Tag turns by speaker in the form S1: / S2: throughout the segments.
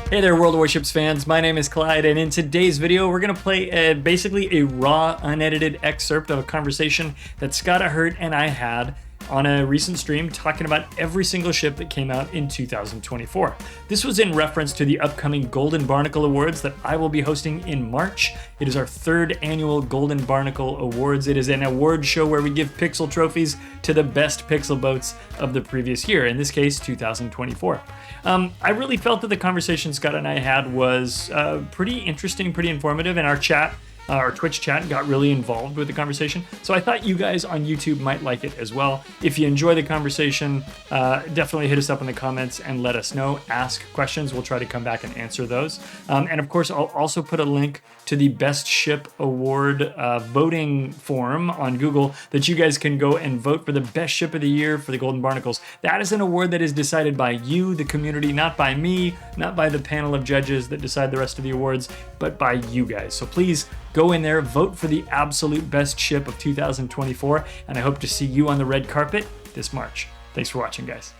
S1: Hey there, World of Warships fans. My name is Clyde, and in today's video, we're going to play basically a raw, unedited excerpt of a conversation that Skada Hurt and I had on a recent stream talking about every single ship that came out in 2024. This was in reference to the upcoming Golden Barnacle Awards that I will be hosting in March. It is our third annual Golden Barnacle Awards. It is an award show where we give pixel trophies to the best pixel boats of the previous year, in this case, 2024. I really felt that the conversation Scott and I had was pretty interesting, pretty informative, and our Twitch chat got really involved with the conversation. So I thought you guys on YouTube might like it as well. If you enjoy the conversation, definitely hit us up in the comments and let us know. Ask questions. We'll try to come back and answer those. And of course, I'll also put a link to the Best Ship Award voting form on Google that you guys can go and vote for the best ship of the year for the Golden Barnacles. That is an award that is decided by you, the community, not by me, not by the panel of judges that decide the rest of the awards, but by you guys. So please go in there, vote for the absolute best ship of 2024, and I hope to see you on the red carpet this March. Thanks for watching, guys.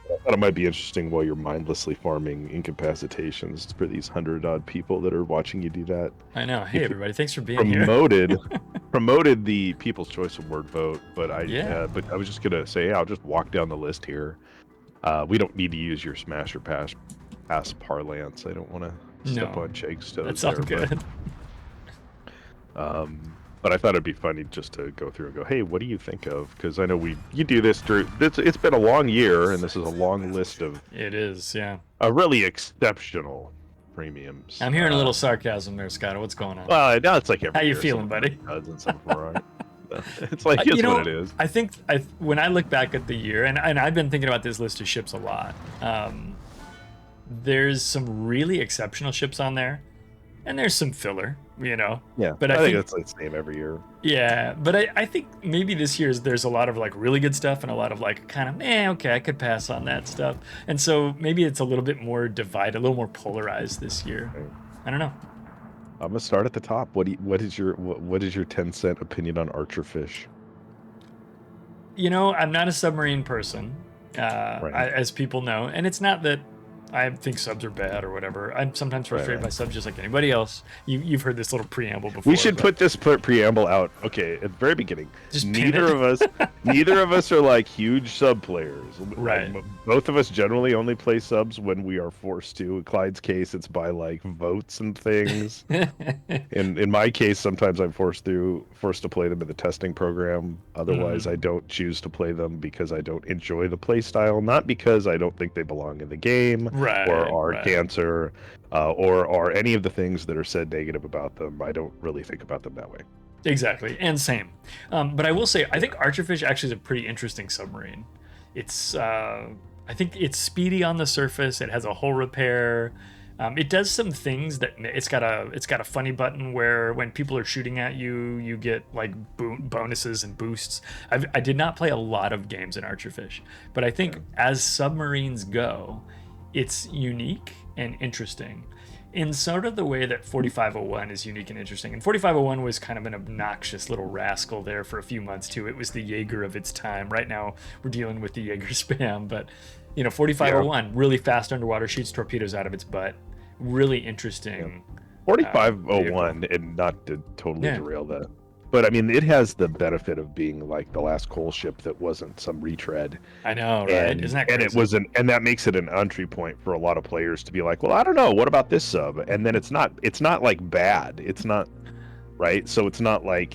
S2: I thought it might be interesting while you're mindlessly farming incapacitations for these 100-odd people that are watching you do that.
S1: I know. Hey, everybody. Thanks for being here.
S2: Promoted the People's Choice Award vote, but but I was just going to say, I'll just walk down the list here. We don't need to use your smash or pass parlance. I don't want to step on Jake's toes.
S1: That's all good.
S2: But I thought it'd be funny just to go through and go, hey, what do you think of? Because I know you do this through. It's been a long year, and this is a long list of.
S1: It is, yeah.
S2: A really exceptional premiums.
S1: I'm hearing a little sarcasm there, Scott. What's going on?
S2: Well, now it's like every
S1: How
S2: year,
S1: you feeling, buddy?
S2: It's like it's what it is.
S1: I think when I look back at the year, and I've been thinking about this list of ships a lot. There's some really exceptional ships on there, and there's some filler. Yeah,
S2: but I think it's like the same every year.
S1: Yeah, but I think maybe this year's there's a lot of like really good stuff and a lot of like kind of okay, I could pass on that stuff, and so maybe it's a little bit more divided, a little more polarized this year. Right. I don't know.
S2: I'm gonna start at the top. What is your 10-cent opinion on Archerfish?
S1: I'm not a submarine person,
S2: right.
S1: as people know, and it's not that I think subs are bad or whatever. I'm sometimes frustrated by subs just like anybody else. You've heard this little preamble before.
S2: We should put this preamble out. Okay, at the very beginning.
S1: Just
S2: neither of us are like huge sub players.
S1: Right.
S2: Both of us generally only play subs when we are forced to. In Clyde's case, it's by like votes and things. In my case, sometimes I'm forced to play them in the testing program. Otherwise, I don't choose to play them because I don't enjoy the play style, not because I don't think they belong in the game.
S1: Right,
S2: or cancer, or any of the things that are said negative about them. I don't really think about them that way.
S1: Exactly, and same. But I will say, I think Archerfish actually is a pretty interesting submarine. It's, I think it's speedy on the surface. It has a hull repair. It does some things that it's got a funny button where when people are shooting at you, you get like bonuses and boosts. I did not play a lot of games in Archerfish, but I think as submarines go, it's unique and interesting in sort of the way that 4501 is unique and interesting. And 4501 was kind of an obnoxious little rascal there for a few months too. It was the Jaeger of its time. Right now we're dealing with the Jaeger spam, but 4501, really fast underwater, shoots torpedoes out of its butt. Really interesting.
S2: 4501, and not to totally derail that. But I mean, it has the benefit of being like the last coal ship that wasn't some retread.
S1: I know, right? Isn't that crazy?
S2: And that makes it an entry point for a lot of players to be like, well, I don't know, what about this sub? And then it's not like bad. It's not right. So it's not like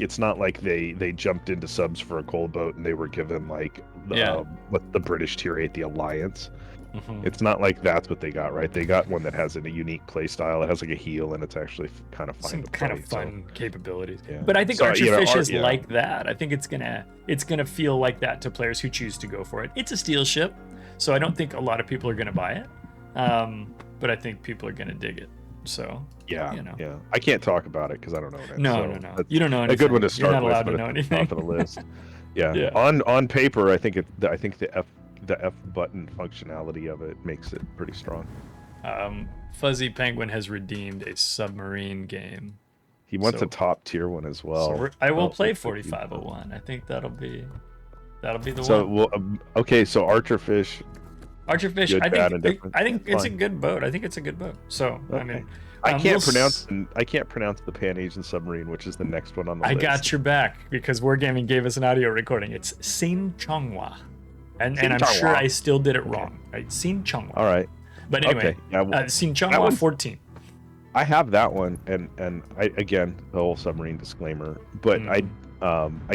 S2: they jumped into subs for a coal boat and they were given like what the British Tier 8, the Alliance. It's not like that's what they got, right? They got one that has a unique play style. It has like a heel, and it's actually kind of fun.
S1: Some
S2: to play,
S1: kind of fun capabilities.
S2: Yeah.
S1: But I think Archerfish is like that. I think it's gonna feel like that to players who choose to go for it. It's a steel ship, so I don't think a lot of people are gonna buy it. But I think people are gonna dig it. So
S2: yeah. I can't talk about it because I don't know it.
S1: No. You don't know anything.
S2: A good one to start
S1: You're not allowed
S2: with,
S1: to know anything.
S2: Top of the list. Yeah. On paper, I think the F button functionality of it makes it pretty strong.
S1: Fuzzy Penguin has redeemed a submarine game.
S2: He wants a top tier one as well.
S1: So I will play 4501. I think that'll be the one.
S2: So okay, so Archerfish,
S1: Archerfish,
S2: Good,
S1: I
S2: bad,
S1: think
S2: and different.
S1: I think
S2: That's
S1: it's a
S2: fine.
S1: good boat. I think it's a good boat. So I mean,
S2: I can't
S1: we'll
S2: I can't pronounce the Pan Asian submarine, which is the next one on the
S1: I
S2: list.
S1: got your back because Wargaming gave us an audio recording. It's Xin Zhong Guo. And I'm
S2: Xin
S1: sure
S2: Zhong Guo.
S1: I still did it wrong. Right? Xin Zhong Guo.
S2: All right.
S1: But anyway,
S2: Okay. Yeah,
S1: Xin Zhong
S2: that
S1: Guo
S2: one's-
S1: 14.
S2: I have that one, and I again the whole submarine disclaimer, but I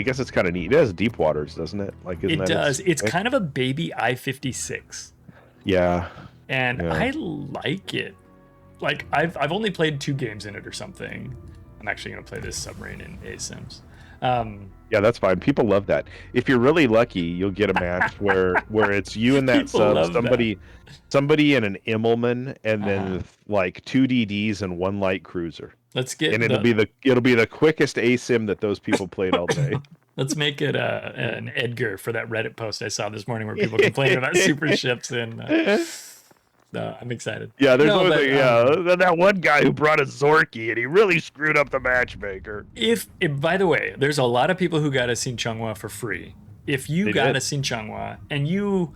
S2: guess it's kind of neat. It has deep waters, doesn't it? Like isn't
S1: It
S2: that
S1: does. It's kind of a baby I-56.
S2: Yeah.
S1: And
S2: Yeah.
S1: I like it. Like I've only played 2 games in it or something. I'm actually gonna play this submarine in A-Sims.
S2: Yeah, that's fine. People love that. If you're really lucky, you'll get a match where it's you and that
S1: People
S2: sub,
S1: love
S2: somebody in an Immelman, and then like 2 DDs and 1 light cruiser.
S1: Let's get
S2: And it'll be the quickest ASIM that those people played all day.
S1: let's make it an Edgar for that Reddit post I saw this morning where people complained about super ships and no, I'm excited.
S2: Yeah, there's
S1: No, but,
S2: that one guy who brought a Zorky and he really screwed up the matchmaker.
S1: If by the way, there's a lot of people who got a Xin Zhong Guo for free. If you got
S2: did.
S1: a Xin Zhong Guo and you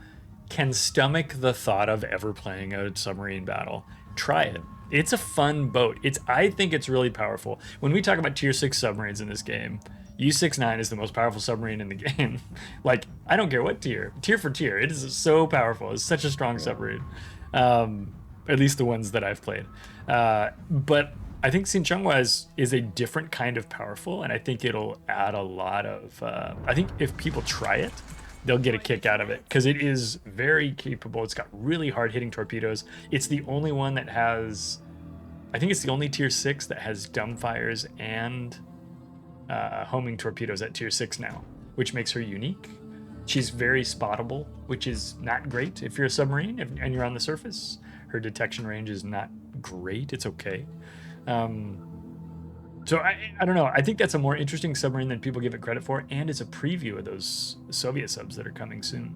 S1: can stomach the thought of ever playing a submarine battle, try it. It's a fun boat. I think it's really powerful. When we talk about tier 6 submarines in this game, U69 is the most powerful submarine in the game. Like, I don't care what tier for tier, it is so powerful. It's such a strong submarine. At least the ones that I've played. But I think Xin Zhong Guo is a different kind of powerful, and I think it'll add a lot of... I think if people try it, they'll get a kick out of it, because it is very capable. It's got really hard-hitting torpedoes. It's the only one that has... I think it's the only tier 6 that has dumbfires and homing torpedoes at tier 6 now, which makes her unique. She's very spottable, which is not great if you're a submarine and you're on the surface. Her detection range is not great. It's okay. So I don't know. I think that's a more interesting submarine than people give it credit for, and it's a preview of those Soviet subs that are coming soon.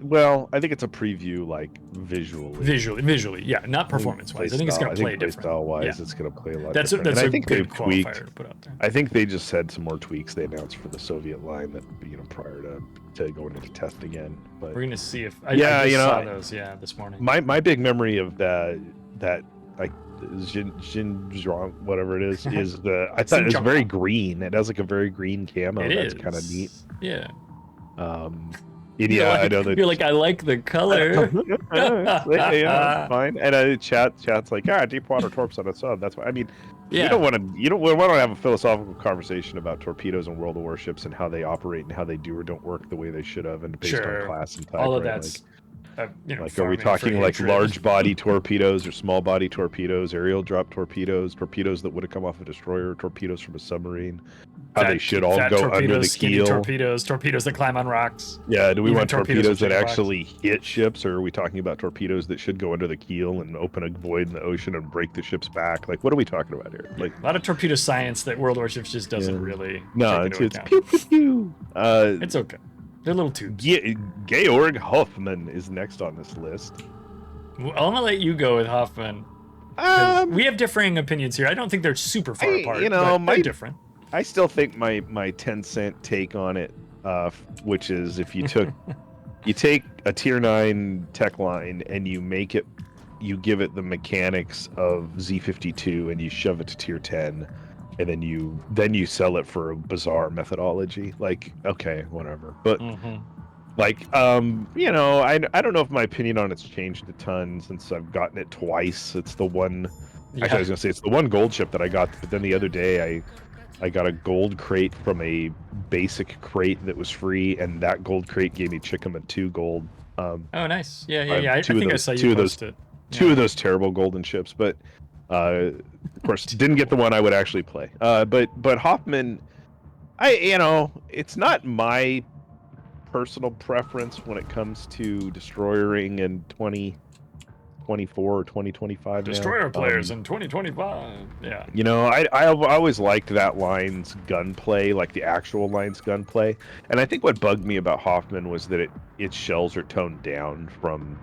S2: Well, I think it's a preview, like
S1: Visually, yeah, not performance-wise. I think it's going to play different.
S2: Style-wise,
S1: Yeah.
S2: it's going to play a lot
S1: That's
S2: different.
S1: That's
S2: and
S1: a
S2: I think
S1: good
S2: they've tweaked.
S1: qualifier to put out there.
S2: I think they just had some more tweaks they announced for the Soviet line that prior to going into test again. But
S1: we're going to see if
S2: I just
S1: saw those this morning.
S2: My big memory of that like Xin Zhong, whatever it is I thought it was very green. It has like a very green camo. That's kind of neat.
S1: Yeah.
S2: Yeah,
S1: like,
S2: I know that.
S1: You're like, I like the color.
S2: Yeah, fine. And chat's like, deep water torps on a sub. That's why. I mean, we don't want to have a philosophical conversation about torpedoes and World of Warships and how they operate and how they do or don't work the way they should have, and based on class and type.
S1: All of
S2: right?
S1: that's.
S2: Like, are we talking like large body torpedoes or small body torpedoes, aerial drop torpedoes that would have come off a destroyer, torpedoes from a submarine? How they should all go under the keel.
S1: Torpedoes that climb on rocks.
S2: Yeah, do we want torpedoes that actually hit ships, or are we talking about torpedoes that should go under the keel and open a void in the ocean and break the ship's back? Like, what are we talking about here? Like
S1: a lot of torpedo science that World Warships just doesn't really.
S2: No, it's pew pew pew.
S1: It's okay. They're little tubes.
S2: Georg Hoffman is next on this list.
S1: I'm gonna let you go with Hoffman. We have differing opinions here. I don't think they're super far apart. But they're different.
S2: I still think my 10-cent take on it, which is if you take a tier 9 tech line and you give it the mechanics of Z52 and you shove it to tier 10. And then you sell it for a bizarre methodology. Like, okay, whatever. But like, I don't know if my opinion on it's changed a ton since I've gotten it twice. It's the one. Actually, I was gonna say it's the one gold ship that I got. But then the other day, I got a gold crate from a basic crate that was free, and that gold crate gave me Chikuma 2 gold.
S1: Oh, nice. Yeah. I think I saw you post it.
S2: Two of those terrible golden ships, but. Of course, didn't get the one I would actually play. But Hoffman, it's not my personal preference when it comes to destroyering in 2024 or 2025.
S1: Destroyer players in 2025. Yeah.
S2: I always liked that line's gunplay, like the actual line's gunplay. And I think what bugged me about Hoffman was that its shells are toned down from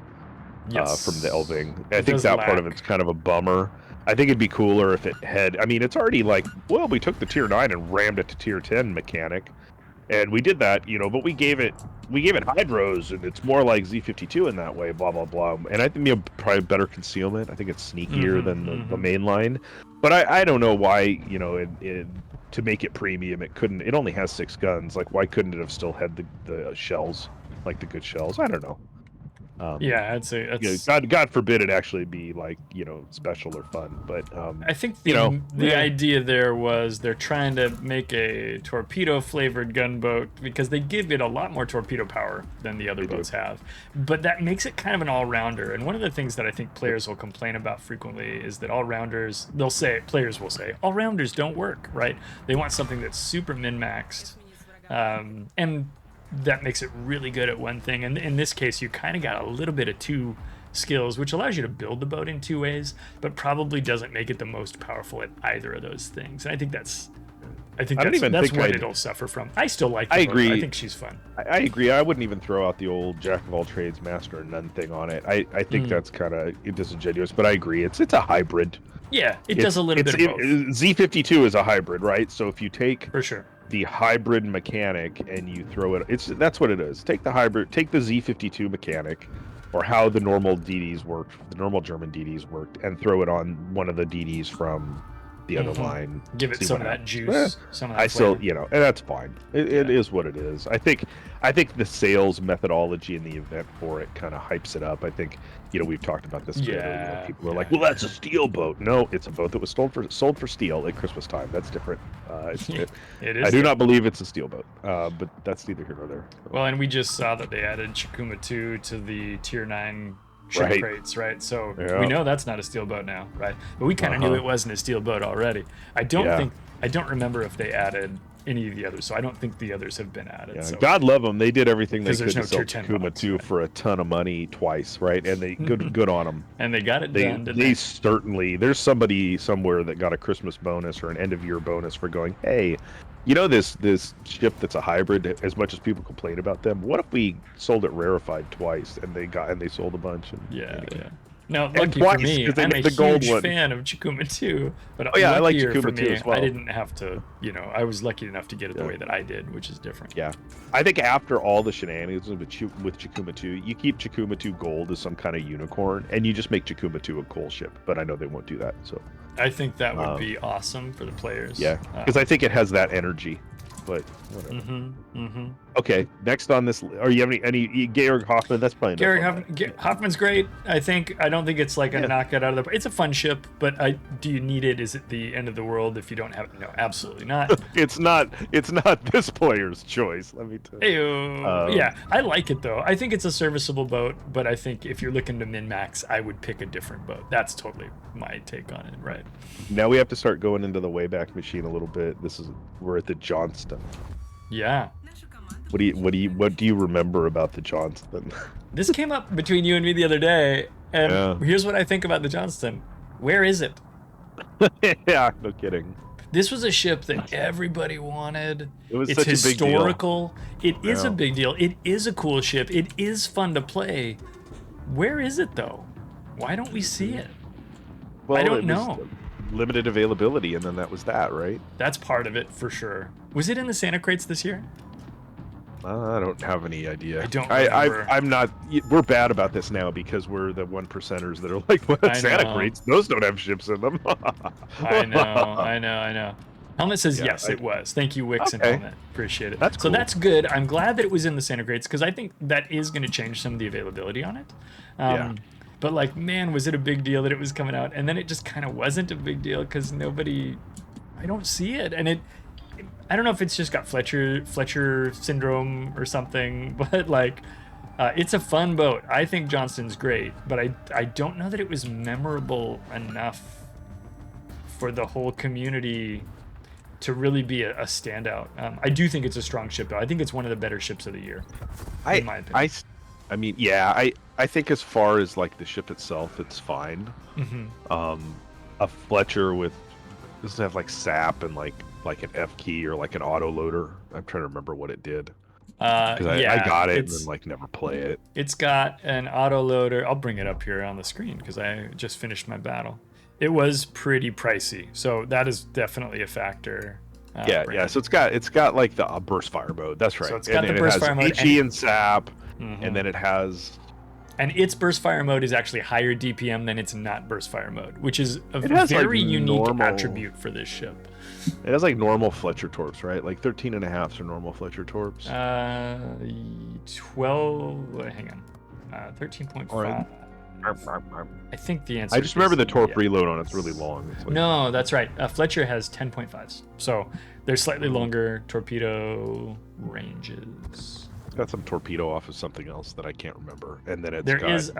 S2: the Elving. I think that part of it's kind of a bummer. I think it'd be cooler if it had. I mean, it's already like, well, we took the tier 9 and rammed it to tier 10 mechanic. And we did that, you know, but we gave it hydros, and it's more like Z52 in that way, blah blah blah. And I think, you know, probably better concealment. I think it's sneakier than the main line. But I don't know why, you know, to make it premium, it only has 6 guns. Like, why couldn't it have still had the shells, like the good shells? I don't know.
S1: Yeah, I'd say that's...
S2: You know, God forbid it actually be like, you know, special or fun, but
S1: I think the idea there was they're trying to make a torpedo flavored gunboat because they give it a lot more torpedo power than the other boats have, but that makes it kind of an all-rounder. And one of the things that I think players will complain about frequently is that players will say all-rounders don't work, right? They want something that's super min-maxed, and that makes it really good at one thing. And in this case, you kind of got a little bit of 2 skills, which allows you to build the boat in 2 ways, but probably doesn't make it the most powerful at either of those things. And I think that's what it'll suffer from. I still like the boat.
S2: Agree.
S1: I think she's fun.
S2: I agree. I wouldn't even throw out the old jack of all trades, master of none thing on it. I think that's kind of disingenuous, but I agree. It's a hybrid.
S1: Yeah, it does a little bit of both.
S2: Z52 is a hybrid, right? So if you take
S1: for sure
S2: the hybrid mechanic and you throw it, that's what it is. Take the hybrid, take the Z52 mechanic, or how the normal DDs worked, the normal German DDs worked, and throw it on one of the DDs from the other line.
S1: Give it some of that juice, some of that flavor.
S2: Still, you know, and that's fine. It is what it is. I think the sales methodology in the event for it kind of hypes it up. I think, you know, we've talked about this. You know, people are like, well, that's a steel boat. No, it's a boat that was sold for steel at Christmas time. That's different. It is. I do not believe it's a steel boat, but that's neither here nor there.
S1: Well, and we just saw that they added Chikuma 2 to the Tier 9 ship crates, right? So we know that's not a steel boat now, right? But we kind of knew it wasn't a steel boat already. I don't remember if they added any of the others, so I don't think the others have been added. So.
S2: God love them. They did everything they could to sell Chikuma 2 for a ton of money twice, right? And they good on them.
S1: And they got it done.
S2: They certainly. There's somebody somewhere that got a Christmas bonus or an end of year bonus for going, hey, you know, this ship that's a hybrid, as much as people complain about them, what if we sold it rarefied twice and they sold a bunch? And,
S1: yeah. Now, lucky for me, I'm a huge fan of Chikuma 2, but
S2: I like Chikuma 2 as well.
S1: I didn't have to, you know, I was lucky enough to get it the way that I did, which is different.
S2: Yeah. I think after all the shenanigans with Chikuma 2, you keep Chikuma 2 gold as some kind of unicorn, and you just make Chikuma 2 a coal ship, but I know they won't do that, so.
S1: I think that would be awesome for the players.
S2: Yeah, because I think it has that energy. But whatever. Okay, next on this, or you have any Georg Hoffman? That's probably
S1: Hoffman's great. I don't think it's like a knockout out of the. It's a fun ship, but do you need it? Is it the end of the world if you don't have it? No, absolutely not.
S2: It's not this player's choice. Let me tell you.
S1: Yeah, I like it though. I think it's a serviceable boat, but I think if you're looking to min max, I would pick a different boat. That's totally my take on it. Right.
S2: Now we have to start going into the Wayback Machine a little bit. We're at the Johnston.
S1: Yeah.
S2: What do you remember about the Johnston?
S1: This came up between you and me the other day, and here's what I think about the Johnston. Where is it?
S2: Yeah, no kidding.
S1: This was a ship that everybody wanted.
S2: It's
S1: such historical.
S2: A big deal.
S1: It is a big deal. It is a cool ship. It is fun to play. Where is it though? Why don't we see it?
S2: Well,
S1: I don't know.
S2: Limited availability, and then that was that, right?
S1: That's part of it for sure. Was it in the Santa crates this year?
S2: I don't have any idea.
S1: I don't remember.
S2: I'm not. We're bad about this now because we're the 1%ers that are like, well, Santa crates, those don't have ships in them.
S1: I know. Helmet says yes, it was. Thank you, Wix and Helmet. Appreciate it.
S2: That's cool.
S1: So that's good. I'm glad that it was in the Santa crates because I think that is going to change some of the availability on it. But like, man, was it a big deal that it was coming out? And then it just kind of wasn't a big deal because I don't see it. And I don't know if it's just got Fletcher syndrome or something, but like, it's a fun boat. I think Johnston's great, but I don't know that it was memorable enough for the whole community to really be a standout. I do think it's a strong ship, though. I think it's one of the better ships of the year, in my opinion.
S2: I mean, yeah, I think as far as like the ship itself, it's fine. A Fletcher doesn't have like SAP and like an F key or like an auto loader. I'm trying to remember what it did. Because I got it and then like never play it.
S1: It's got an auto loader. I'll bring it up here on the screen because I just finished my battle. It was pretty pricey, so that is definitely a factor.
S2: Yeah. So it's got like the burst fire mode. That's right.
S1: So it's got the burst fire mode.
S2: HE and SAP, and then it has.
S1: And its burst fire mode is actually higher DPM than its not burst fire mode, which is a
S2: has,
S1: very
S2: like,
S1: unique
S2: normal...
S1: attribute for this ship.
S2: It has like normal Fletcher torps, right? Like 13.5s are normal Fletcher torps.
S1: 12. Hang on. 13.5. I think the answer.
S2: I just remember the torp reload on it's really long. It's like...
S1: No, that's right. Fletcher has 10.5s, so there's slightly longer torpedo ranges.
S2: It's got some torpedo off of something else that I can't remember, and then it's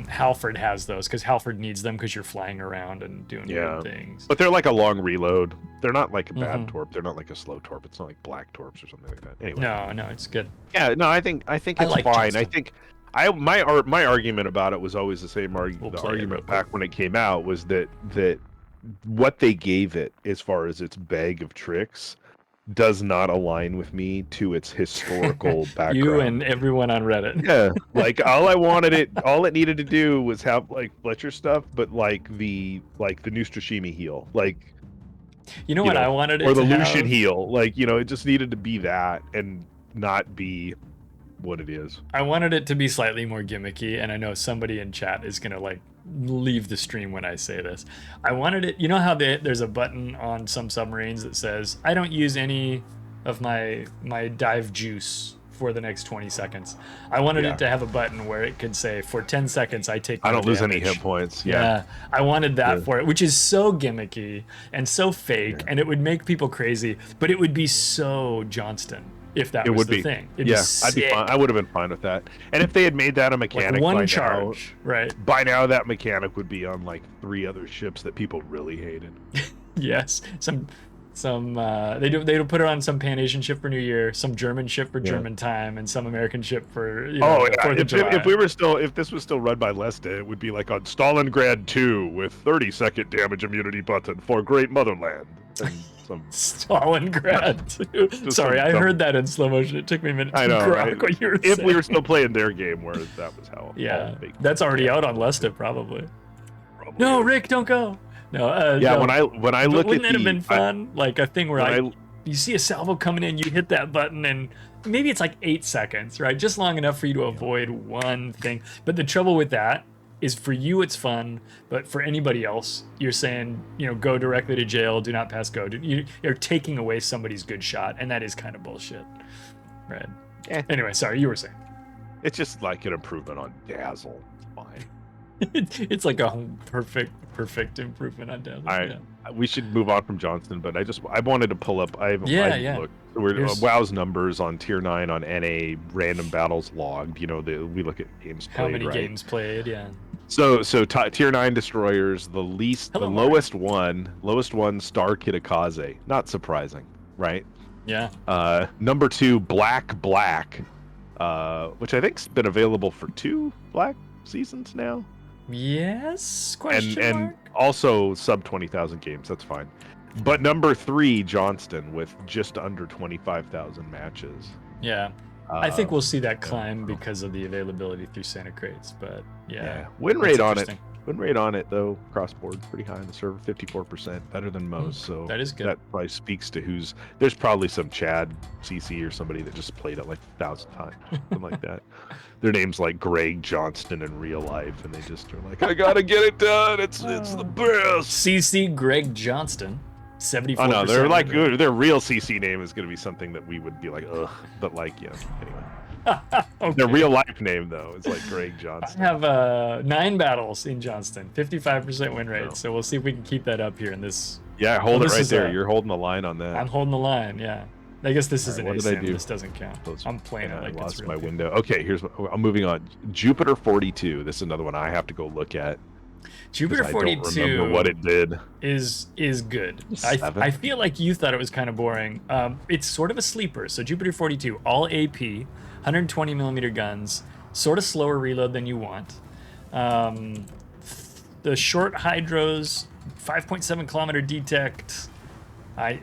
S1: Halford has those because Halford needs them because you're flying around and doing weird things.
S2: But they're like a long reload. They're not like a bad torp. They're not like a slow torp. It's not like black torps or something like that. Anyway.
S1: No, it's good.
S2: Yeah, no, I think it's
S1: like
S2: fine.
S1: Johnston.
S2: I think my argument about it was always the same argument. The argument back when it came out was that what they gave it as far as its bag of tricks does not align with me to its historical background.
S1: You and everyone on Reddit.
S2: Yeah, like all it needed to do was have like Fletcher stuff, but like the new Strashimi heel, like
S1: I wanted it
S2: or the
S1: to
S2: Lucian
S1: have...
S2: heel, like it just needed to be that and not be what it is.
S1: I wanted it to be slightly more gimmicky, and I know somebody in chat is gonna like leave the stream when I say this. I wanted it, how there's a button on some submarines that says I don't use any of my dive juice for the next 20 seconds. I wanted it to have a button where it could say for 10 seconds I take no
S2: I don't lose any
S1: damage.
S2: hit points.
S1: Yeah, I wanted that for it, which is so gimmicky and so fake, and it would make people crazy, but it would be so Johnston if that was the thing. It'd be
S2: I'd be fine. I would have been fine with that. And if they had made that a mechanic,
S1: like one charge, right?
S2: By now, that mechanic would be on like 3 other ships that people really hated.
S1: Yes, some they do put it on some Pan Asian ship for New Year, some German ship for German time, and some American ship for Fourth of July.
S2: If this was still run by Lesta, it would be like on Stalingrad 2 with 30-second damage immunity button for Great Motherland.
S1: Stalingrad 2. Sorry, I heard that in slow motion. It took me a minute to grok what you were saying.
S2: If we were still playing their game, where that was how.
S1: Yeah, that's already out on Lesta, probably. No, Rick, don't go. No.
S2: When I look at
S1: wouldn't that have been fun? Like a thing where you see a salvo coming in, you hit that button, and maybe it's like 8 seconds, right? Just long enough for you to avoid one thing. But the trouble with that is for you it's fun, but for anybody else, you're saying, go directly to jail, do not pass go. You're taking away somebody's good shot, and that is kind of bullshit, right? Anyway, sorry, you were saying.
S2: It's just like an improvement on Dazzle. It's fine.
S1: It's like a perfect improvement on Dazzle.
S2: We should move on from Johnston, but I wanted to pull up. I haven't looked. WoW's numbers on Tier 9 on NA random battles logged. We look at games played.
S1: How many games played? Yeah.
S2: So Tier 9 destroyers, the lowest one, Star Kitakaze. Not surprising, right?
S1: Yeah.
S2: Number 2, Black, which I think's been available for 2 Black seasons now.
S1: Yes? Question mark?
S2: And also sub 20,000 games. That's fine. But number 3, Johnston, with just under 25,000 matches.
S1: Yeah. I think we'll see that climb because of the availability through Santa Crates, but yeah.
S2: Win rate on it though, cross board, pretty high on the server, 54%, better than most. So
S1: that is good.
S2: That probably speaks to there's probably some Chad CC or somebody that just played it like 1,000 times, something like that. Their name's like Greg Johnston in real life, and they just are like, I gotta get it done. It's the best.
S1: CC Greg Johnston. 74%.
S2: Oh no, they're like their real CC name is going to be something that we would be like, ugh. But like, anyway. Okay. Their real life name though is like Greg Johnston.
S1: I have 9 battles in Johnston, 55% win rate. So we'll see if we can keep that up here in this.
S2: Yeah, hold it right there. You're holding the line on that.
S1: I'm holding the line. Yeah. I guess this is an ASIM.
S2: Do?
S1: This doesn't count. I'm playing it like
S2: lost
S1: it's
S2: my
S1: real
S2: window. Okay, I'm moving on. Jupiter 42. This is another one I have to go look at.
S1: Jupiter 42
S2: I don't remember what it did.
S1: Is good. I feel like you thought it was kind of boring. It's sort of a sleeper. So Jupiter 42, all AP, 120 millimeter guns, sort of slower reload than you want. The short hydros, 5.7 kilometer detect,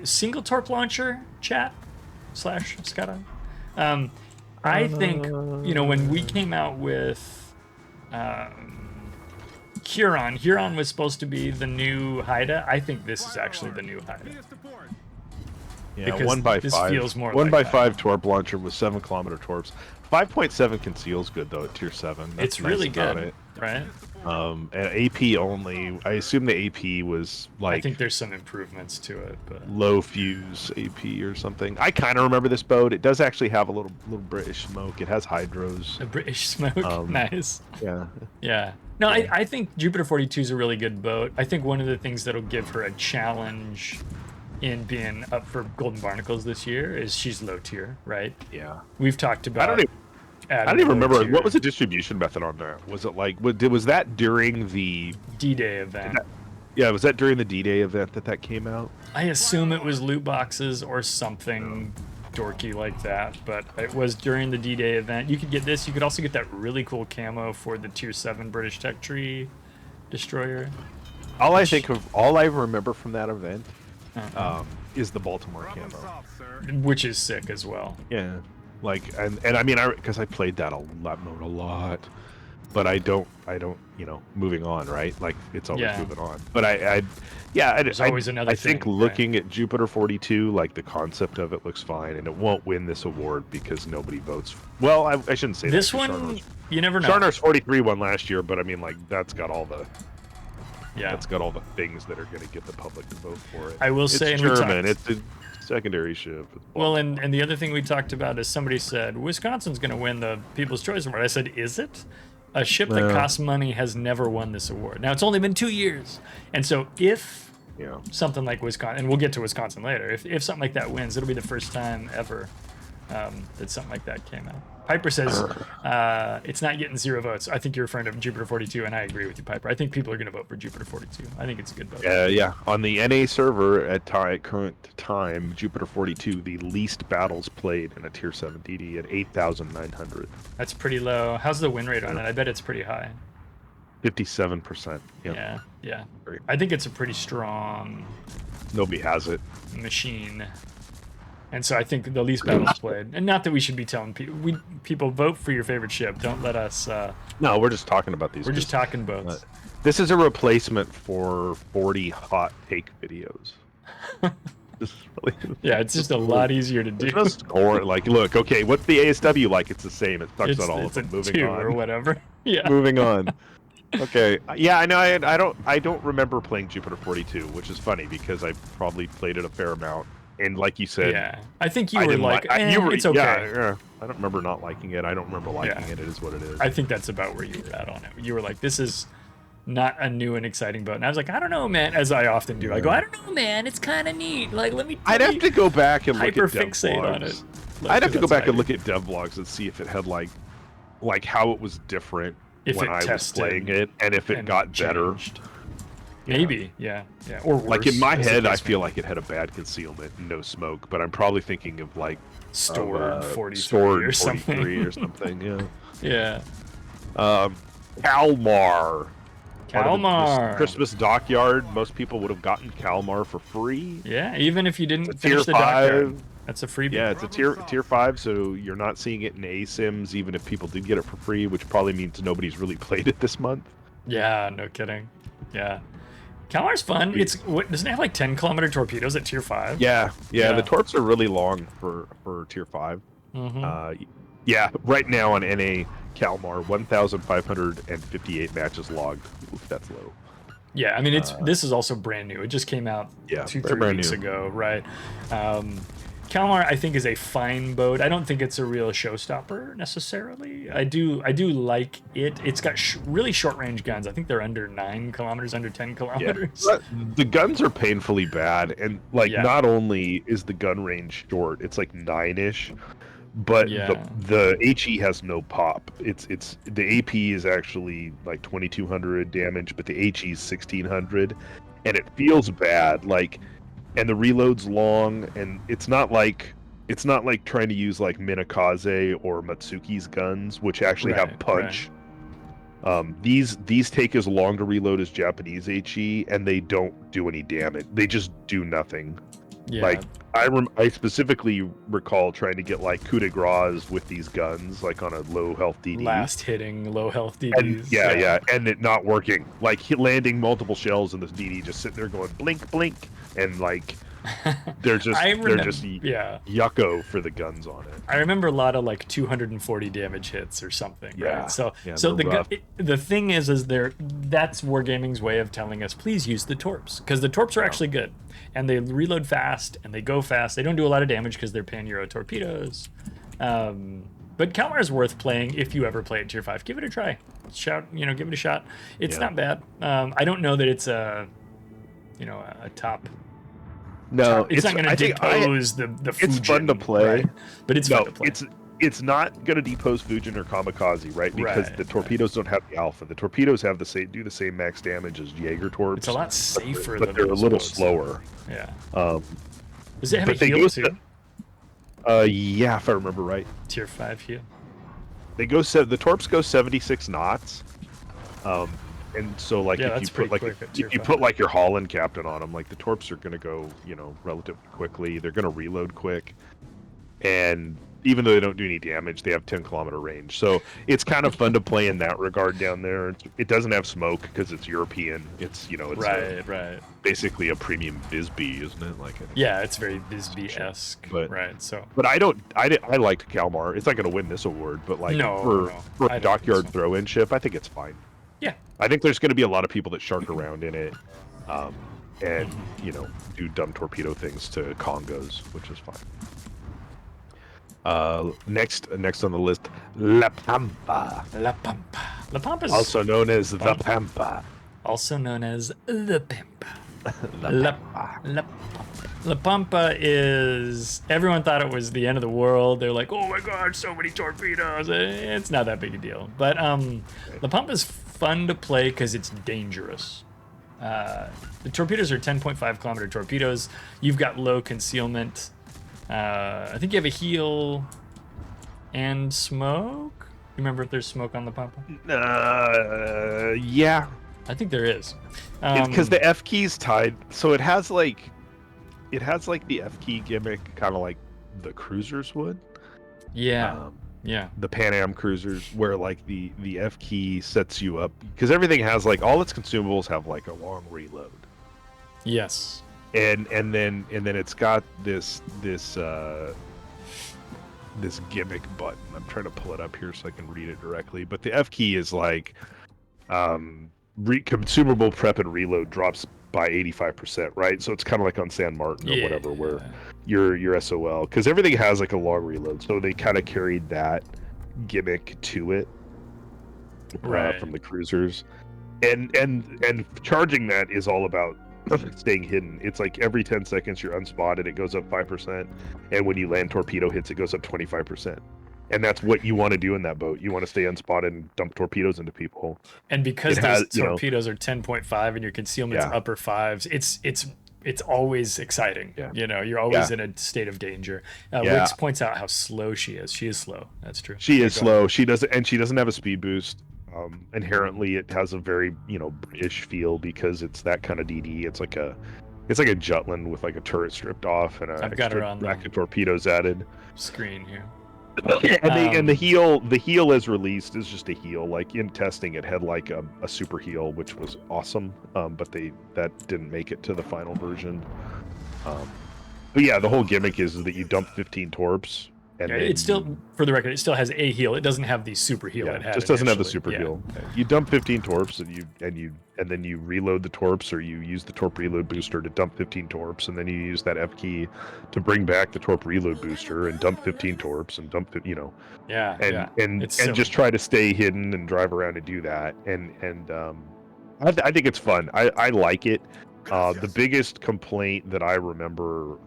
S1: single torp launcher, chat / Skada. I think when we came out with Huron was supposed to be the new Haida. I think this is actually the new Haida.
S2: Yeah,
S1: because
S2: 1 by
S1: this
S2: 5.
S1: feels more
S2: 1
S1: like
S2: by
S1: that.
S2: 5 torp launcher with 7-kilometer torps. 5.7 conceals good though at tier 7. That's
S1: It's really
S2: nice about
S1: good,
S2: it.
S1: right?
S2: And AP only. I assume the AP was like
S1: I think there's some improvements to it, but
S2: low fuse AP or something. I kind of remember this boat. It does actually have a little British smoke. It has hydros.
S1: the British smoke, nice.
S2: Yeah.
S1: Yeah. No, I think Jupiter 42 is a really good boat. I think one of the things that'll give her a challenge in being up for Golden Barnacles this year is she's low tier, right?
S2: Yeah.
S1: We've talked about.
S2: I don't even remember what was the distribution method on that. Was it like was that during the
S1: D-Day event?
S2: Yeah, was that during the D-Day event that came out?
S1: I assume it was loot boxes or something dorky like that, but it was during the D-Day event. You could get this. You could also get that really cool camo for the Tier 7 British Tech Tree destroyer.
S2: All I remember from that event is the Baltimore camo,
S1: which is sick as well.
S2: Yeah, like and I mean because I played that mode a lot, but I don't moving on, right? Like it's always moving on. But there's
S1: always another
S2: I think
S1: thing,
S2: looking at Jupiter 42, like the concept of it looks fine, and it won't win this award because nobody votes. Well, I shouldn't say
S1: this
S2: that.
S1: one. You never know.
S2: Sharnar's 43 won last year, but I mean like that's got all the.
S1: Yeah.
S2: That's got all the things that are going to get the public to vote for it.
S1: I will say,
S2: it's German. It's a secondary ship.
S1: Well, and the other thing we talked about is somebody said Wisconsin's going to win the People's Choice Award. I said, is it? A ship that costs money has never won this award. Now it's only been 2 years, and so if something like Wisconsin, and we'll get to Wisconsin later, if something like that wins, it'll be the first time ever that something like that came out. Piper says it's not getting 0 votes. I think you're referring to Jupiter 42, and I agree with you, Piper. I think people are going to vote for Jupiter 42. I think it's a good vote.
S2: Yeah. On the NA server at current time, Jupiter 42, the least battles played in a Tier 7 DD at 8,900.
S1: That's pretty low. How's the win rate on it? I bet it's pretty high.
S2: 57%.
S1: Yeah. I think it's a pretty strong.
S2: Nobody has it.
S1: Machine. And so I think the least battles played, and not that we should be telling people vote for your favorite ship. Don't let us.
S2: No, we're just talking about these.
S1: We're just talking boats.
S2: This is a replacement for 40 hot take videos.
S1: Yeah, it's just a lot easier to do.
S2: Just like, look, okay, what's the ASW like? It's the same. It sucks on all of them. Moving on
S1: or whatever. Yeah.
S2: Moving on. Okay. Yeah, I know. I don't remember playing Jupiter 42, which is funny because I probably played it a fair amount. And like you said,
S1: yeah, I think you were like, it's okay.
S2: Yeah, I don't remember not liking it. I don't remember liking it. It is what it is.
S1: I think that's about where you were at on it. You were like, this is not a new and exciting boat. And I was like, I don't know, man, as I often do. I go, I don't know, man, it's kind of neat. Like,
S2: I'd have to go back and look at dev
S1: hyperfixate on it.
S2: I'd have to go back and look at dev logs and see if it had like how it was different when I was playing it, and if it got better.
S1: Maybe, yeah. Or worse,
S2: like in my head, I feel like it had a bad concealment, no smoke, but I'm probably thinking of like
S1: stored 43 or something.
S2: Yeah.
S1: Yeah.
S2: Kalmar.
S1: Kalmar.
S2: Christmas dockyard. Most people would have gotten Kalmar for free.
S1: Yeah, even if you didn't finish the dockyard. That's a freebie.
S2: Yeah, it's a tier 5, so you're not seeing it in ASIMs, even if people did get it for free, which probably means nobody's really played it this month.
S1: Yeah, no kidding. Yeah. Calmar's fun. Doesn't it have like 10-kilometer torpedoes at tier 5?
S2: Yeah. The torps are really long for tier 5.
S1: Mm-hmm.
S2: Yeah, right now on NA Kalmar, 1,558 matches logged. Oof, that's low.
S1: Yeah, I mean this is also brand new. It just came out 2-3 weeks ago, right? Kalmar, I think, is a fine boat. I don't think it's a real showstopper necessarily. I do like it. It's got really short range guns. I think they're under 9 kilometers, under 10 kilometers.
S2: Yeah. The guns are painfully bad, and not only is the gun range short, it's like 9-ish, but the HE has no pop. It's the AP is actually like 2,200 damage, but the HE is 1,600, and it feels bad. And the reload's long, and it's not like trying to use like Minakaze or Matsuki's guns, which actually have punch. Right. These take as long to reload as Japanese HE, and they don't do any damage. They just do nothing. Yeah. Like I specifically recall trying to get like coup de grace with these guns, like on a low health DD.
S1: Last hitting low health DDs.
S2: And, and it not working. Like landing multiple shells in this DD, just sitting there going blink blink, and like they're just
S1: yeah.
S2: yucco for the guns on it.
S1: I remember a lot of like 240 damage hits or something,
S2: Yeah.
S1: right? So
S2: Yeah,
S1: so
S2: they're rough.
S1: the thing is that's Wargaming's way of telling us, please use the torps, because the torps are actually good, and they reload fast and they go fast. They don't do a lot of damage because they're Pan Euro torpedoes. But Kalmar is worth playing if you ever play at tier 5. Give it a try. Give it a shot. It's not bad. I don't know that it's a top.
S2: No,
S1: it's not going to depose the Fujin.
S2: It's fun to play,
S1: right? But it's fun to play.
S2: It's not going to depose Fujin or Kamikaze, right? Because the torpedoes don't have the alpha. The torpedoes have do the same max damage as Jaeger torps.
S1: It's a lot safer,
S2: but they're a little slower.
S1: Yeah.
S2: Does
S1: it have a heal too?
S2: Yeah, if I remember right.
S1: Tier 5 heal.
S2: The torps go 76 knots. And so like if you put like your Holland captain on them, like the torps are going to go, relatively quickly. They're going to reload quick. And even though they don't do any damage, they have 10-kilometer range. So it's kind of fun to play in that regard down there. It doesn't have smoke because it's European. It's
S1: right.
S2: Basically a premium Bisbee, isn't it?
S1: It's very Bisbee-esque. Right. So.
S2: But I liked Kalmar. It's not going to win this award, but for a dockyard throw-in ship, I think it's fine.
S1: Yeah.
S2: I think there's going to be a lot of people that shark around in it, and do dumb torpedo things to Congos, which is fine. Next on the list, La Pampa.
S1: La Pampa. La Pampa is
S2: also known as the Pampa.
S1: Also known as the Pampa. La Pampa is. Everyone thought it was the end of the world. They're like, oh my god, so many torpedoes. It's not that big a deal. But La Pampa is fun to play because it's dangerous. The torpedoes are 10.5 kilometer torpedoes. You've got low concealment. I think you have a heal and smoke. You remember if there's smoke on the Pampa?
S2: Yeah.
S1: I think there is.
S2: Because the F key's tied, so it has the F key gimmick, kind of like the cruisers would.
S1: Yeah.
S2: The Pan Am cruisers, where the F key sets you up, because everything has all its consumables have a long reload.
S1: Yes.
S2: And then it's got this gimmick button. I'm trying to pull it up here so I can read it directly. But the F key is consumable prep and reload drops by 85%, right? So it's kind of like on San Martin or whatever, where your SOL, because everything has a long reload. So they kind of carried that gimmick to it from the cruisers, and charging that is all about staying hidden. It's every 10 seconds you're unspotted, it goes up 5%, and when you land torpedo hits, it goes up 25%. And that's what you want to do in that boat. You want to stay unspotted and dump torpedoes into people.
S1: And because those torpedoes are 10.5 and your concealment's upper 5s, it's always exciting. Yeah. You're always in a state of danger. Wix points out how slow she is. She is slow. That's true.
S2: She is slow. She doesn't have a speed boost. Inherently, it has a very British feel because it's that kind of DD. It's like a Jutland with a turret stripped off and
S1: I've got her on
S2: rack of torpedoes added.
S1: Screen here.
S2: And the heel as released is just a heel. In testing, it had a super heel, which was awesome. But that didn't make it to the final version. But yeah, the whole gimmick is that you dump 15 torps. And
S1: it's still, for the record, it still has a heal. It doesn't have the super heal it had.
S2: It just doesn't have the super heal. You dump 15 torps and then you reload the torps, or you use the torp reload booster to dump 15 torps, and then you use that F key to bring back the torp reload booster and dump 15 torps and dump it, and just try to stay hidden and drive around and do that. And I think it's fun. I like it. The biggest complaint that I remember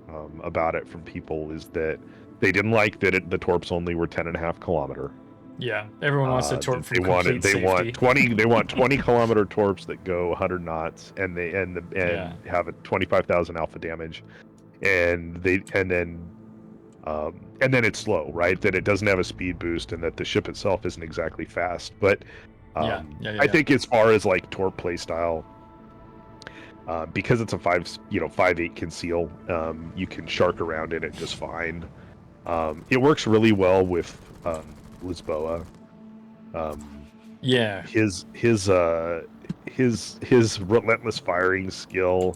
S2: about it from people is that they didn't like that the torps only were 10.5 kilometer.
S1: Yeah, everyone wants a torp for
S2: complete safety. They want 20 kilometer torps that go 100 knots and have a 25,000 alpha damage, and then it's slow, right? That it doesn't have a speed boost and that the ship itself isn't exactly fast. But I think as far as torp playstyle, because it's a 5.8 conceal, you can shark around in it just fine. It works really well with Lisboa. His relentless firing skill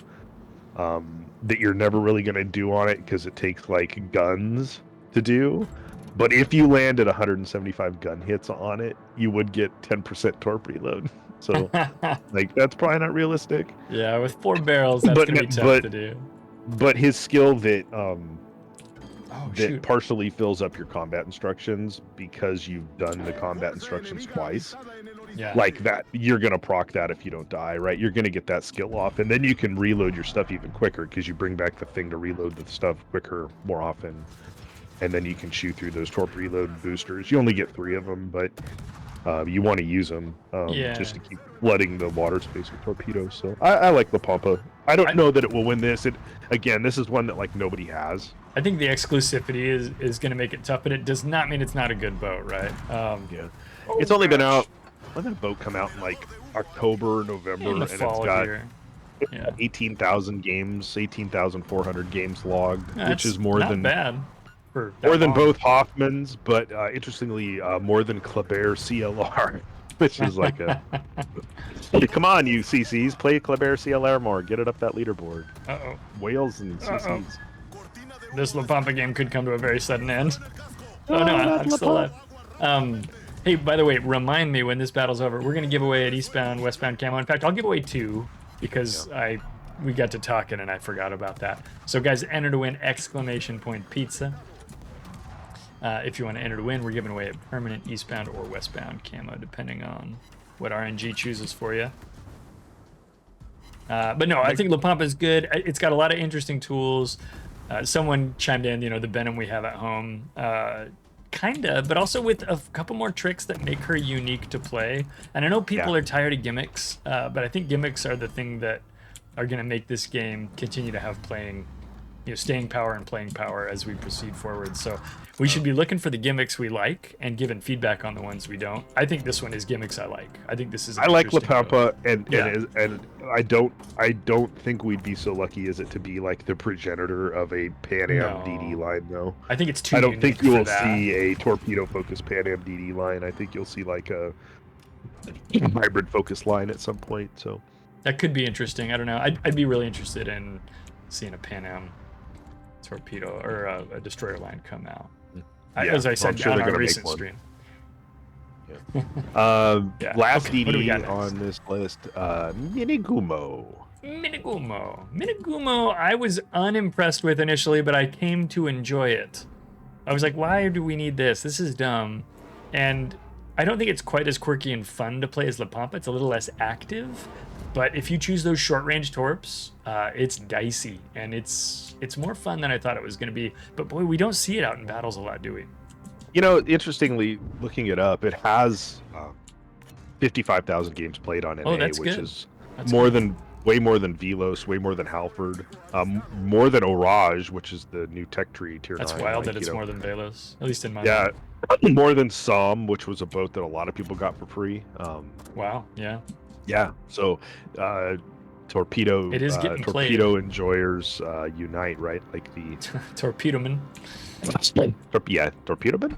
S2: that you're never really going to do on it because it takes like guns to do. But if you landed 175 gun hits on it, you would get 10% torp reload. So like that's probably not realistic.
S1: Yeah, with 4 barrels, that's gonna be tough to do.
S2: But his skill that
S1: shoot.
S2: partially fills up your combat instructions because you've done the combat instructions twice.
S1: Yeah.
S2: Like that, you're gonna proc that if you don't die, right? You're gonna get that skill off, and then you can reload your stuff even quicker because you bring back the thing to reload the stuff quicker, more often, and then you can shoot through those torp reload boosters. You only get 3 of them, but you want to use them just to keep flooding the water space with torpedoes. So I like the Pampa. I don't know that it will win this. Again, this is one that like nobody has.
S1: I think the exclusivity is going to make it tough, but it does not mean it's not a good boat, right?
S2: Yeah. It's only been out. When did the boat come out in like October, November,
S1: in the
S2: and
S1: fall
S2: it's got 18,000 games, 18,400 games logged, which is more
S1: not
S2: than
S1: bad.
S2: More than both Hoffmans, but interestingly, more than Kleber CLR, which is like a. Come on, you CCs, play Kleber CLR more. Get it up that leaderboard. Whales and CCs.
S1: This La Pampa game could come to a very sudden end. Oh no, I'm still alive. Hey, by the way, remind me when this battle's over. We're gonna give away an eastbound, westbound camo. In fact, I'll give away 2 because we got to talking and I forgot about that. So guys, enter to win !pizza. If you want to enter to win, we're giving away a permanent eastbound or westbound camo, depending on what RNG chooses for you. But no, I think La Pampa is good. It's got a lot of interesting tools. Someone chimed in, the Venom we have at home, kinda, but also with a couple more tricks that make her unique to play. And I know people are tired of gimmicks, but I think gimmicks are the thing that are going to make this game continue to have staying power and playing power as we proceed forward. So we should be looking for the gimmicks we like and giving feedback on the ones we don't. I think this one is gimmicks I like. I think this is.
S2: I like La Pampa, and I don't think we'd be so lucky as it to be like the progenitor of a Pan Am DD line, though.
S1: I think it's too.
S2: I don't think you will see a torpedo-focused Pan Am DD line. I think you'll see like a hybrid-focused line at some point. So
S1: that could be interesting. I don't know. I'd be really interested in seeing a Pan Am torpedo or a destroyer line come out. As I said on our recent stream.
S2: Last DD on this list, Minegumo.
S1: Minegumo, I was unimpressed with initially, but I came to enjoy it. I was like, why do we need this? This is dumb. And I don't think it's quite as quirky and fun to play as La Pampa. It's a little less active. But if you choose those short-range torps, it's dicey, and it's more fun than I thought it was going to be. But boy, we don't see it out in battles a lot, do we?
S2: Interestingly, looking it up, it has 55,000 games played on NA, which is way more than Velos, way more than Halford, more than Oranje, which is the new tech tree tier 9.
S1: That's wild that it's more than Velos, at least in my
S2: mind. More than Somme, which was a boat that a lot of people got for free.
S1: Wow, yeah.
S2: Yeah, so torpedo enjoyers unite, right? Like the
S1: torpedoman.
S2: Torpedoman.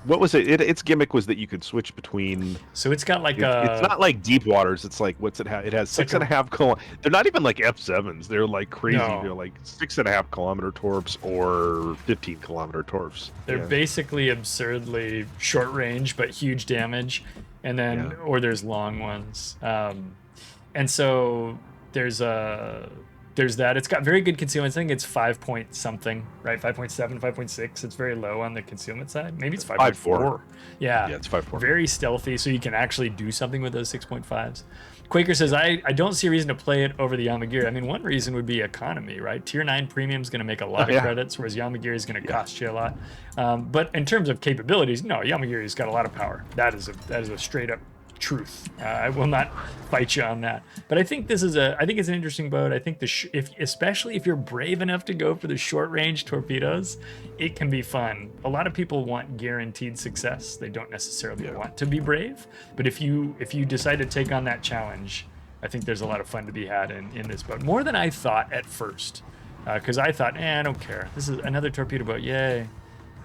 S2: What was it? Its gimmick was that you could switch between.
S1: So it's got like
S2: it's not like deep waters. It's like what's it have? It has 6.5 kilometers. They're not even like F7s. They're like crazy. No. They're like 6.5 kilometer torps or 15 kilometer torps.
S1: They're basically absurdly short range but huge damage. And then, or there's long ones. And so there's that. It's got very good concealment. I think it's 5 point something, right? 5.7, 5.6. It's very low on the concealment side. Maybe it's 5.4. Yeah, it's 5.4. Very stealthy, so you can actually do something with those 6.5s. Quaker says, I don't see a reason to play it over the Yamagiri. I mean, one reason would be economy, right? Tier 9 premium is going to make a lot of credits, whereas Yamagiri is going to cost you a lot. But in terms of capabilities, no, Yamagiri's got a lot of power. That is a straight up truth. I will not fight you on that. But I think it's an interesting boat. I think especially if you're brave enough to go for the short range torpedoes, it can be fun. A lot of people want guaranteed success. They don't necessarily want to be brave. But if you decide to take on that challenge, I think there's a lot of fun to be had in this boat. More than I thought at first. Because I thought, I don't care. This is another torpedo boat. Yay.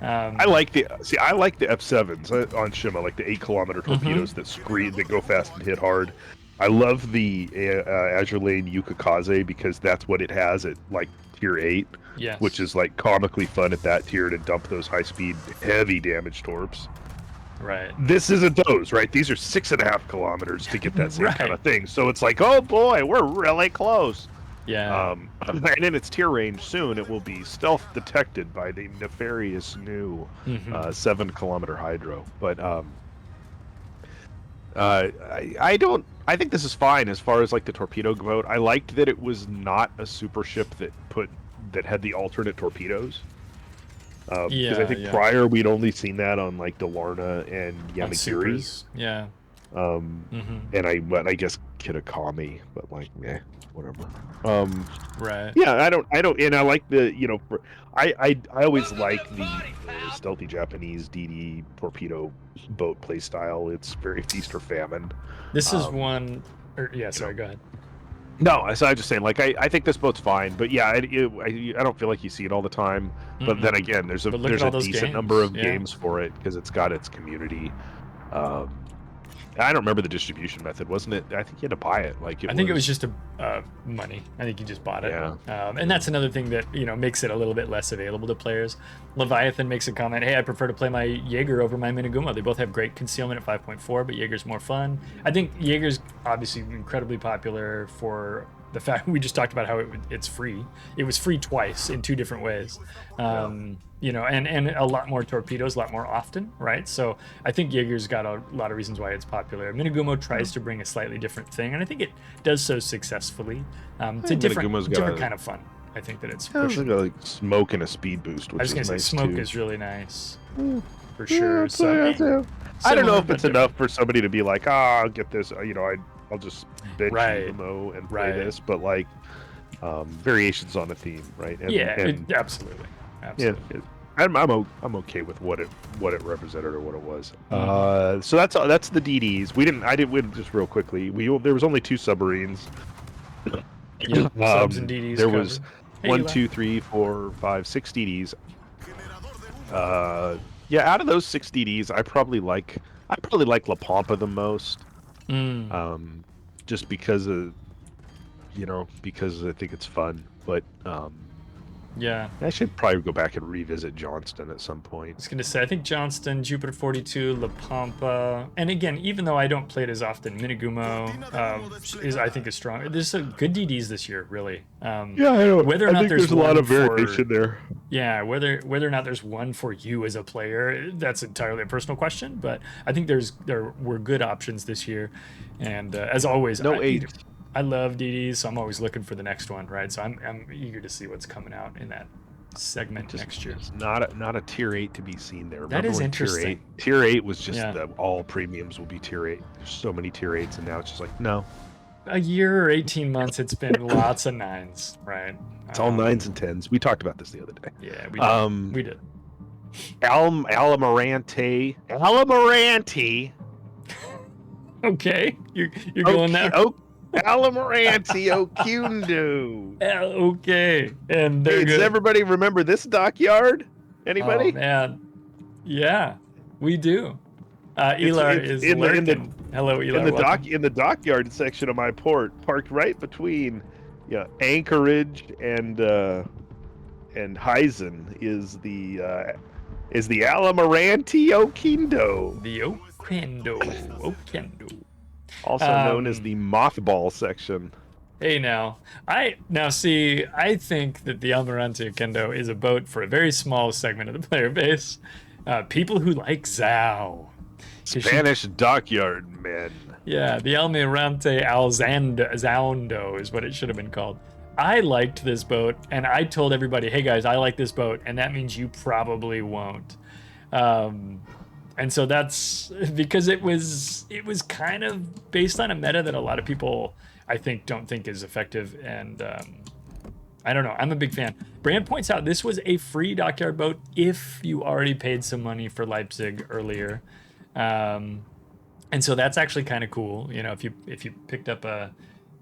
S2: I like the F7s on Shima, like the 8 kilometer torpedoes that scream, that go fast and hit hard. I love the Azure Lane Yukikaze because that's what it has at like tier 8,
S1: Yes.
S2: which is like comically fun at that tier to dump those high-speed, heavy damage torps.
S1: Right.
S2: This isn't those, right? These are 6.5 kilometers to get that same kind
S1: Right.
S2: of thing. So it's like, oh boy, we're really close.
S1: Yeah.
S2: And in its tier range soon, it will be stealth detected by the nefarious new 7-kilometer hydro. But I think this is fine as far as like the torpedo boat. I liked that it was not a super ship that had the alternate torpedoes. Because I think prior we'd only seen that on like Dalarna and Yamagiri.
S1: Yeah.
S2: And I guess Kitakami, but like, whatever.
S1: Right.
S2: Yeah, I don't, and I like the, I always like the stealthy Japanese DD torpedo boat play style. It's very feast or famine.
S1: This is one, sorry, go ahead.
S2: No, so I'm just saying, like, I think this boat's fine, but yeah, I don't feel like you see it all the time. But then again, there's a decent number of games for it because it's got its community. I don't remember the distribution method, wasn't it? I think you had to buy it. Like, I think
S1: it was just money. I think you just bought it.
S2: Yeah.
S1: And that's another thing that makes it a little bit less available to players. Leviathan makes a comment: "Hey, I prefer to play my Jaeger over my Minegumo. They both have great concealment at 5.4, but Jaeger's more fun." I think Jaeger's obviously incredibly popular for the fact we just talked about how it's free. It was free twice in 2 different ways. And a lot more torpedoes, a lot more often, right? So I think Jaeger's got a lot of reasons why it's popular. Minegumo tries to bring a slightly different thing, and I think it does so successfully. It's a different kind of fun. I think that it's pushing.
S2: Like smoke and a speed boost, which
S1: I was gonna
S2: is
S1: say
S2: nice
S1: smoke
S2: too.
S1: is really nice for sure.
S2: I don't know if it's enough for somebody to be like, I'll get this. I'll just bench Emo and play this, but like variations on the theme, right? And,
S1: absolutely.
S2: Yeah, I'm okay with what it represented or what it was. So that's the DDs. We didn't just real quickly. There was only 2 submarines.
S1: Subs and DDs.
S2: There was 1, 2, 3, 4, 5, 6 DDs. Out of those 6 DDs, I probably like La Pampa the most. Just because of because I think it's fun, but I should probably go back and revisit Johnston at some point.
S1: I was going to say, I think Johnston, Jupiter 42, La Pampa, and again, even though I don't play it as often, Minegumo I think is strong. There's some good DDs this year, really.
S2: I know.
S1: Whether or not
S2: there's a lot of variation there.
S1: Yeah, whether or not there's one for you as a player, that's entirely a personal question. But I think there were good options this year, and as always, I love DDs, so I'm always looking for the next one, right? So I'm eager to see what's coming out in that segment next year.
S2: It's not a tier 8 to be seen there.
S1: That is interesting.
S2: Tier 8 was just all premiums will be tier 8. There's so many tier 8s, and now it's just like, no.
S1: A year or 18 months, it's been lots of 9s, right?
S2: It's all 9s and 10s. We talked about this the other day.
S1: Yeah, we did.
S2: Almirante.
S1: Okay, you're going there.
S2: Almirante Oquendo.
S1: Okay, and
S2: does everybody remember this dockyard? Anybody?
S1: Oh man, yeah, we do. Elar is lurking. Hello, Elar.
S2: In the dockyard section of my port, parked right between Anchorage and Heisen, is the Almirante Oquendo.
S1: The Oquendo.
S2: Also known as the mothball section.
S1: Hey now, I think that the Almirante Oquendo is a boat for a very small segment of the player base. People who like Zhao.
S2: Spanish dockyard men.
S1: Yeah, the Almirante Alzando is what it should have been called. I liked this boat, and I told everybody, hey guys, I like this boat, and that means you probably won't. And so that's because it was kind of based on a meta that a lot of people, I think, don't think is effective. And I don't know. I'm a big fan. Brand points out this was a free dockyard boat if you already paid some money for Leipzig earlier. And so that's actually kind of cool. If you picked up a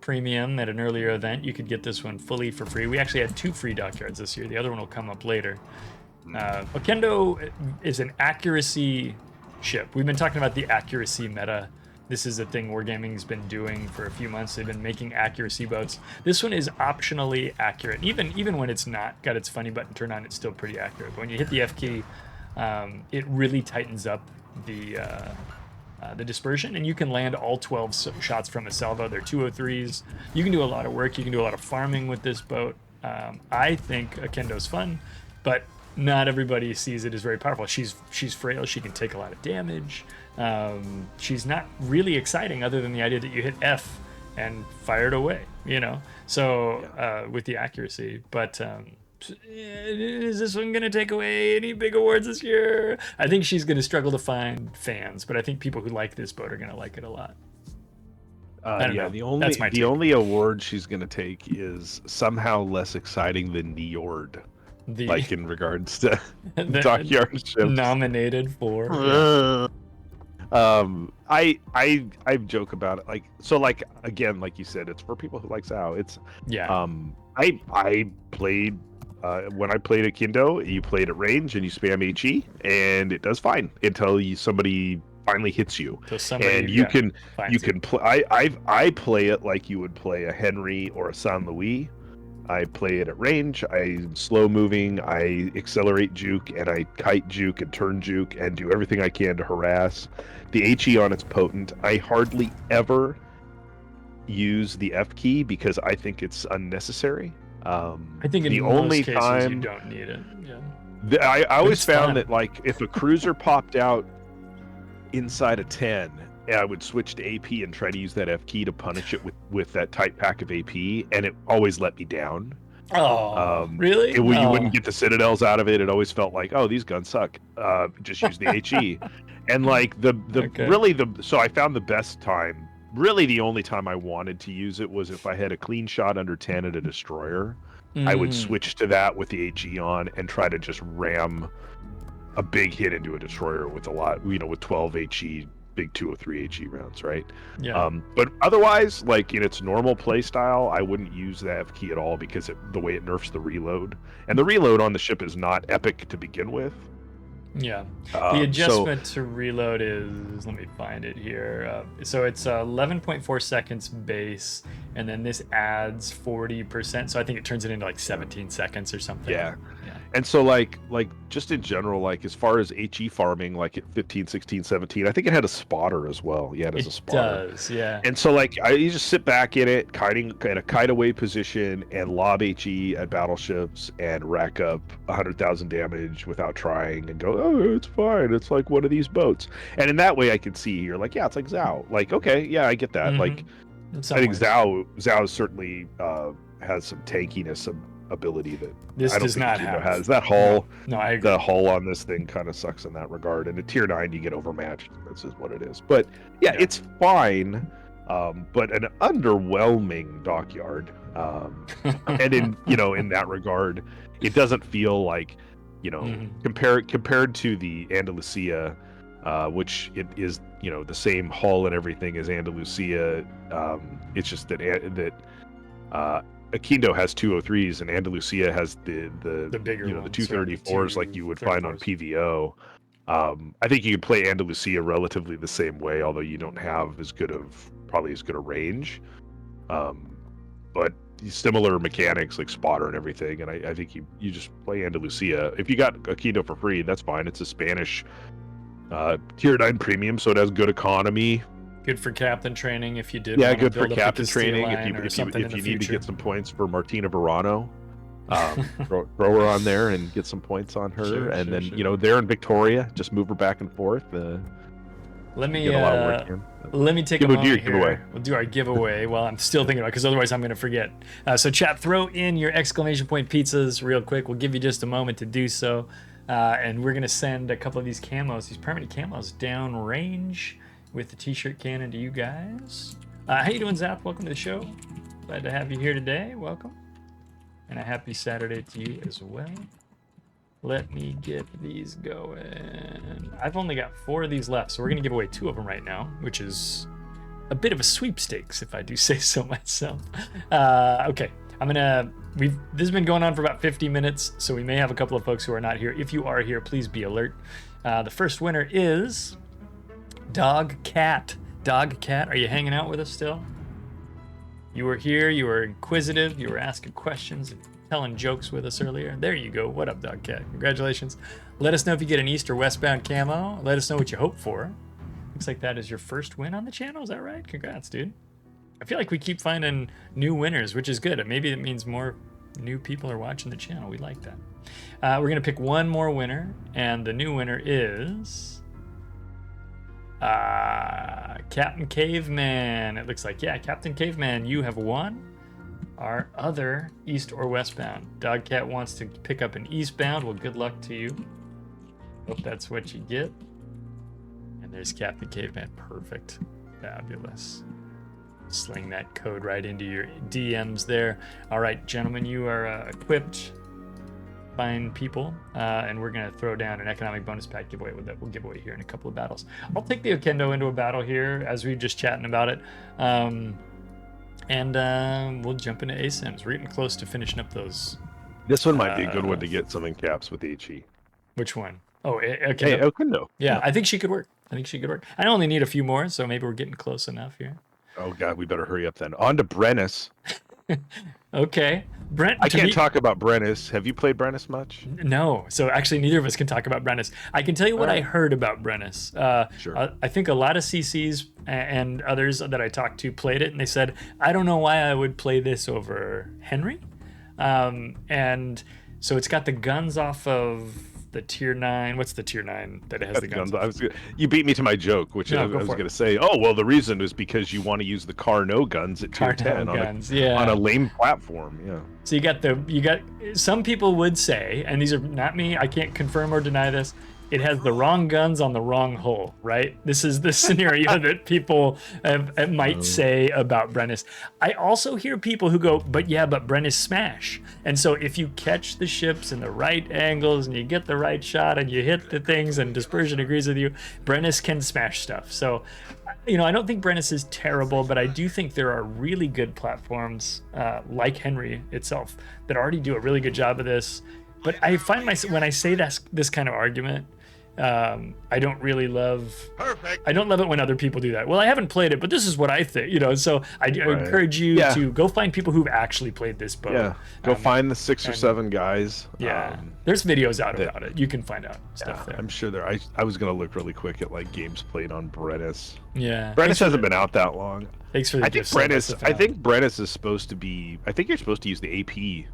S1: premium at an earlier event, you could get this one fully for free. We actually had 2 free dockyards this year. The other one will come up later. Oquendo is an accuracy ship. We've been talking about the accuracy meta This is a thing Wargaming's been doing for a few months. They've been making accuracy boats. This one is optionally accurate. Even when it's not got its funny button turned on, it's still pretty accurate. But when you hit the F key, it really tightens up the dispersion, and you can land all 12 shots from a salvo. They're 203s. You can do a lot of work. You can do a lot of farming with this boat. I think Oquendo's fun, but not everybody sees it as very powerful. She's frail. She can take a lot of damage. She's not really exciting other than the idea that you hit F and fire it away, you know? So with the accuracy, but is this one going to take away any big awards this year? I think she's going to struggle to find fans, but I think people who like this boat are going to like it a lot. I don't know.
S2: The only award she's going to take is somehow less exciting than Njord. Like in regards to dockyard ships.
S1: Nominated for.
S2: I joke about it, like again, like you said, it's for people who like Zhao. It's I played when I played Oquendo, you played at range and you spam HE and it does fine until somebody finally hits you, and you can play. I play it like you would play a Henry or a San Luis. I play it at range. I'm slow moving. I accelerate juke and I kite juke and turn juke and do everything I can to harass. The HE on it's potent. I hardly ever use the F key because I think it's unnecessary.
S1: I think in the only cases time you don't need it. Yeah.
S2: I always found that like if a cruiser popped out inside a 10, I would switch to AP and try to use that F key to punish it with that tight pack of AP, and it always let me down.
S1: Oh, really?
S2: You wouldn't get the citadels out of it. It always felt like, oh, these guns suck. Just use the HE. And like so I found the best time, really the only time I wanted to use it was if I had a clean shot under 10 at a destroyer. I would switch to that with the HE on and try to just ram a big hit into a destroyer with with 12 HE, big 203 HE rounds, right?
S1: Yeah.
S2: But otherwise, like in its normal play style, I wouldn't use the F key at all because the way it nerfs the reload, and the reload on the ship is not epic to begin with.
S1: Yeah. The adjustment to reload is, let me find it here. So it's 11.4 seconds base, and then this adds 40%. So I think it turns it into like 17 seconds or something.
S2: Yeah. And so like just in general, like as far as HE farming, like at 15, 16, 17, I think it had a spotter as well. Yeah, it has a spotter.
S1: It does, yeah.
S2: And so like you just sit back in it, kiting in a kite away position and lob HE at battleships and rack up 100,000 damage without trying and go, oh, it's fine. It's like one of these boats. And in that way I could see here, like, yeah, it's like Zhao. Like, okay, yeah, I get that. Like I think Zhao certainly has some tankiness, some ability that
S1: this
S2: I don't
S1: does
S2: think
S1: not
S2: Oquendo
S1: have.
S2: has. That hull,
S1: no, I agree.
S2: The hull on this thing kind of sucks in that regard. And at tier 9 you get overmatched. This is what it is. But yeah. It's fine. But an underwhelming dockyard. And in that regard, it doesn't feel like, compared to the Andalusia, which it is, the same hull and everything as Andalusia. It's just that Oquendo has 203s and Andalusia has the
S1: bigger
S2: the
S1: ones,
S2: 234s like you would find on PVO. I think you can play Andalusia relatively the same way, although you don't have probably as good a range. But similar mechanics like spotter and everything, and I think you just play Andalusia. If you got Oquendo for free, that's fine. It's a Spanish tier 9 premium, so it has good economy.
S1: Good for captain training if you did.
S2: Yeah, good for captain training if you need to get some points for Martina Verano. Throw her on there and get some points on her, then there in Victoria, just move her back and forth.
S1: Let me take a moment here. We'll do our giveaway while I'm still thinking about it, because otherwise I'm going to forget. So chat, throw in your exclamation point pizzas real quick. We'll give you just a moment to do so. And we're going to send a couple of these permanent camos down range with the t-shirt cannon to you guys. How you doing, Zap? Welcome to the show. Glad to have you here today. Welcome. And a happy Saturday to you as well. Let me get these going. I've only got 4 of these left, so we're going to give away 2 of them right now, which is a bit of a sweepstakes, if I do say so myself. Okay, this has been going on for about 50 minutes, so we may have a couple of folks who are not here. If you are here, please be alert. The first winner is Dog Cat Dog Cat, are you hanging out with us still? You were here, you were inquisitive, you were asking questions and telling jokes with us earlier. There you go. What up, Dog Cat? Congratulations. Let us know if you get an east or westbound camo. Let us know what you hope for. Looks like that is your first win on the channel. Is that right? Congrats, dude. I feel like we keep finding new winners, which is good. Maybe it means more new people are watching the channel. We like that. We're going to pick one more winner, and the new winner is Captain Caveman. It looks like, yeah, Captain Caveman, you have won our other east or westbound. Dogcat wants to pick up an eastbound. Well, good luck to you. Hope that's what you get. And there's Captain Caveman. Perfect. Fabulous. Sling that code right into your DMs there. All right, gentlemen, you are equipped. Fine people, and we're gonna throw down an economic bonus pack giveaway with that. We'll give away here in a couple of battles. I'll take the Oquendo into a battle here as we're just chatting about it, and we'll jump into ASIMs. We're getting close to finishing up those.
S2: This one might be a good one to get some in caps with HE.
S1: Which one? Oh, Oquendo.
S2: Hey, Oquendo.
S1: Yeah, I think she could work. I only need a few more, so maybe we're getting close enough here.
S2: Oh God, we better hurry up then. On to Brennus.
S1: Okay. Brent,
S2: I can't talk about Brennus. Have you played Brennus much?
S1: No. So actually, neither of us can talk about Brennus. I can tell you what I heard about Brennus.
S2: Sure.
S1: I think a lot of CCs and others that I talked to played it, and they said, I don't know why I would play this over Henry. And so it's got the guns off of the tier 9. What's the tier 9 that it has the guns?
S2: You beat me to my joke, which I was going to say. Oh well, the reason is because you want to use the Carno guns at tier 10 on a lame platform. Yeah.
S1: So you got some people would say, and these are not me. I can't confirm or deny this. It has the wrong guns on the wrong hull, right? This is the scenario that people might say about Brennus. I also hear people who go, but Brennus smash. And so if you catch the ships in the right angles and you get the right shot and you hit the things and Dispersion agrees with you, Brennus can smash stuff. So, I don't think Brennus is terrible, but I do think there are really good platforms like Henry itself that already do a really good job of this. But I find when I say this kind of argument, I don't really love. Perfect. I don't love it when other people do that. Well, I haven't played it, but this is what I think. So I encourage you to go find people who've actually played this boat.
S2: Yeah. Go find the 6 or 7 guys.
S1: Yeah. There's videos out about it. You can find out stuff there.
S2: I'm sure there. I was gonna look really quick at like games played on Brennus.
S1: Yeah.
S2: Brennus hasn't been out that long.
S1: Thanks for the
S2: gift. I think Brennus is supposed to be. I think you're supposed to use the AP.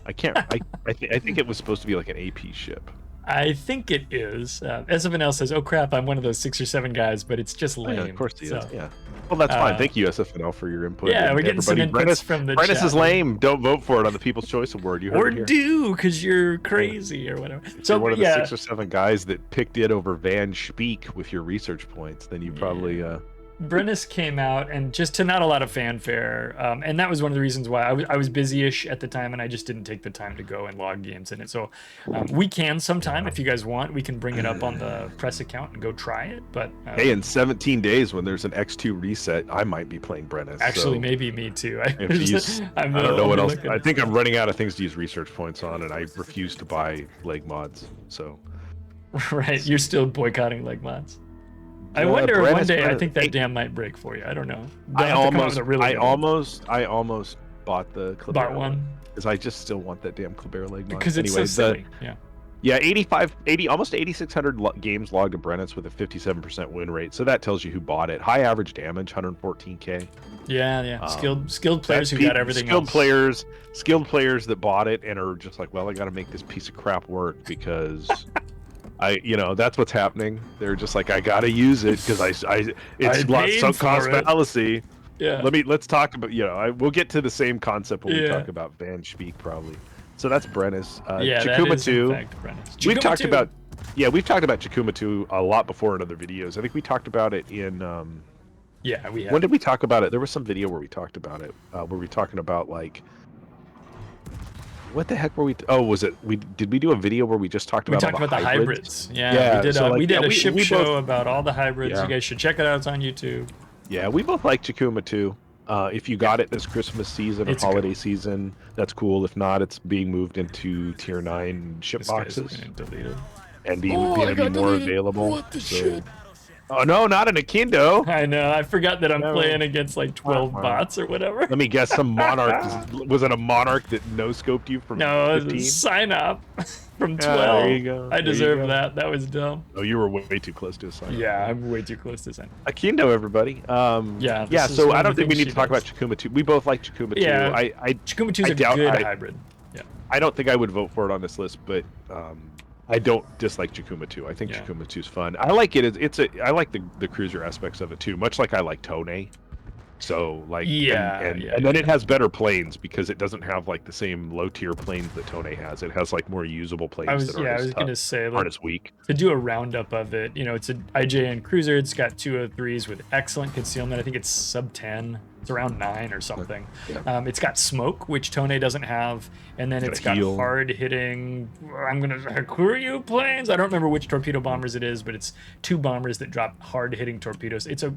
S2: I can't. I think it was supposed to be like an AP ship.
S1: I think it is. SFNL says, "Oh crap, I'm one of those 6 or 7 guys," but it's just lame.
S2: Yeah, of course he is. Yeah. Well, that's fine. Thank you, SFNL, for your input.
S1: Yeah, we're getting some inputs from the chat.
S2: Brennus is lame. Don't vote for it on the People's Choice Award. You heard it here.
S1: Do, because you're crazy or whatever.
S2: So you're one of the 6 or 7 guys that picked it over Van Speak with your research points. Then you probably.
S1: Brennus came out, and just to not a lot of fanfare, and that was one of the reasons why I was busy-ish at the time, and I just didn't take the time to go and log games in it. So we can sometime, if you guys want, we can bring it up on the press account and go try it. But
S2: hey, in 17 days when there's an X2 reset, I might be playing Brennus.
S1: Actually, maybe me too.
S2: I don't know what else. I think I'm running out of things to use research points on, and I refuse to buy leg mods. So
S1: right, you're still boycotting leg mods. I wonder if one day I think that dam might break for you. I don't know.
S2: I almost bought the Klibera.
S1: Bought one
S2: because I just still want that damn Klibera leg mod.
S1: Because it's so silly.
S2: Yeah, 80, almost 8,600 games logged to Brennus with a 57% win rate. So that tells you who bought it. High average damage, 114k.
S1: Yeah. Skilled players who got everything else.
S2: Skilled players that bought it and are just like, well, I got to make this piece of crap work because. That's what's happening. They're just like, I gotta use it because it's sunk cost fallacy.
S1: Yeah.
S2: Let's talk about. We'll get to the same concept when we talk about Van Speak probably. So that's Brennus. Chikuma 2. We've talked about Chikuma 2 a lot before in other videos. I think we talked about it in.
S1: Yeah, we have.
S2: When did we talk about it? There was some video where we talked about it. Where we talking about like. What the heck were we? Was it? Did we do a video where we just talked about?
S1: We talked about the hybrids. Yeah, we did a ship show about all the hybrids. You guys should check it out. It's on YouTube.
S2: Yeah, we both like Chikuma too. If you got it this Christmas season or holiday season, that's cool. If not, it's being moved into tier 9 ship boxes and being more available. Oh no, not an Oquendo.
S1: I know. I forgot that I'm playing against like 12 bots or whatever.
S2: Let me guess. Some monarch. Was it a monarch that no scoped you from 15?
S1: No, it was a sign up from 12.
S2: There you go.
S1: I deserve that. That was dumb.
S2: Oh, you were way too close to a sign up.
S1: Yeah, I'm way too close to sign up.
S2: Oquendo, everybody.
S1: Yeah.
S2: So I don't think we need to talk about Chikuma 2. We both like Chikuma 2.
S1: Yeah.
S2: Chikuma
S1: 2 is a good hybrid. Yeah.
S2: I don't think I would vote for it on this list, but I don't dislike Chikuma 2. I think Chikuma 2 is fun. I like it. I like the cruiser aspects of it too, much like I like Tone. So like and then it has better planes because it doesn't have like the same low tier planes that Tone has. It has like more usable planes.
S1: I was gonna say
S2: aren't as weak.
S1: To do a roundup of it, you know, it's an IJN cruiser. It's got 203s with excellent concealment. I think it's sub 10. It's around 9 or something. Yeah. It's got smoke, which Tone doesn't have, and then it's got hard hitting. I'm gonna Hakuryu planes. I don't remember which torpedo bombers it is, but it's 2 bombers that drop hard hitting torpedoes. It's a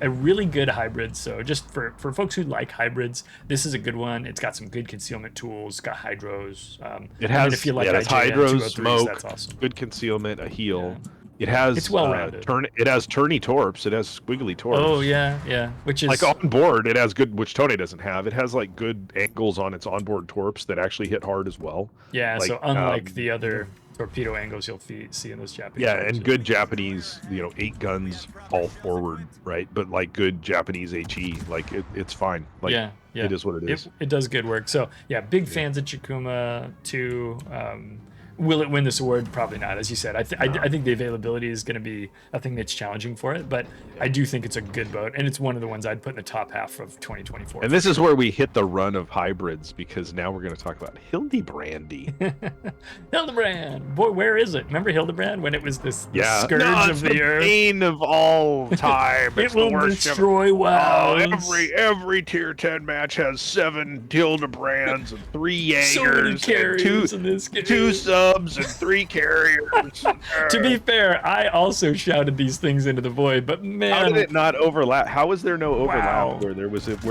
S1: really good hybrid. So just for folks who like hybrids, this is a good one. It's got some good concealment tools. It's got hydros.
S2: It has.
S1: If you like
S2: hydros, smoke,
S1: that's awesome.
S2: Good concealment, a heel. Yeah. It has
S1: it's well rounded.
S2: It has turny torps. It has squiggly torps.
S1: Oh yeah, which is
S2: like on board. It has good, which Tone doesn't have. It has like good angles on its onboard torps that actually hit hard as well.
S1: Yeah,
S2: like,
S1: so unlike the other torpedo angles you'll see in those Japanese.
S2: Yeah, and good Japanese, 8 guns all forward, right? But like good Japanese HE, like it's fine. Like it is what it is.
S1: It does good work. So yeah, big fans of Chikuma 2. Will it win this award? Probably not. As you said, I think the availability is going to be a thing that's challenging for it, but I do think it's a good boat, and it's one of the ones I'd put in the top half of 2024.
S2: And this is where we hit the run of hybrids, because now we're going to talk about Hildebrand.
S1: Hildebrand! Boy, where is it? Remember Hildebrand when it was this scourge of the earth?
S2: Bane of all time.
S1: It will destroy WoW.
S2: Every tier 10 match has 7 Hildebrands and 3 Jaegers.
S1: So many carriers in this game.
S2: 2 subs and 3 carriers.
S1: To be fair, I also shouted these things into the void, but man,
S2: how did it not overlap? How was there no overlap where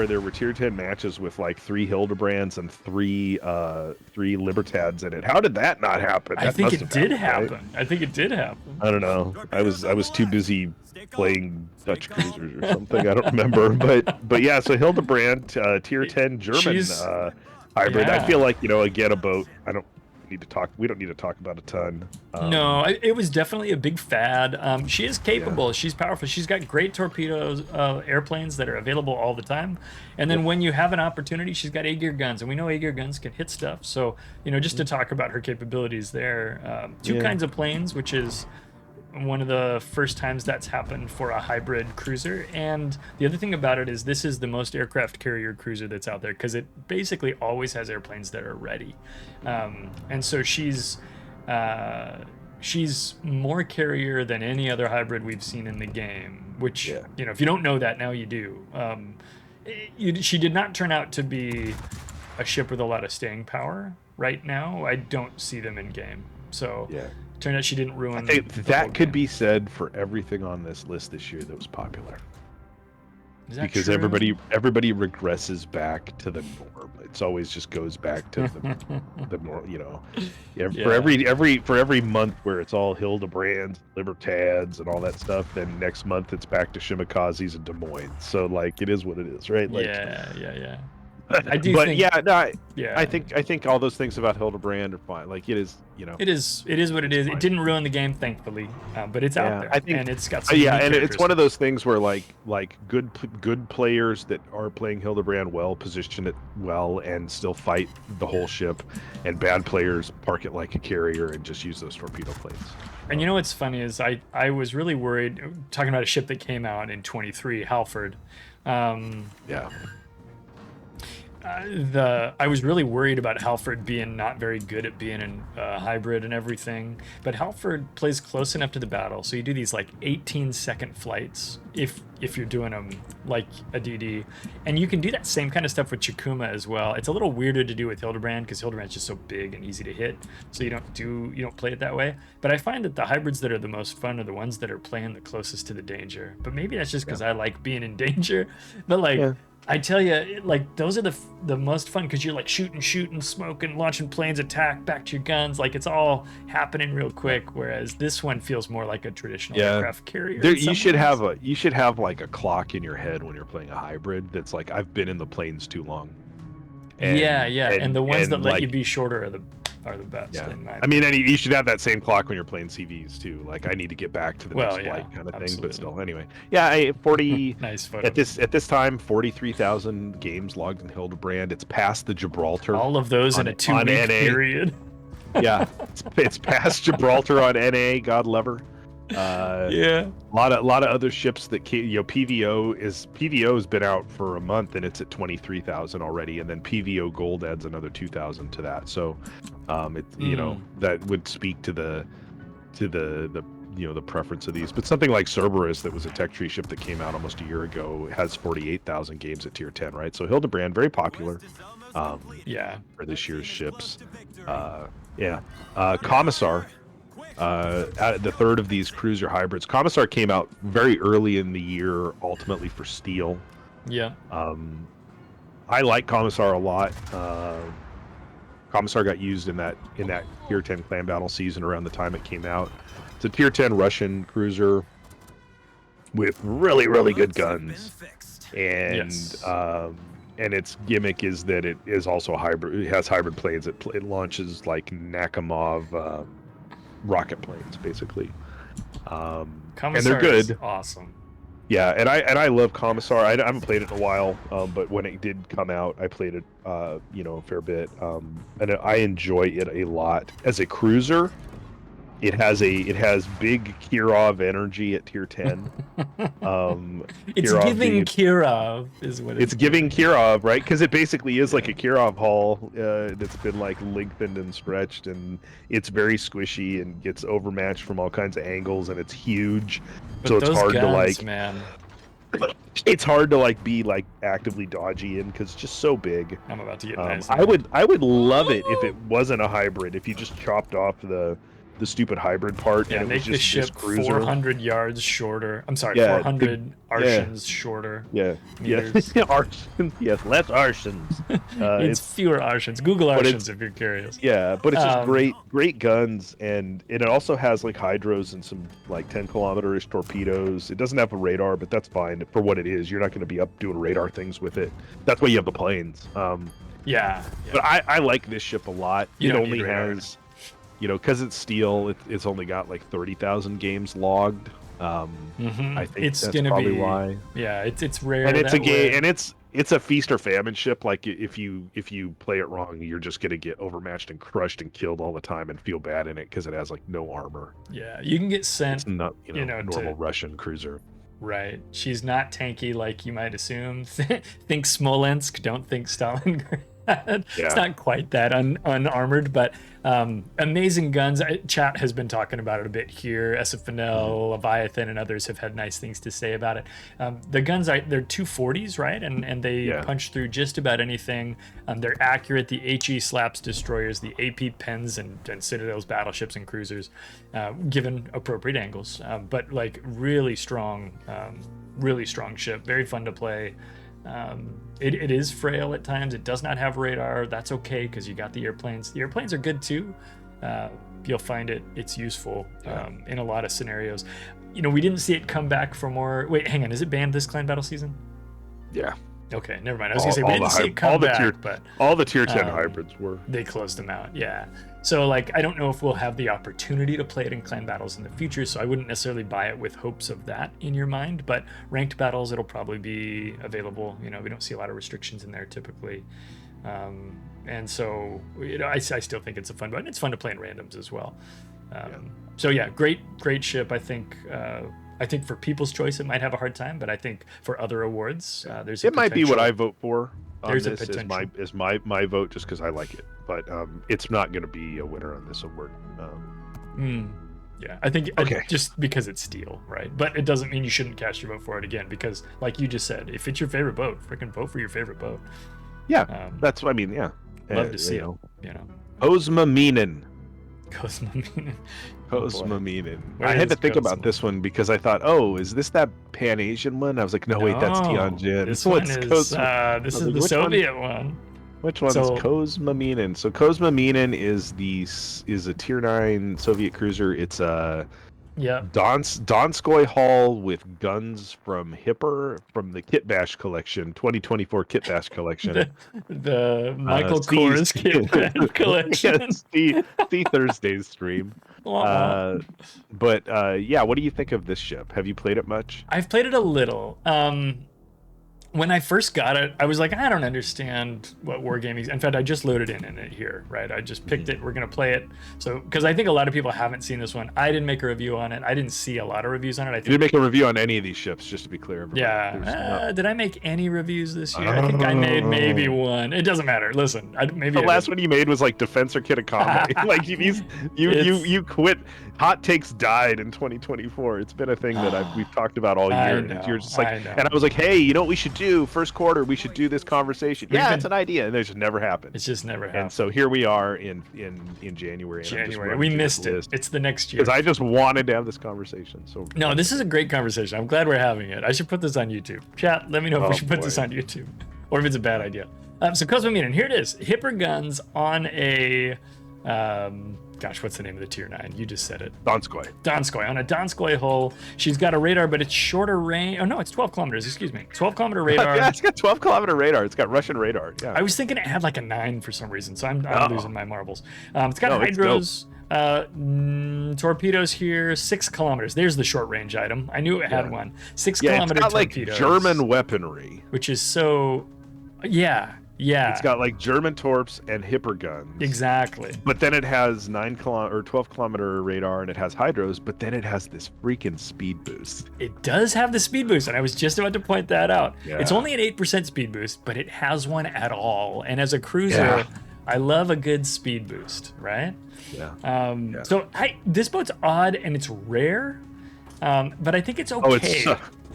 S2: there were tier 10 matches with like 3 Hildebrands and 3 Libertads in it? How did that not happen?
S1: I think it did happen. I think it did happen.
S2: I don't know. I was too busy playing Dutch cruisers or something. I don't remember. But yeah, so Hildebrand, tier 10 German hybrid. I feel like, again, a boat. We don't need to talk about a ton.
S1: No, it was definitely a big fad. She is capable. She's powerful. She's got great torpedoes, airplanes that are available all the time. And then when you have an opportunity, she's got A-gear guns, and we know A-gear guns can hit stuff. So, just to talk about her capabilities there, 2 kinds of planes, which is one of the first times that's happened for a hybrid cruiser. And the other thing about it is this is the most aircraft carrier cruiser that's out there, because it basically always has airplanes that are ready. And so she's more carrier than any other hybrid we've seen in the game, which, if you don't know that, now you do. She did not turn out to be a ship with a lot of staying power right now. I don't see them in game. So turned out she didn't ruin.
S2: I think that could be said for everything on this list this year that was popular.
S1: Is that
S2: because
S1: true?
S2: everybody regresses back to the norm. It's always just goes back to the norm. For every month where it's all Hildebrands, Libertads, and all that stuff, then next month it's back to Shimikazes and Des Moines. So like it is what it is, right? Like,
S1: yeah.
S2: I do, but I think all those things about Hildebrand are fine. Like it is,
S1: it is what it is. It didn't ruin the game, thankfully, but it's out there. I think, and it's got some
S2: and it's one of those things where like good players that are playing Hildebrand well position it well and still fight the whole ship, and bad players park it like a carrier and just use those torpedo planes.
S1: And what's funny is I was really worried, talking about a ship that came out in 23, Halford. I was really worried about Halford being not very good at being in hybrid and everything, but Halford plays close enough to the battle, so you do these like 18-second flights if you're doing them like a DD, and you can do that same kind of stuff with Chikuma as well. It's a little weirder to do with Hildebrand because Hildebrand's just so big and easy to hit, so you don't play it that way. But I find that the hybrids that are the most fun are the ones that are playing the closest to the danger. But maybe that's just because I like being in danger. But I tell you, like those are the most fun because you're like shooting, smoking, launching planes, attack, back to your guns. Like it's all happening real quick. Whereas this one feels more like a traditional aircraft carrier.
S2: You should have like a clock in your head when you're playing a hybrid that's like, I've been in the planes too long.
S1: And the ones that let you be shorter are the best.
S2: Yeah.
S1: In my
S2: I mean, and you should have that same clock when you're playing CVs too. Like, I need to get back to the next flight kind of
S1: absolutely.
S2: thing. But still, anyway, yeah, 40.
S1: Nice photo.
S2: At this time, 43,000 games logged in Hildebrand. It's past the Gibraltar.
S1: All of those in a 2-week period.
S2: Yeah, it's past Gibraltar on NA. God love her. A lot of other ships that came, PVO's been out for a month and it's at 23,000 already, and then PVO Gold adds another 2,000 to that. So, that would speak to the preference of these. But something like Cerberus, that was a tech tree ship that came out almost a year ago, has 48,000 games at tier 10, right? So Hildebrand, very popular. For this year's ships. Komissar. The third of these cruiser hybrids. Komissar came out very early in the year, ultimately for steel.
S1: Yeah.
S2: I like Komissar a lot. Komissar got used in that tier 10 clan battle season around the time it came out. It's a tier 10 Russian cruiser with really, really good guns. And and its gimmick is that it is also a hybrid. It has hybrid planes. It launches like Nakhimov rocket planes, basically. And they're good.
S1: Awesome.
S2: Yeah, and I love Komissar. I haven't played it in a while, but when it did come out, I played it, a fair bit, and I enjoy it a lot. As a cruiser, it has big Kirov energy at tier 10.
S1: It's giving Kirov is what
S2: it's giving Kirov, right? Because it basically is like a Kirov hull that's been like lengthened and stretched, and it's very squishy and gets overmatched from all kinds of angles, and it's huge.
S1: But
S2: so it's hard
S1: guns,
S2: to like,
S1: man.
S2: It's hard to like be like actively dodgy in because it's just so big.
S1: I'm about to get nice.
S2: I would love it if it wasn't a hybrid. If you just chopped off the stupid hybrid part, and it
S1: make
S2: was just
S1: the ship
S2: this cruiser
S1: 400 yards shorter. I'm sorry, 400 Arshins shorter.
S2: Arshins. Yes, less Arshins.
S1: It's fewer Arshins. Google Arshins if you're curious.
S2: Yeah, but it's just great guns, and it also has like hydros and some like 10-kilometer-ish torpedoes. It doesn't have a radar, but that's fine for what it is. You're not going to be up doing radar things with it. That's why you have the planes. But I like this ship a lot. It only has, because it's steel, it's only got like 30,000 games logged. I think
S1: it's
S2: that's
S1: gonna
S2: probably
S1: be
S2: why.
S1: Yeah, it's rare.
S2: And it's a game, and it's a feast or famine ship. Like if you play it wrong, you're just gonna get overmatched and crushed and killed all the time and feel bad in it because it has like no armor.
S1: Yeah, you can get sent.
S2: It's not normal Russian cruiser.
S1: Right. She's not tanky like you might assume. Think Smolensk, don't think Stalingrad. It's not quite that unarmored, but amazing guns. Chat has been talking about it a bit here. SFNL, Leviathan, and others have had nice things to say about it. The guns they're 240s, right? And they punch through just about anything. They're accurate. The HE slaps destroyers, the AP pens and Citadels, battleships, and cruisers, given appropriate angles. But like really strong ship. Very fun to play. It is frail at times. It does not have radar. That's okay because you got the airplanes. The airplanes are good too. You'll find it's useful in a lot of scenarios. We didn't see it come back for more. Wait, hang on. Is it banned this clan battle season?
S2: Yeah.
S1: Okay, never mind. I was gonna say we didn't see it come back, but
S2: all the tier 10 hybrids were.
S1: They closed them out. Yeah. So like I don't know if we'll have the opportunity to play it in clan battles in the future, so I wouldn't necessarily buy it with hopes of that in your mind, but ranked battles it'll probably be available. We don't see a lot of restrictions in there typically. And so I still think it's a fun button. It's fun to play in randoms as well. So yeah, great ship. I think for People's Choice it might have a hard time, but I think for other awards there's a
S2: might be what I vote for.
S1: There's
S2: this is my vote just because I like it, but it's not going to be a winner on this award.
S1: Yeah, I think just because it's steel, right? But it doesn't mean you shouldn't cast your vote for it again, because like you just said, if it's your favorite boat, freaking vote for your favorite boat.
S2: Yeah, that's what I mean. Yeah,
S1: love to see it.
S2: Kozma Minin.
S1: Kozma Minin.
S2: Kozma Minin.
S1: Where
S2: I had
S1: is
S2: to think about
S1: Kozma?
S2: this one because I thought, oh, is this that Pan Asian one? I was like, no, wait, that's Tianjin.
S1: This one is
S2: Kozma?
S1: this
S2: I was
S1: is
S2: like,
S1: the
S2: which
S1: Soviet one.
S2: Which one's
S1: So-
S2: Kozma Minin? So Kozma Minin is a Tier 9 Soviet cruiser. It's a
S1: Yeah.
S2: Donskoy Hull with guns from Hipper from the Kit Bash collection, 2024 Kit Bash collection.
S1: The Michael Kors kit collection.
S2: See Thursday's stream. But yeah, what do you think of this ship? Have you played it much?
S1: I've played it a little. When I first got it, I was like, I don't understand what wargaming is. In fact, I just loaded in it here, right? I just picked it. We're going to play it. So, because I think a lot of people haven't seen this one. I didn't make a review on it. I didn't see a lot of reviews on it. I think,
S2: You didn't make a review on any of these ships, just to be clear. Everybody.
S1: yeah. Did I make any reviews this year? I think I made maybe one. It doesn't matter. Listen, maybe
S2: The last one you made was like Defense or Kitakami. Like you quit. Hot takes died in 2024. It's been a thing that we've talked about all year. And you're just like, and I was like, hey, you know what we should do? First quarter, we should do this conversation. Yeah, it's an idea, and it just never happened.
S1: It's just never happened.
S2: And so here we are in January.
S1: January. We missed it. It's the next year.
S2: Because I just wanted to have this conversation. So
S1: no, this is a great conversation. I'm glad we're having it. I should put this on YouTube. Chat, let me know if we should put this on YouTube, or if it's a bad idea. So Kozma Minin, here it is. Hipper guns on a gosh, what's the name of the Tier 9? You just said it.
S2: Donskoy.
S1: On a Donskoy hull. She's got a radar, but it's shorter range. Oh, no, it's 12 kilometers. Excuse me. 12-kilometer radar.
S2: Yeah, it's got 12-kilometer radar. It's got Russian radar. Yeah.
S1: I was thinking it had like a 9 for some reason, so I'm losing my marbles. It's got
S2: It's
S1: hydros. Torpedoes here, 6 kilometers. There's the short range item. I knew it had one. 6 kilometer
S2: it's got
S1: torpedoes.
S2: like German weaponry.
S1: Which is so, yeah.
S2: It's got like German torps and Hipper guns.
S1: Exactly.
S2: But then it has 12-kilometer radar and it has hydros, but then it has this freaking speed boost.
S1: It does have the speed boost, and I was just about to point that out.
S2: Yeah.
S1: It's only an 8% speed boost, but it has one at all. And as a cruiser, I love a good speed boost, right?
S2: Yeah.
S1: So this boat's odd and it's rare, but I think it's okay.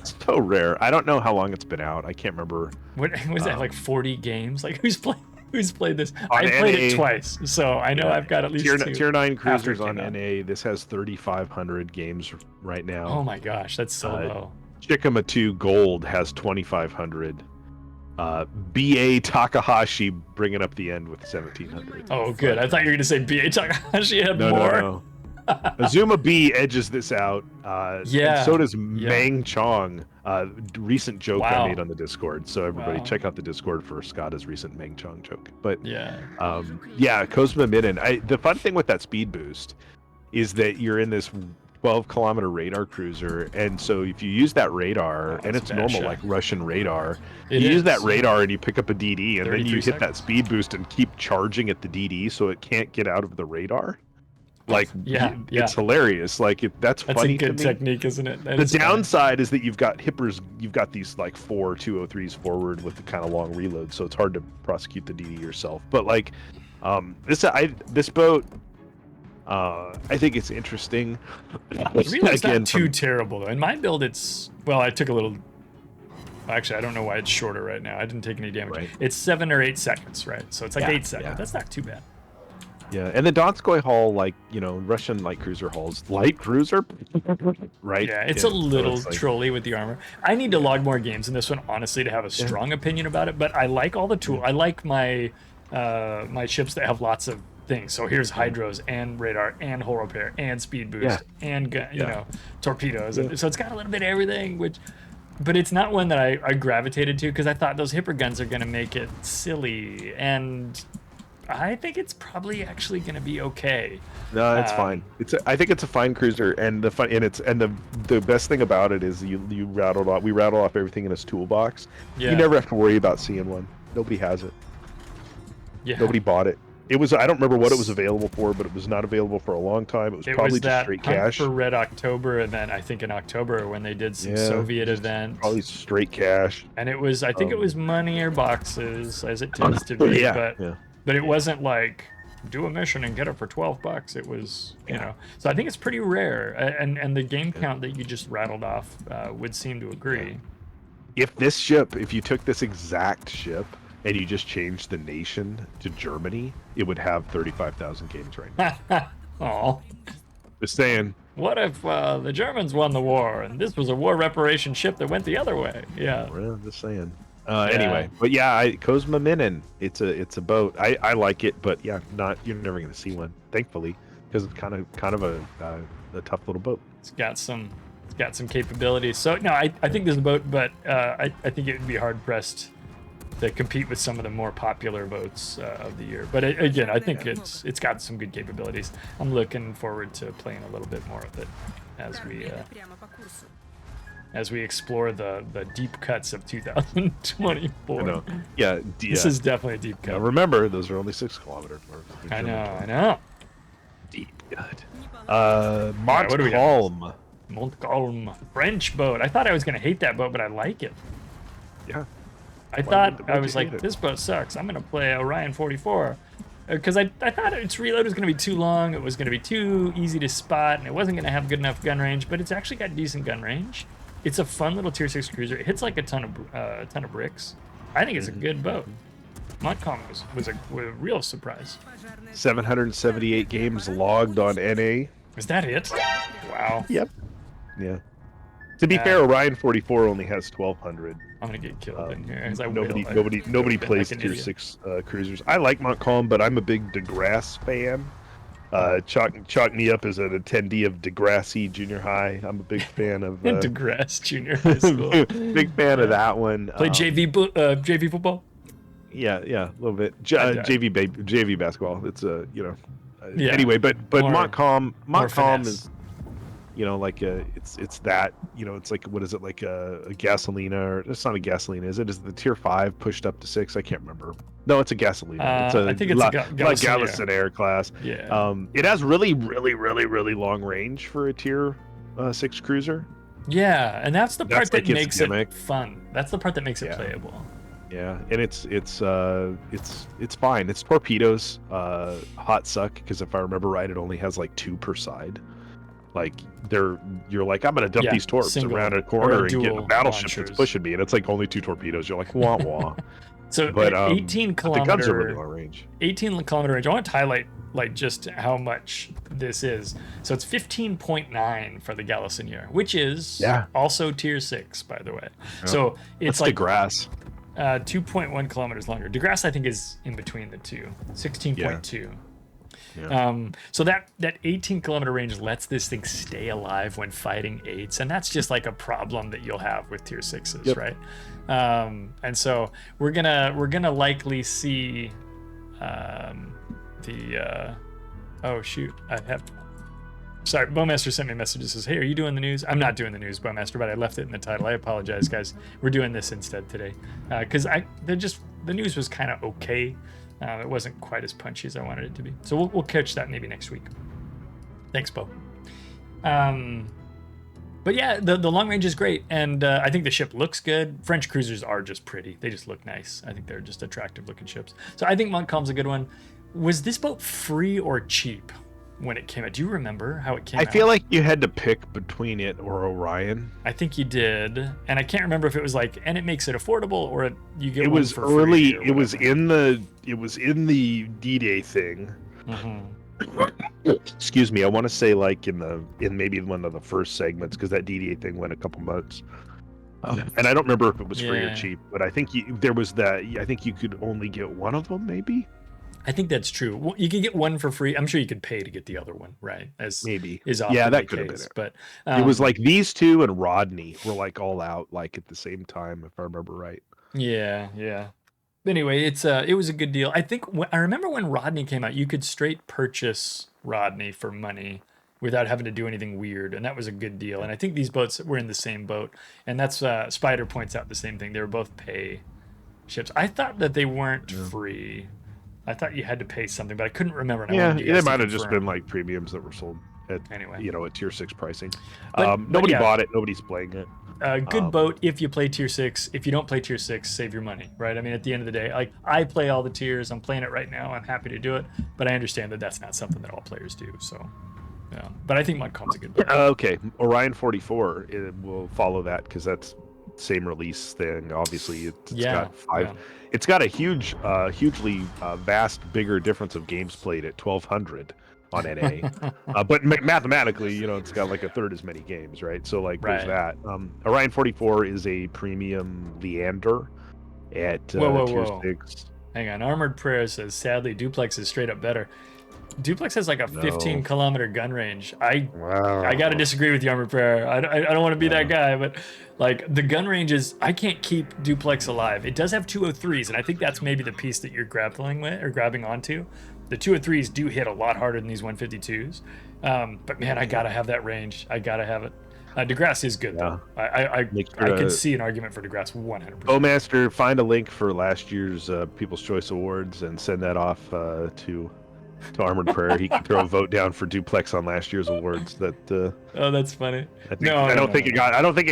S2: It's so rare. I don't know how long it's been out. I can't remember.
S1: What was that, like 40 games? Like who's played this? I
S2: NA,
S1: played it twice, so I know I've got at least
S2: Tier 9 cruisers on
S1: out.
S2: NA. This has 3,500 games right now.
S1: Oh my gosh, that's so low.
S2: Chikuma 2 Gold has 2,500. BA Takahashi bringing up the end with 1,700.
S1: Oh, good. I thought you were going to say BA Takahashi had more.
S2: No. Azuma B edges this out. And so does Mang Chong. Recent joke I made on the Discord. So everybody check out the Discord for Skada's recent Mang Chong joke. But Kozma Minin. The fun thing with that speed boost is that you're in this 12-kilometer radar cruiser, and so if you use that radar, and it's normal like Russian radar, you use that radar and you pick up a DD, and then you hit that speed boost and keep charging at the DD so it can't get out of the radar. Like, it's hilarious. Like, that's funny.
S1: That's a good technique, isn't it?
S2: The downside is that you've got Hippers, you've got these like 4 203s forward with the kind of long reload, so it's hard to prosecute the DD yourself. But like, this boat, I think it's interesting.
S1: It's not too terrible though. In my build, I took a little. Actually, I don't know why it's shorter right now. I didn't take any damage. Right. It's 7 or 8 seconds, right? So it's like 8 seconds. Yeah. That's not too bad.
S2: Yeah, and the Donskoy hull, like, Russian light cruiser hulls, light cruiser, right?
S1: Yeah, it's a little trolly with the armor. I need to log more games in this one, honestly, to have a strong opinion about it. But I like all the tools. I like my my ships that have lots of things. So here's hydros and radar and hull repair and speed boost and torpedoes. Yeah. So it's got a little bit of everything, but it's not one that I gravitated to because I thought those Hipper guns are going to make it silly, and I think it's probably actually going to be okay.
S2: No, it's fine. I think it's a fine cruiser, and the best thing about it is we rattle off everything in its toolbox. Yeah. You never have to worry about seeing one. Nobody has it. Yeah. Nobody bought it. I don't remember what it was available for, but it was not available for a long time. It was probably just straight cash.
S1: For Red October, and then I think in October when they did some Soviet event.
S2: Probably straight cash.
S1: And it was, I think it was money or boxes, as it tends to be. But it wasn't like do a mission and get it for $12. It was, So I think it's pretty rare, and the game count that you just rattled off would seem to agree.
S2: If you took this exact ship and you just changed the nation to Germany, it would have 35,000 games right now.
S1: Oh,
S2: Just saying.
S1: what if the Germans won the war and this was a war reparation ship that went the other way? Yeah.
S2: Well, just saying. Anyway, but yeah, Kozma Minin. It's a boat. I like it, but yeah, you're never gonna see one, thankfully, because it's kind of a tough little boat.
S1: It's got some capabilities. So no, I think there's a boat, but I think it would be hard pressed to compete with some of the more popular boats of the year. But again, I think it's got some good capabilities. I'm looking forward to playing a little bit more of it as we explore the deep cuts of 2024.
S2: No, yeah,
S1: this is definitely a deep cut.
S2: Now remember, those are only 6 kilometers.
S1: I know.
S2: Deep cut. Montcalm.
S1: Montcalm, French boat. I thought I was gonna hate that boat, but I like it.
S2: Yeah.
S1: I thought I was like, this boat sucks. I'm gonna play Orion 44 because I thought its reload was gonna be too long. It was gonna be too easy to spot, and it wasn't gonna have good enough gun range. But it's actually got decent gun range. It's a fun little tier 6 cruiser. It hits like a ton of bricks. I think it's a good boat. Montcalm was a real surprise.
S2: 778 games logged on NA.
S1: Is that it? Wow.
S2: Yep. Yeah. To be fair, Orion 44 only has 1,200.
S1: I'm gonna get killed in here.
S2: Nobody plays tier 6 cruisers. I like Montcalm, but I'm a big DeGrasse fan. Chalk me up as an attendee of Degrassi Junior High. I'm a big fan of
S1: DeGrasse Junior High School.
S2: Big fan of that one.
S1: Play JV football.
S2: Yeah, a little bit. JV basketball. It's Anyway, but Montcalm is, like it's that, it's like, what is it, like a gasolina, or it's not a gasolina, is it? Is the tier 5 pushed up to 6? I can't remember. No, it's a gasolina.
S1: I think it's a
S2: Galicinar class.
S1: Yeah.
S2: It has really, really, really, really long range for a tier 6 cruiser.
S1: Yeah, and that's the part that makes it fun. That's the part that makes it playable.
S2: Yeah, and it's fine. It's torpedoes, hot suck, because if I remember right, it only has like 2 per side. Like you're like, I'm gonna dump these torps around a corner and get a battleship that's pushing me, and it's like only 2 torpedoes. You're like, wah wah.
S1: So, but 18 kilometer,
S2: the guns are really long range.
S1: 18 kilometer range. I want to highlight like just how much this is. So it's 15.9 for the Galicinar, which is also tier 6, by the way. Yeah. So it's like
S2: DeGrasse.
S1: 2.1 kilometers longer. DeGrasse, I think, is in between the two. 16.2. Yeah. So that 18 kilometer range lets this thing stay alive when fighting 8s, and that's just like a problem that you'll have with tier 6s, right? And so we're gonna likely see oh shoot, sorry, Bowmaster sent me a message that says, hey, are you doing the news? I'm not doing the news, Bowmaster, but I left it in the title. I apologize, guys. We're doing this instead today because the news was kind of okay. It wasn't quite as punchy as I wanted it to be. So we'll catch that maybe next week. Thanks, Bo. But yeah, the long range is great, and I think the ship looks good. French cruisers are just pretty. They just look nice. I think they're just attractive looking ships. So I think Montcalm's a good one. Was this boat free or cheap when it came out? Do you remember how it came out?
S2: I feel like you had to pick between it or Orion.
S1: I think you did, and I can't remember if it was like, and it makes it affordable, or you get.
S2: It was early. It was in the D-Day thing. Excuse me. I want to say like in maybe one of the first segments, because that D-Day thing went a couple months. And I don't remember if it was free or cheap, but I think there was that. I think you could only get one of them, maybe.
S1: I think that's true. You could get one for free. I'm sure you could pay to get the other one, right? As
S2: maybe
S1: is often
S2: that
S1: the
S2: could have
S1: case.
S2: been it.
S1: But
S2: it was like these two and Rodney were like all out like at the same time, if I remember right.
S1: Yeah. Anyway, it was a good deal. I think I remember when Rodney came out, you could straight purchase Rodney for money without having to do anything weird, and that was a good deal. And I think these boats were in the same boat, and that's Spider points out the same thing. They were both pay ships. I thought that they weren't free. I thought you had to pay something, but I couldn't remember.
S2: They might have just been like premiums that were sold at at tier 6 pricing. Nobody bought it. Nobody's playing it.
S1: Good boat if you play tier 6. If you don't play tier 6, save your money, right? I mean, at the end of the day, like I play all the tiers. I'm playing it right now. I'm happy to do it, but I understand that that's not something that all players do. So, yeah. But I think Montcalm's a good boat.
S2: Okay, Orion 44 will follow that because that's same release thing. Obviously, it's got 5. Yeah. It's got a hugely vast, bigger difference of games played at 1,200 on NA. But mathematically, you know, it's got like a third as many games, right? So like there's that. Orion 44 is a premium Leander at tier 6.
S1: Hang on. Armored Prayer says, sadly, Duplex is straight up better. Duplex has like a 15-kilometer gun range. I got to disagree with you, Armored Prayer. I don't want to be that guy, but like the gun range is, I can't keep Duplex alive. It does have 203s, and I think that's maybe the piece that you're grappling with or grabbing onto. The 203s do hit a lot harder than these 152s. But man, I got to have that range. I got to have it. DeGrasse is good, though. I can see an argument for DeGrasse 100%.
S2: Bowmaster, find a link for last year's People's Choice Awards and send that off to Armored Prayer. He can throw a vote down for Duplex on last year's awards.
S1: Oh, that's funny.
S2: I don't think it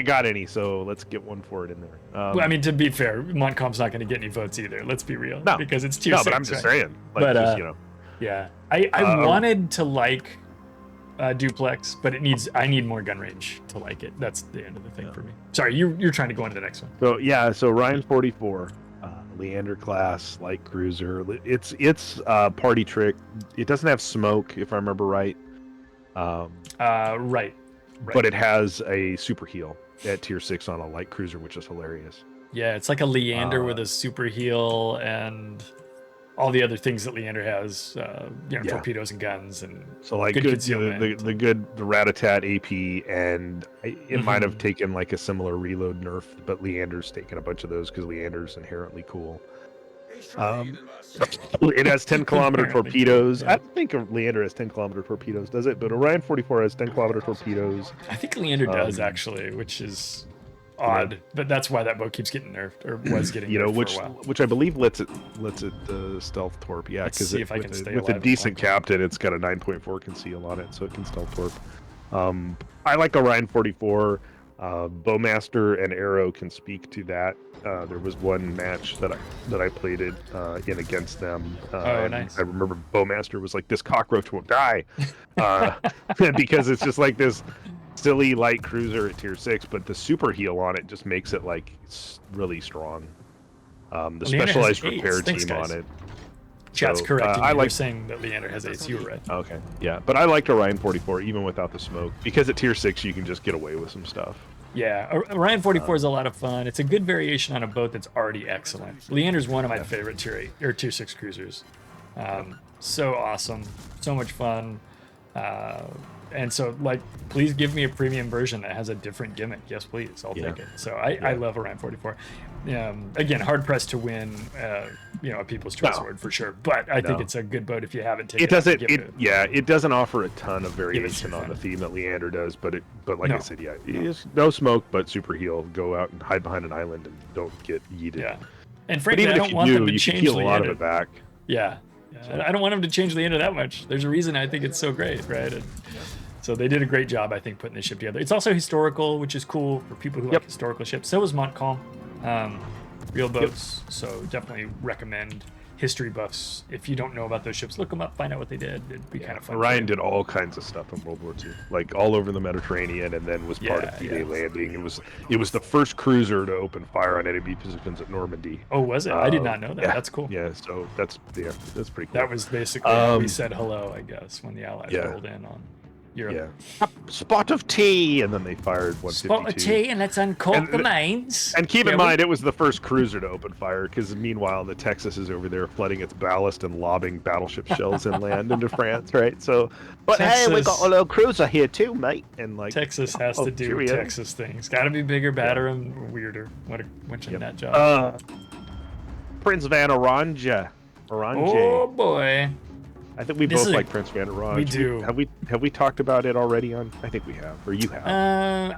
S2: got any. So let's get one for it in there.
S1: Well, I mean, to be fair, Montcalm's not going to get any votes either. Let's be real.
S2: No,
S1: because it's tier 6.
S2: No, but I'm just saying. Like,
S1: but
S2: just, you know.
S1: Yeah, I wanted to like Duplex, but I need more gun range to like it. That's the end of the thing for me. Sorry, you're trying to go into the next one.
S2: So Ryan 44, Leander class light cruiser. It's party trick. It doesn't have smoke, if I remember right.
S1: Right.
S2: But it has a super heal at tier 6 on a light cruiser, which is hilarious.
S1: Yeah, it's like a Leander with a super heal and all the other things that Leander has, torpedoes and guns and
S2: so like the Rat-a-tat AP, and it might have taken like a similar reload nerf, but Leander's taken a bunch of those because Leander's inherently cool. It has 10-kilometer torpedoes. I don't think Leander has 10-kilometer torpedoes, does it? But Orion 44 has 10-kilometer torpedoes.
S1: I think Leander does actually, which is odd, but that's why that boat keeps getting nerfed, or was getting nerfed for a while.
S2: Which I believe lets it stealth torp. Yeah, because with a decent captain, it's got a 9.4 conceal on it, so it can stealth torp. I like Orion 44. Bowmaster and Arrow can speak to that. There was one match that I played it in against them.
S1: Nice.
S2: I remember Bowmaster was like, "This cockroach won't die," because it's just like this silly light cruiser at tier 6, but the super heal on it just makes it like really strong. The specialized repair team on it.
S1: Chat's correcting you. They're saying that Leander has 8. You were right.
S2: Okay, yeah, but I liked Orion 44 even without the smoke, because at tier 6 you can just get away with some stuff.
S1: Yeah, Orion 44 is a lot of fun. It's a good variation on a boat that's already excellent. Leander's one of my favorite tier 8 or tier 6 cruisers. So awesome, so much fun. And so, like, please give me a premium version that has a different gimmick. Yes, please. I'll take it. So I love Orion 44. Again, hard pressed to win, a People's Choice Award for sure. But I think it's a good boat if you haven't taken it.
S2: It doesn't offer a ton of variation on the theme that Leander does. But I said, it is no smoke, but super heal. Go out and hide behind an island and don't get yeeted.
S1: Yeah. And frankly, I don't want them to change
S2: Leander. A lot of it back.
S1: Yeah. I don't want them to change Leander that much. There's a reason I think it's so great, right? So they did a great job, I think, putting this ship together. It's also historical, which is cool for people who like historical ships. So was Montcalm, real boats. So definitely recommend history buffs. If you don't know about those ships, look them up, find out what they did. It'd be kind of fun.
S2: Orion did all kinds of stuff in World War II, like all over the Mediterranean, and then was part of D-Day landing. It was the first cruiser to open fire on enemy positions at Normandy.
S1: Oh, was it? I did not know that. That's cool.
S2: Yeah, so that's pretty cool.
S1: That was basically how we said hello, I guess, when the Allies rolled in on Europe.
S2: Yeah. Spot of tea, and then they fired 152.
S1: Spot of tea, and let's uncork the mines.
S2: And keep in mind, it was the first cruiser to open fire, because meanwhile, the Texas is over there flooding its ballast and lobbing battleship shells inland into France, right? So, but Texas, hey, we got a little cruiser here too, mate. And like
S1: Texas has to do Texas things. Got to be bigger, badder, and weirder. What a nut job.
S2: Prince Van Oranje.
S1: Oh boy.
S2: I think we both like Prince Van Oranje.
S1: We do.
S2: Have we talked about it already on? I think we have, or you have.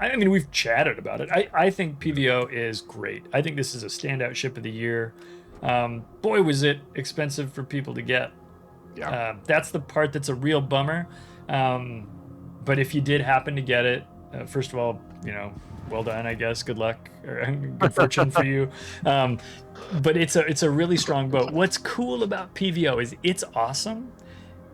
S1: I mean, we've chatted about it. I think PVO is great. I think this is a standout ship of the year. Boy, was it expensive for people to get.
S2: Yeah.
S1: That's the part that's a real bummer. But if you did happen to get it, first of all, well done, I guess. Good luck, or good fortune for you. But it's a really strong boat. What's cool about PVO is it's awesome.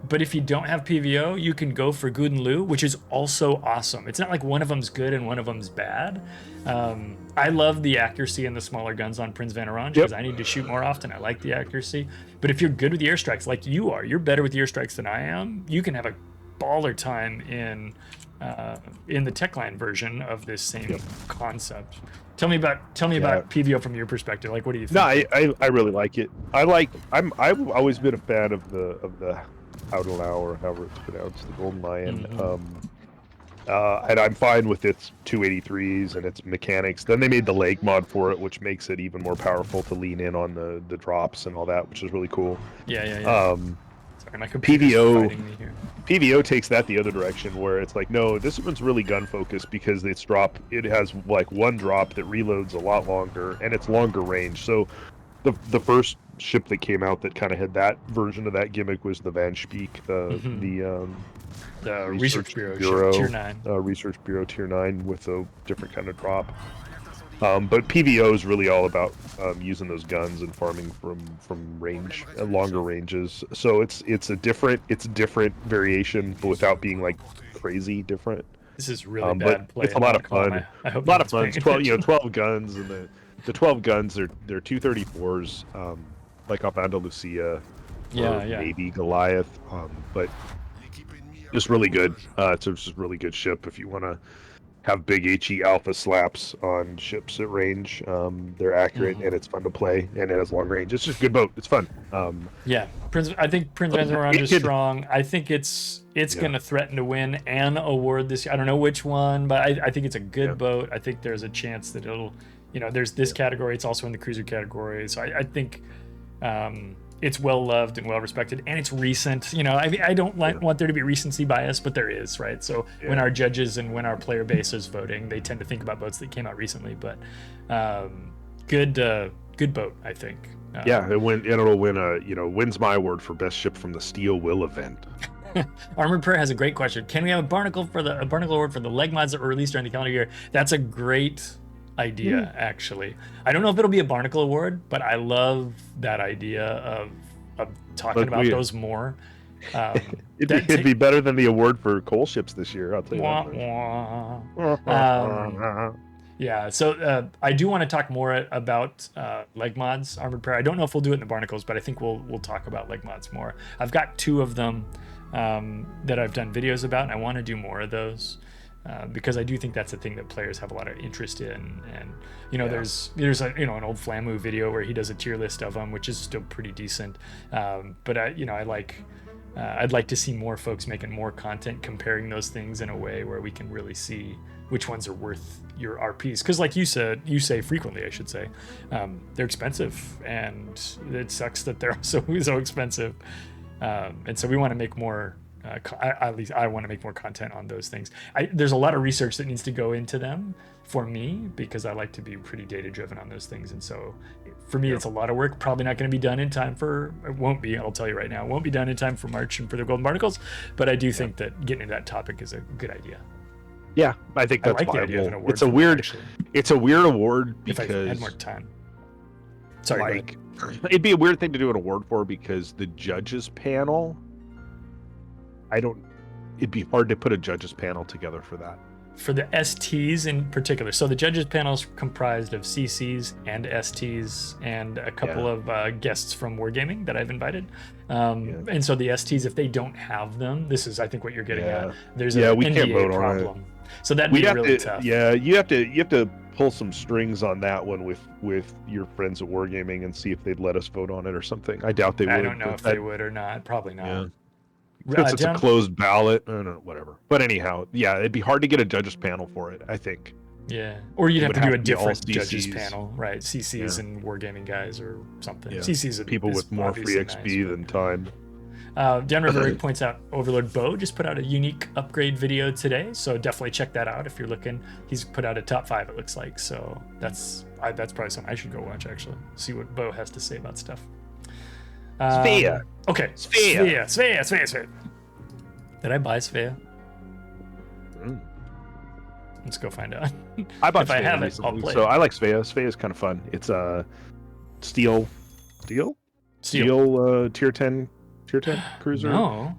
S1: But if you don't have PVO, you can go for Guden Lu, which is also awesome. It's not like one of them's good and one of them's bad. I love the accuracy in the smaller guns on Prins van Oranje because I need to shoot more often. I like the accuracy. But if you're good with the airstrikes like you are, you're better with the airstrikes than I am, you can have a baller time in the Techline version of this same concept. Tell me about PVO from your perspective. Like, what do you think?
S2: No, I really like it. I've always been a fan of the Oudelau, or however it's pronounced, the Golden Lion. And I'm fine with its 283s and its mechanics. Then they made the leg mod for it, which makes it even more powerful to lean in on the drops and all that, which is really cool.
S1: Yeah. Sorry, my
S2: PVO takes that the other direction, where it's like, no, this one's really gun focused because it has like one drop that reloads a lot longer and it's longer range. So the first ship that came out that kind of had that version of that gimmick was the Van Speek, the
S1: Research Bureau Tier 9.
S2: Research Bureau Tier 9 with a different kind of drop. But PVO is really all about using those guns and farming from range, longer ranges. So it's a different variation, but without being like crazy different.
S1: This is really bad play.
S2: It's a lot of fun.
S1: I hope
S2: a lot of fun. 12 guns, and the 12 guns they're 234s, like off Andalusia, maybe Goliath, but just really good. It's just a really good ship if you want to have big HE alpha slaps on ships at range. They're accurate and it's fun to play, and it has long range. It's just a good boat. It's fun.
S1: I think Prins van Oranje is strong. I think it's going to threaten to win an award this year. I don't know which one, but I think it's a good boat. I think there's a chance that it'll, there's this category. It's also in the cruiser category. So I think it's well loved and well respected, and it's recent. I don't want there to be recency bias, but there is, right? So when our judges and when our player base is voting, they tend to think about boats that came out recently. But good boat, I think.
S2: It'll win. Wins my award for best ship from the Steel Will event.
S1: Armored Prayer has a great question. Can we have a barnacle award for the leg mods that were released during the calendar year? That's a great idea, actually. I don't know if it'll be a barnacle award, but I love that idea of talking about those more.
S2: It'd be better than the award for coal ships this year, I'll tell you that.
S1: So I do want to talk more about leg mods, Armored Prayer. I don't know if we'll do it in the barnacles, but I think we'll talk about leg mods more. I've got 2 of them that I've done videos about, and I want to do more of those. Because I do think that's a thing that players have a lot of interest in, and there's an old Flamu video where he does a tier list of them, which is still pretty decent. But I'd like to see more folks making more content comparing those things in a way where we can really see which ones are worth your RPs. Because like you say frequently, I should say, they're expensive, and it sucks that they're so expensive. And so we want to make more. At least I want to make more content on those things. There's a lot of research that needs to go into them for me, because I like to be pretty data driven on those things. And so for me, it's a lot of work. Probably not going to be done in time it won't be, I'll tell you right now, it won't be done in time for March and for the Golden Barnacles. But I do think that getting into that topic is a good idea.
S2: Yeah, I think that's viable. It's a weird award because
S1: if I had more time. Sorry,
S2: it'd be a weird thing to do an award for, because the judges panel, it'd be hard to put a judges panel together for that.
S1: For the STs in particular. So the judges panel is comprised of CCs and STs and a couple of guests from Wargaming that I've invited. And so the STs, if they don't have them, this is, I think, what you're getting at. There's an NDA problem. So that'd be really tough.
S2: Yeah, you have to pull some strings on that one with your friends at Wargaming and see if they'd let us vote on it or something. I doubt they would.
S1: I don't know if they would or not. Probably not.
S2: Yeah. Since it's a closed ballot, I don't know, whatever. But anyhow, it'd be hard to get a judges panel for it, I think.
S1: Yeah, or you'd have to do a different judges panel, right? CCs and Wargaming guys or something.
S2: Yeah.
S1: CCs
S2: people with more free XP than time.
S1: Dan Riverick points out Overlord Bo just put out a unique upgrade video today, so definitely check that out if you're looking. He's put out a top 5, it looks like, so that's probably something I should go watch, actually. See what Bo has to say about stuff.
S2: Svea.
S1: Okay. Svea. Did I buy Svea? Let's go find out.
S2: I bought
S1: if
S2: Svea
S1: I have
S2: recently,
S1: it, I'll play
S2: so
S1: it.
S2: I like Svea. Svea is kind of fun. It's a steel tier 10 cruiser.
S1: No.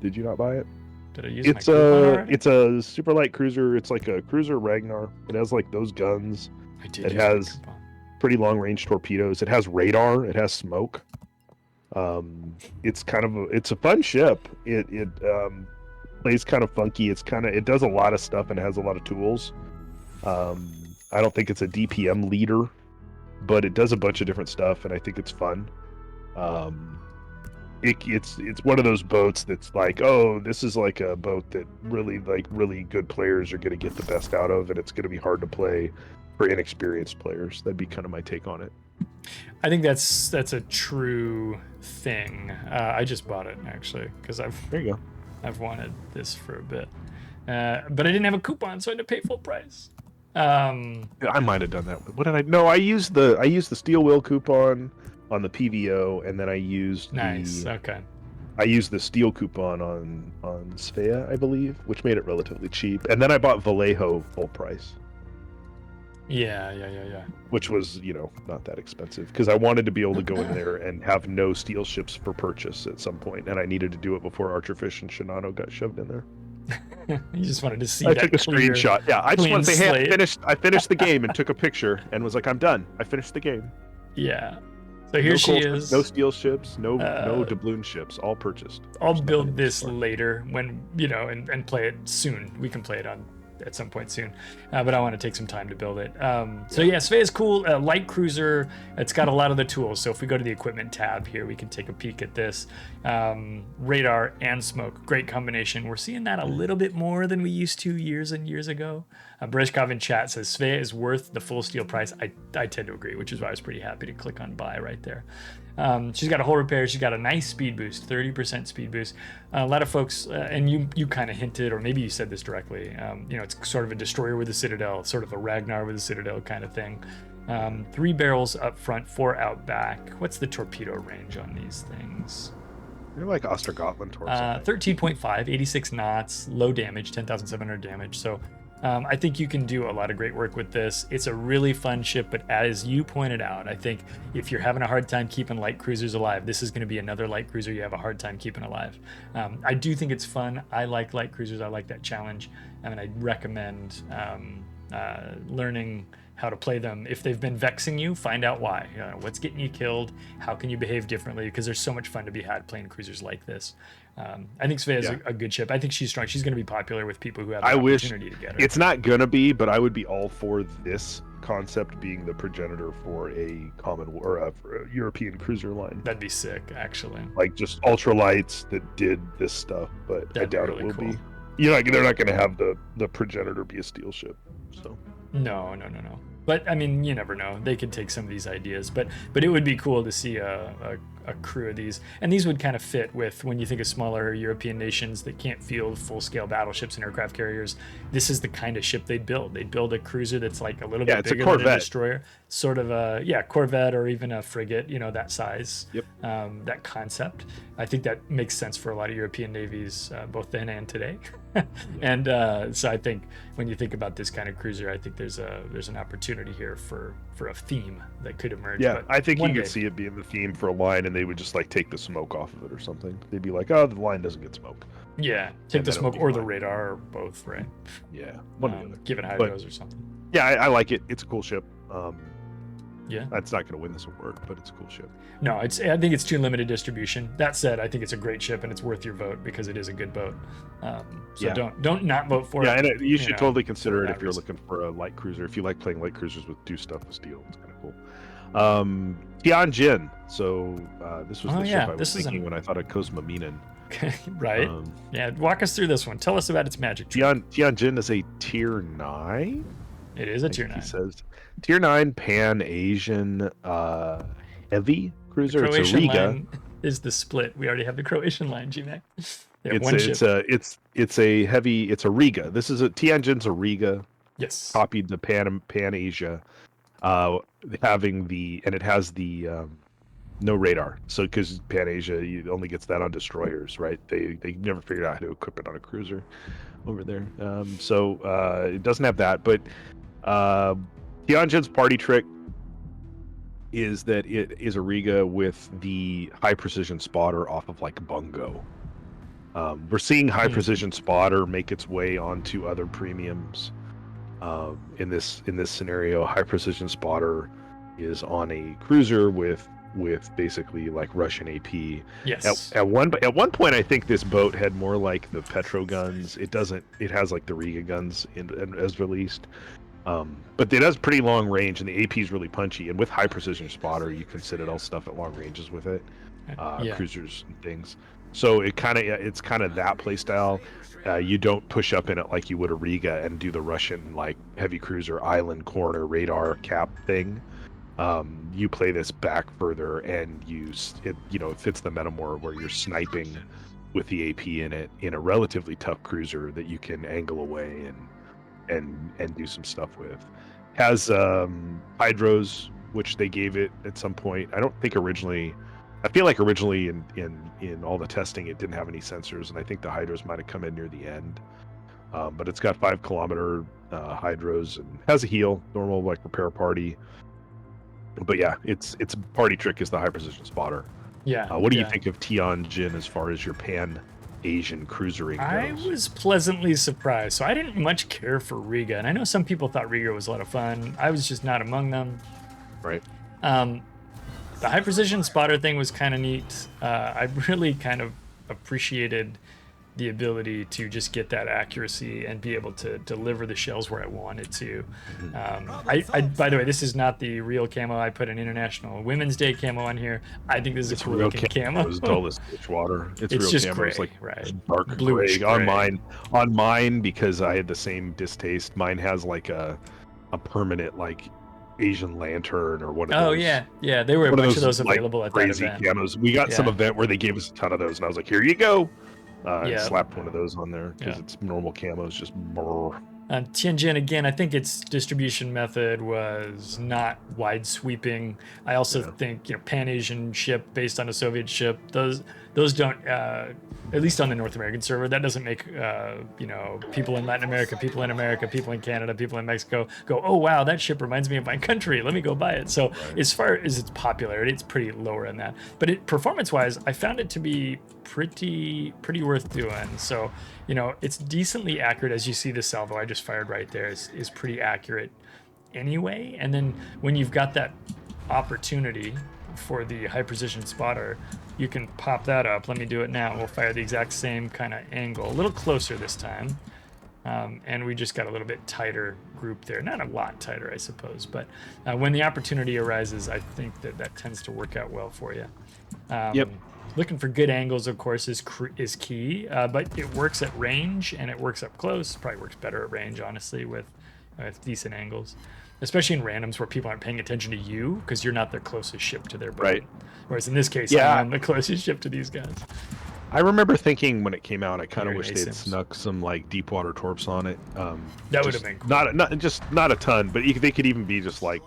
S2: Did you not buy it?
S1: Did I use my coupon already?
S2: It's a super light cruiser. It's like a cruiser Ragnar. It has like those guns.
S1: I did
S2: It
S1: use
S2: has
S1: my coupon.
S2: pretty long range torpedoes. It has radar. It has smoke. It's it's a fun ship. It plays kind of funky. It does a lot of stuff and has a lot of tools. I don't think it's a DPM leader, but it does a bunch of different stuff, and I think it's fun. It's one of those boats that's like, oh, this is like a boat that really good players are going to get the best out of, and it's going to be hard to play for inexperienced players. That'd be kind of my take on it.
S1: I think that's a true thing. I just bought it actually because
S2: There you go.
S1: I've wanted this for a bit, but I didn't have a coupon, so I had to pay full price.
S2: I might have done that. What did I? No, I used the steel wheel coupon on the PVO, and then I used
S1: okay.
S2: I used the steel coupon on Svea, I believe, which made it relatively cheap. And then I bought Vallejo full price.
S1: Yeah.
S2: Which was, not that expensive because I wanted to be able to go in there and have no steel ships for purchase at some point, and I needed to do it before Archerfish and Shinano got shoved in there.
S1: You just wanted to see.
S2: I
S1: that
S2: took a screenshot. Yeah, I just wanted to say, hey, I finished the game and took a picture and was like, I'm done. I finished the game.
S1: Yeah. So here she is.
S2: No steel ships, no doubloon ships, all purchased.
S1: I'll build this later when and play it soon. We can play it at some point soon, but I want to take some time to build it. So yeah, Svea is cool. Light cruiser. It's got a lot of the tools. So if we go to the equipment tab here, we can take a peek at this. Radar and smoke, great combination. We're seeing that a little bit more than we used to years and years ago. Bereshkov in chat says Svea is worth the full steel price. I tend to agree, which is why I was pretty happy to click on buy right there. She's got a hull repair. She's got a nice speed boost, 30% speed boost. A lot of folks, and you kind of hinted, or maybe you said this directly, it's sort of a destroyer with a citadel, sort of a Ragnar with a citadel kind of thing. 3 barrels up front, 4 out back. What's the torpedo range on these things?
S2: You're like Ostergotland torps.
S1: 13.5, 86 knots, low damage, 10,700 damage. So I think you can do a lot of great work with this. It's a really fun ship, but as you pointed out, I think if you're having a hard time keeping light cruisers alive, this is going to be another light cruiser you have a hard time keeping alive. I do think it's fun. I like light cruisers. I like that challenge. And I recommend learning how to play them. If they've been vexing you, find out why. What's getting you killed? How can you behave differently? Because there's so much fun to be had playing cruisers like this. I think Svea is a good ship. I think she's strong. She's going to be popular with people who have the opportunity to get her.
S2: It's not going to be, but I would be all for this concept being the progenitor for a common or for a European cruiser line.
S1: That'd be sick, actually.
S2: Like just ultralights that did this stuff, but
S1: That'd
S2: I doubt
S1: really
S2: it will
S1: cool.
S2: be. They're not going to have the progenitor be a steel ship. So
S1: No. But I mean, you never know. They could take some of these ideas, but it would be cool to see a crew of these. And these would kind of fit with when you think of smaller European nations that can't field full-scale battleships and aircraft carriers. This is the kind of ship they'd build. They'd build a cruiser that's like a little bit bigger than a destroyer, sort of a Corvette or even a frigate. That size.
S2: Yep.
S1: That concept. I think that makes sense for a lot of European navies, both then and today. And so I think when you think about this kind of cruiser, I think there's an opportunity here for a theme that could emerge.
S2: yeah,
S1: but
S2: I think you could see it being the theme for a line, and they would just like take the smoke off of it or something. They'd be like, oh, the line doesn't get smoke.
S1: Yeah, take the smoke or the radar or both, right?
S2: Yeah, one or the other.
S1: Give it how it goes or something.
S2: Yeah, I like it. It's a cool ship.
S1: Yeah,
S2: that's not going to win this award, but it's a cool ship.
S1: No, I think it's too limited distribution. That said, I think it's a great ship and it's worth your vote because it is a good boat. Don't not vote for it.
S2: Yeah, and you should totally consider it if you're looking for a light cruiser. If you like playing light cruisers with do stuff with steel, it's kind of cool. Tianjin. So this was the ship I was thinking when I thought of Kozma Minin.
S1: Right. Walk us through this one. Tell us about its magic.
S2: Tianjin is a tier 9.
S1: It is a tier 9.
S2: He says tier 9 Pan Asian heavy cruiser.
S1: The Croatian
S2: it's a Riga.
S1: line is the split. We already have the Croatian line, G-Mac.
S2: It's a heavy. It's a Riga. This is a Tianjin's a Riga.
S1: Yes.
S2: Copied the Pan Asia, having and it has the no radar. So because Pan Asia only gets that on destroyers, right? They never figured out how to equip it on a cruiser over there. So it doesn't have that, but Tianjin's party trick is that it is a Riga with the high precision spotter off of like Bungo. We're seeing high precision spotter make its way onto other premiums. In this scenario, high precision spotter is on a cruiser with basically like Russian AP.
S1: Yes.
S2: At one point, I think this boat had more like the Petro guns. It doesn't. It has like the Riga guns as released. But it has pretty long range, and the AP is really punchy. And with high precision spotter, you can citadel stuff at long ranges with it, cruisers and things. So it's kind of that play style. You don't push up in it like you would a Riga and do the Russian like heavy cruiser island corner radar cap thing. You play this back further, and it fits the metamor where you're sniping with the AP in it in a relatively tough cruiser that you can angle away and do some stuff with. Has hydros, which they gave it at some point. I don't think originally. I feel like originally in all the testing it didn't have any sensors, and I think the hydros might have come in near the end. But it's got 5 kilometer hydros and has a heal, normal like repair party. But yeah, its party trick is the high precision spotter.
S1: Yeah.
S2: What do you think of Tianjin as far as your Pan Asian cruisering goes?
S1: I was pleasantly surprised. So I didn't much care for Riga, and I know some people thought Riga was a lot of fun. I was just not among them.
S2: Right.
S1: The high precision spotter thing was kind of neat. I really kind of appreciated the ability to just get that accuracy and be able to deliver the shells where I wanted to. By the way, this is not the real camo. I put an International Women's Day camo on here. I think this is a cool looking camo.
S2: It's dull as pitch water. It's real
S1: just
S2: camo.
S1: gray,
S2: It's like
S1: right?
S2: Dark
S1: Bluish
S2: gray. On mine, because I had the same distaste. Mine has like a permanent like Asian lantern or one of those.
S1: Oh yeah, there were a bunch of those available
S2: like,
S1: at that
S2: crazy
S1: event.
S2: camos. We got some event where they gave us a ton of those, and I was like, "Here you go." And
S1: Yeah.
S2: slapped one of those on there because it's normal camos, just brr.
S1: Tianjin, again, I think its distribution method was not wide sweeping. I also think Pan-Asian ship based on a Soviet ship, those don't, at least on the North American server, that doesn't make people in Latin America, people in America, people in Canada, people in Mexico go, oh wow, that ship reminds me of my country, let me go buy it. So as far as its popularity, it's pretty lower in that. But performance-wise, I found it to be pretty worth doing. So it's decently accurate. As you see, the salvo I just fired right there is pretty accurate anyway. And then when you've got that opportunity for the high precision spotter, you can pop that up. Let me do it now. We'll fire the exact same kind of angle, a little closer this time. And we just got a little bit tighter group there. Not a lot tighter, I suppose, but when the opportunity arises, I think that tends to work out well for you. Looking for good angles, of course, is key, but it works at range and it works up close. Probably works better at range, honestly, with decent angles, especially in randoms where people aren't paying attention to you because you're not their closest ship to their boat. Right. Whereas in this case, I'm the closest ship to these guys.
S2: I remember thinking when it came out, I kind of wish they'd snuck some like deep water torps on it.
S1: That would have been cool.
S2: Not a ton, but they could even be just like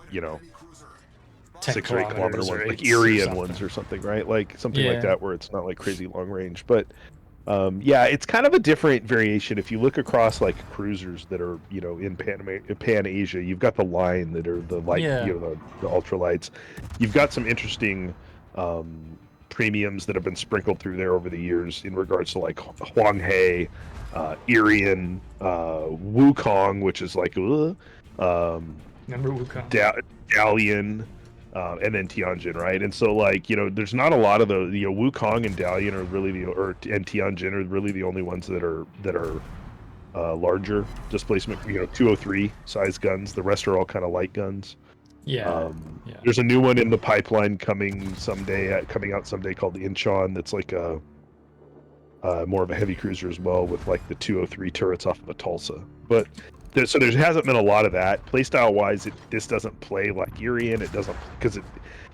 S2: 6 or 8 kilometer ones, like Irian ones or something, right? Like something like that where it's not like crazy long range. But it's kind of a different variation. If you look across like cruisers that are in Pan Asia, you've got the line that are the light, the ultralights. You've got some interesting premiums that have been sprinkled through there over the years in regards to like Huanghe, Irian, Wukong, which is like
S1: remember Wukong?
S2: Dalian. And then Tianjin, right? And so, like, there's not a lot of the, Wukong and Dalian are really and Tianjin are really the only ones that are larger displacement, 203 size guns. The rest are all kind of light guns. There's a new one in the pipeline coming out someday called the Incheon. That's like a more of a heavy cruiser as well, with like the 203 turrets off of a Tulsa. But there hasn't been a lot of that. Playstyle wise, this doesn't play like Irian. It doesn't, because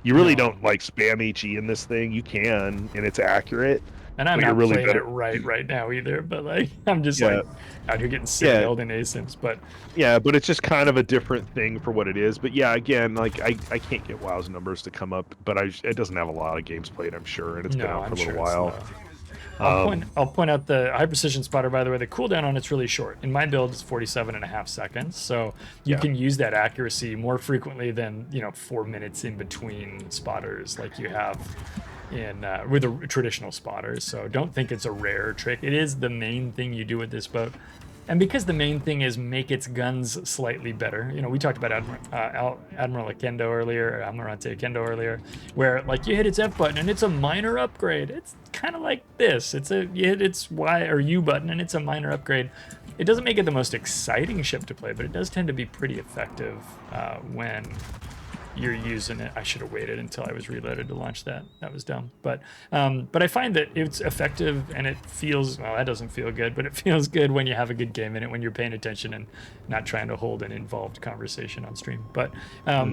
S2: you really don't like spam HE in this thing. You can, and it's accurate.
S1: And I'm not really playing it right now either. But like, I'm just like out here getting sick in ASIMs. But
S2: but it's just kind of a different thing for what it is. But again, like I can't get WoW's numbers to come up, but it doesn't have a lot of games played, I'm sure, and it's been out for a little while.
S1: I'll point out the high precision spotter, by the way. The cooldown on it's really short. In my build, it's 47.5 seconds. So you can use that accuracy more frequently than 4 minutes in between spotters like you have with a traditional spotters. So don't think it's a rare trick. It is the main thing you do with this boat. And because the main thing is make its guns slightly better, you know, we talked about Admiral Oquendo earlier, or Almirante Oquendo earlier, where like you hit its F button and it's a minor upgrade. It's kind of like this. You hit its Y or U button and it's a minor upgrade. It doesn't make it the most exciting ship to play, but it does tend to be pretty effective when you're using it. I should have waited until I was reloaded to launch that. That was dumb. But I find that it's effective and it feels, well, that doesn't feel good, but it feels good when you have a good game in it, when you're paying attention and not trying to hold an involved conversation on stream. But I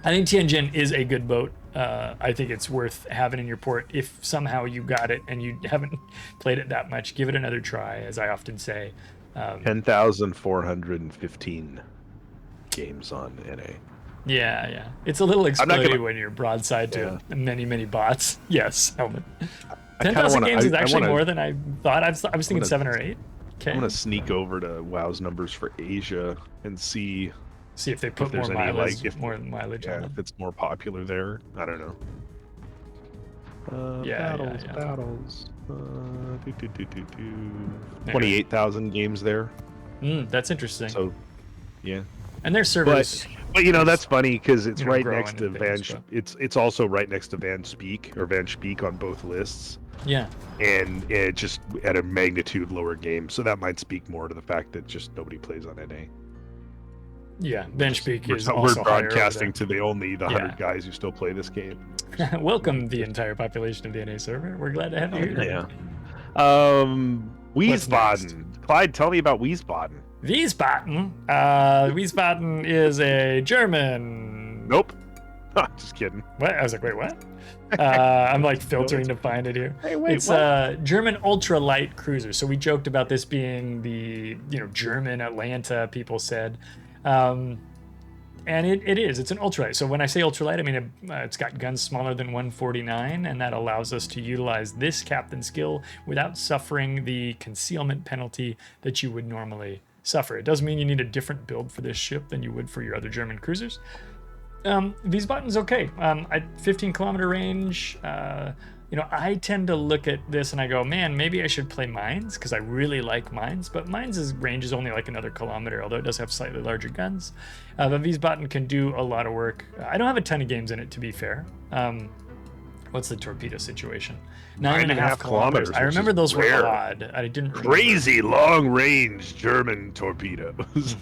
S1: think Tianjin is a good boat. I think it's worth having in your port. If somehow you got it and you haven't played it that much, give it another try, as I often say.
S2: 10,415 games on NA.
S1: Yeah. It's a little explodey when you're broadside to many bots. Yes, Helmet. 10,000 games is actually more than I thought. I was thinking 7 or 8. Okay.
S2: I'm gonna sneak over to WoW's numbers for Asia and see
S1: if they put more mileage, mileage on it.
S2: If it's more popular there. I don't know. Battles. 28,000 games there.
S1: That's interesting.
S2: So, yeah.
S1: And their servers.
S2: But you know that's funny because it's right next to it's also right next to Van Speak on both lists.
S1: Yeah.
S2: And it just at a magnitude lower game, so that might speak more to the fact that just nobody plays on NA.
S1: Yeah, Van Speak is also
S2: we're broadcasting to the 100 guys who still play this game.
S1: Welcome the entire population of the NA server. We're glad to have you here.
S2: Yeah. Wiesbaden. Clyde, tell me about Wiesbaden.
S1: Wiesbaden is a German.
S2: Nope. Just kidding.
S1: What? I was like, wait, what? I'm like filtering to find it here.
S2: Hey, wait,
S1: it's a German ultralight cruiser. So we joked about this being the German Atlanta. People said, and it is. It's an ultralight. So when I say ultralight, I mean it's got guns smaller than 149, and that allows us to utilize this captain skill without suffering the concealment penalty that you would normally suffer. It does mean you need a different build for this ship than you would for your other German cruisers. Wiesbaden's okay. At 15 kilometer range, I tend to look at this and I go, man, maybe I should play Mines because I really like Mines, but Mines' range is only like another kilometer, although it does have slightly larger guns. But Wiesbaden can do a lot of work. I don't have a ton of games in it, to be fair. What's the torpedo situation? 9.5 kilometers. I remember those were odd. I didn't
S2: crazy long range German torpedoes.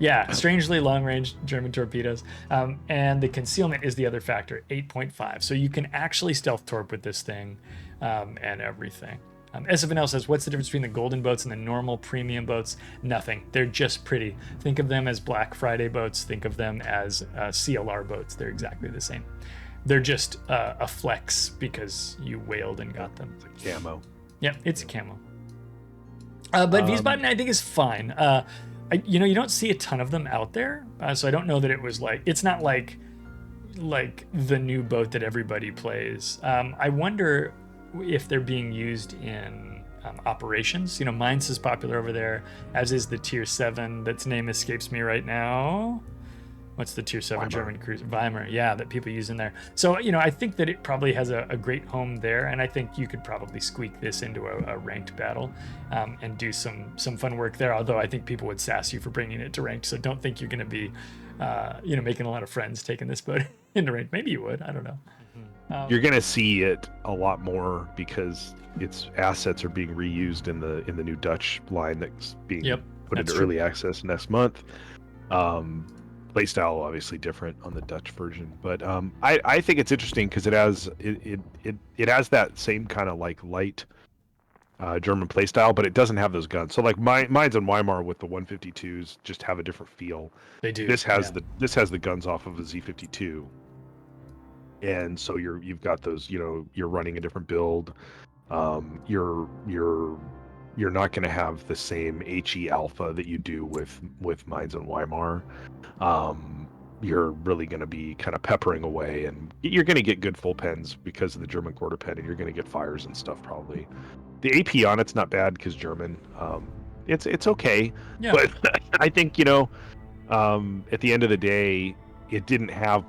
S1: Yeah, strangely long range German torpedoes. And the concealment is the other factor, 8.5. So you can actually stealth torp with this thing and everything. SFNL says, what's the difference between the golden boats and the normal premium boats? Nothing. They're just pretty. Think of them as Black Friday boats. Think of them as CLR boats. They're exactly the same. They're just a flex because you wailed and got them.
S2: It's a camo.
S1: Yeah, it's a camo. But Wiesbaden, I think, is fine. You don't see a ton of them out there, so I don't know that it was like, it's not like the new boat that everybody plays. I wonder if they're being used in operations. Mines is popular over there, as is the Tier 7 that's name escapes me right now. What's the Tier 7
S2: Weimar.
S1: German cruiser? Weimar, yeah, that people use in there. So, I think that it probably has a great home there, and I think you could probably squeak this into a ranked battle and do some fun work there, although I think people would sass you for bringing it to ranked, so don't think you're going to be, making a lot of friends taking this boat into ranked. Maybe you would, I don't know.
S2: You're going to see it a lot more because its assets are being reused in the new Dutch line that's being put into early access next month. Playstyle obviously different on the Dutch version, but I think it's interesting because it has that same kind of like light German playstyle, but it doesn't have those guns. So like Mines and Weimar with the 152s just have a different feel.
S1: They do.
S2: This has the guns off of a Z52, and so you've got those. You're running a different build. You're not going to have the same HE alpha that you do with Mines and Weimar. You're really going to be kind of peppering away, and you're going to get good full pens because of the German quarter pen, and you're going to get fires and stuff probably. The AP on it's not bad because German. It's okay, but I think at the end of the day, it didn't have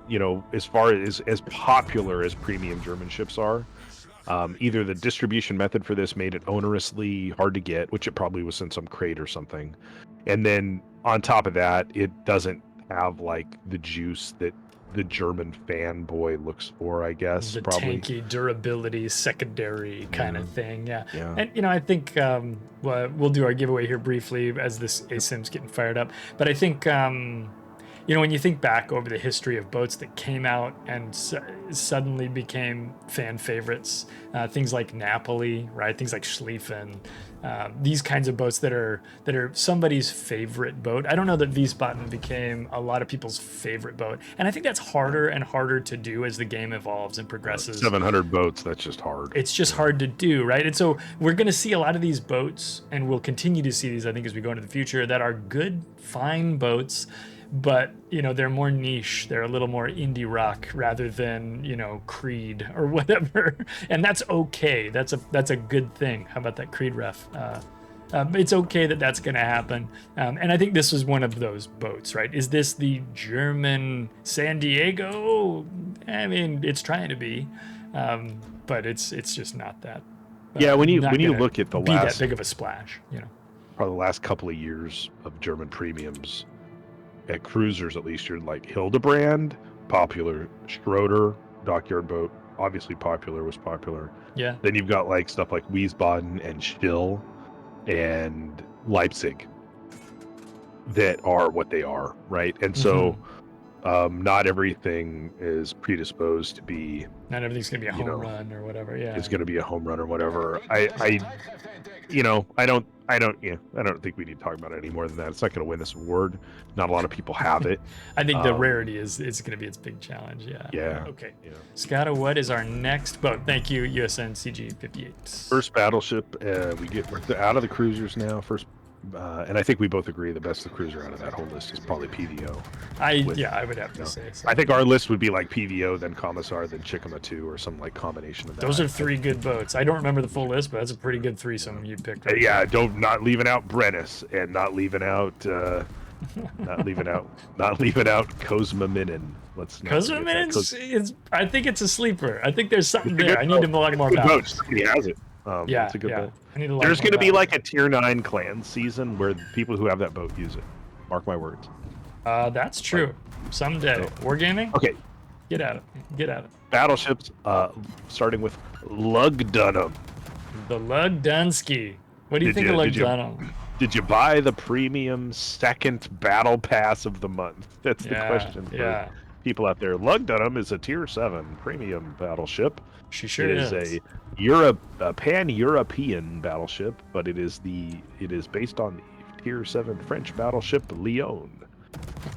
S2: you know, as far as popular as premium German ships are, either the distribution method for this made it onerously hard to get, which it probably was in some crate or something, and then on top of that, it doesn't have like the juice that the German fanboy looks for, I guess.
S1: The
S2: probably
S1: tanky durability secondary kind of thing. Yeah.
S2: Yeah.
S1: And I think we'll do our giveaway here briefly as this ASIM's getting fired up. But I think when you think back over the history of boats that came out and suddenly became fan favorites, things like Napoli, right? Things like Schlieffen, these kinds of boats that are somebody's favorite boat. I don't know that Wiesbaden became a lot of people's favorite boat, and I think that's harder and harder to do as the game evolves and progresses.
S2: 700 boats, that's just hard.
S1: It's just hard to do, right? And so we're going to see a lot of these boats, and we'll continue to see these, I think, as we go into the future, that are good, fine boats. But they're more niche. They're a little more indie rock rather than Creed or whatever, and that's okay. That's a good thing. How about that Creed ref? It's okay that that's going to happen, and I think this is one of those boats, right? Is this the German San Diego? I mean, it's trying to be, but it's just not that.
S2: Yeah, when you look at the last,
S1: that big of a splash,
S2: probably the last couple of years of German premiums. At cruisers, at least, you're like Hildebrand, popular. Schroeder, dockyard boat, obviously was popular.
S1: Yeah.
S2: Then you've got like stuff like Wiesbaden and Still and Leipzig that are what they are, right? And so not everything is predisposed to be.
S1: Not everything's gonna be a home run or whatever. Yeah.
S2: It's gonna be a home run or whatever. I don't think we need to talk about it any more than that. It's not going to win this award. Not a lot of people have it.
S1: I think the rarity is going to be its big challenge. Yeah.
S2: Yeah.
S1: Okay. Yeah. Skada, what is our next boat? Thank you, USN CG58.
S2: First battleship. We're out of the cruisers now. First, and I think we both agree the best of the cruiser out of that whole list is probably PVO.
S1: I would have to say so.
S2: I think our list would be like PVO, then Komissar, then Chikuma 2, or some like combination of that.
S1: Those are three good boats. I don't remember the full list, but that's a pretty good threesome you picked. Right?
S2: Yeah, not leaving out Brennus and not leaving out Kozma Minin.
S1: Kozma Minin I think it's a sleeper. I think there's something there. I need to log more about.
S2: Somebody has it. It's a good boat.
S1: There's
S2: going to be like a tier 9 clan season where the people who have that boat use it. Mark my words.
S1: That's true. Someday. Wargaming?
S2: Okay.
S1: Get at it.
S2: Battleships, starting with Lug Dunham.
S1: The Lug Dunsky. What do you think of Lug Dunham?
S2: Did you buy the premium second battle pass of the month? That's the question for people out there. Lug Dunham is a tier 7 premium battleship.
S1: She sure is.
S2: It is a pan-European battleship, but it is based on the tier 7 French battleship Lyon.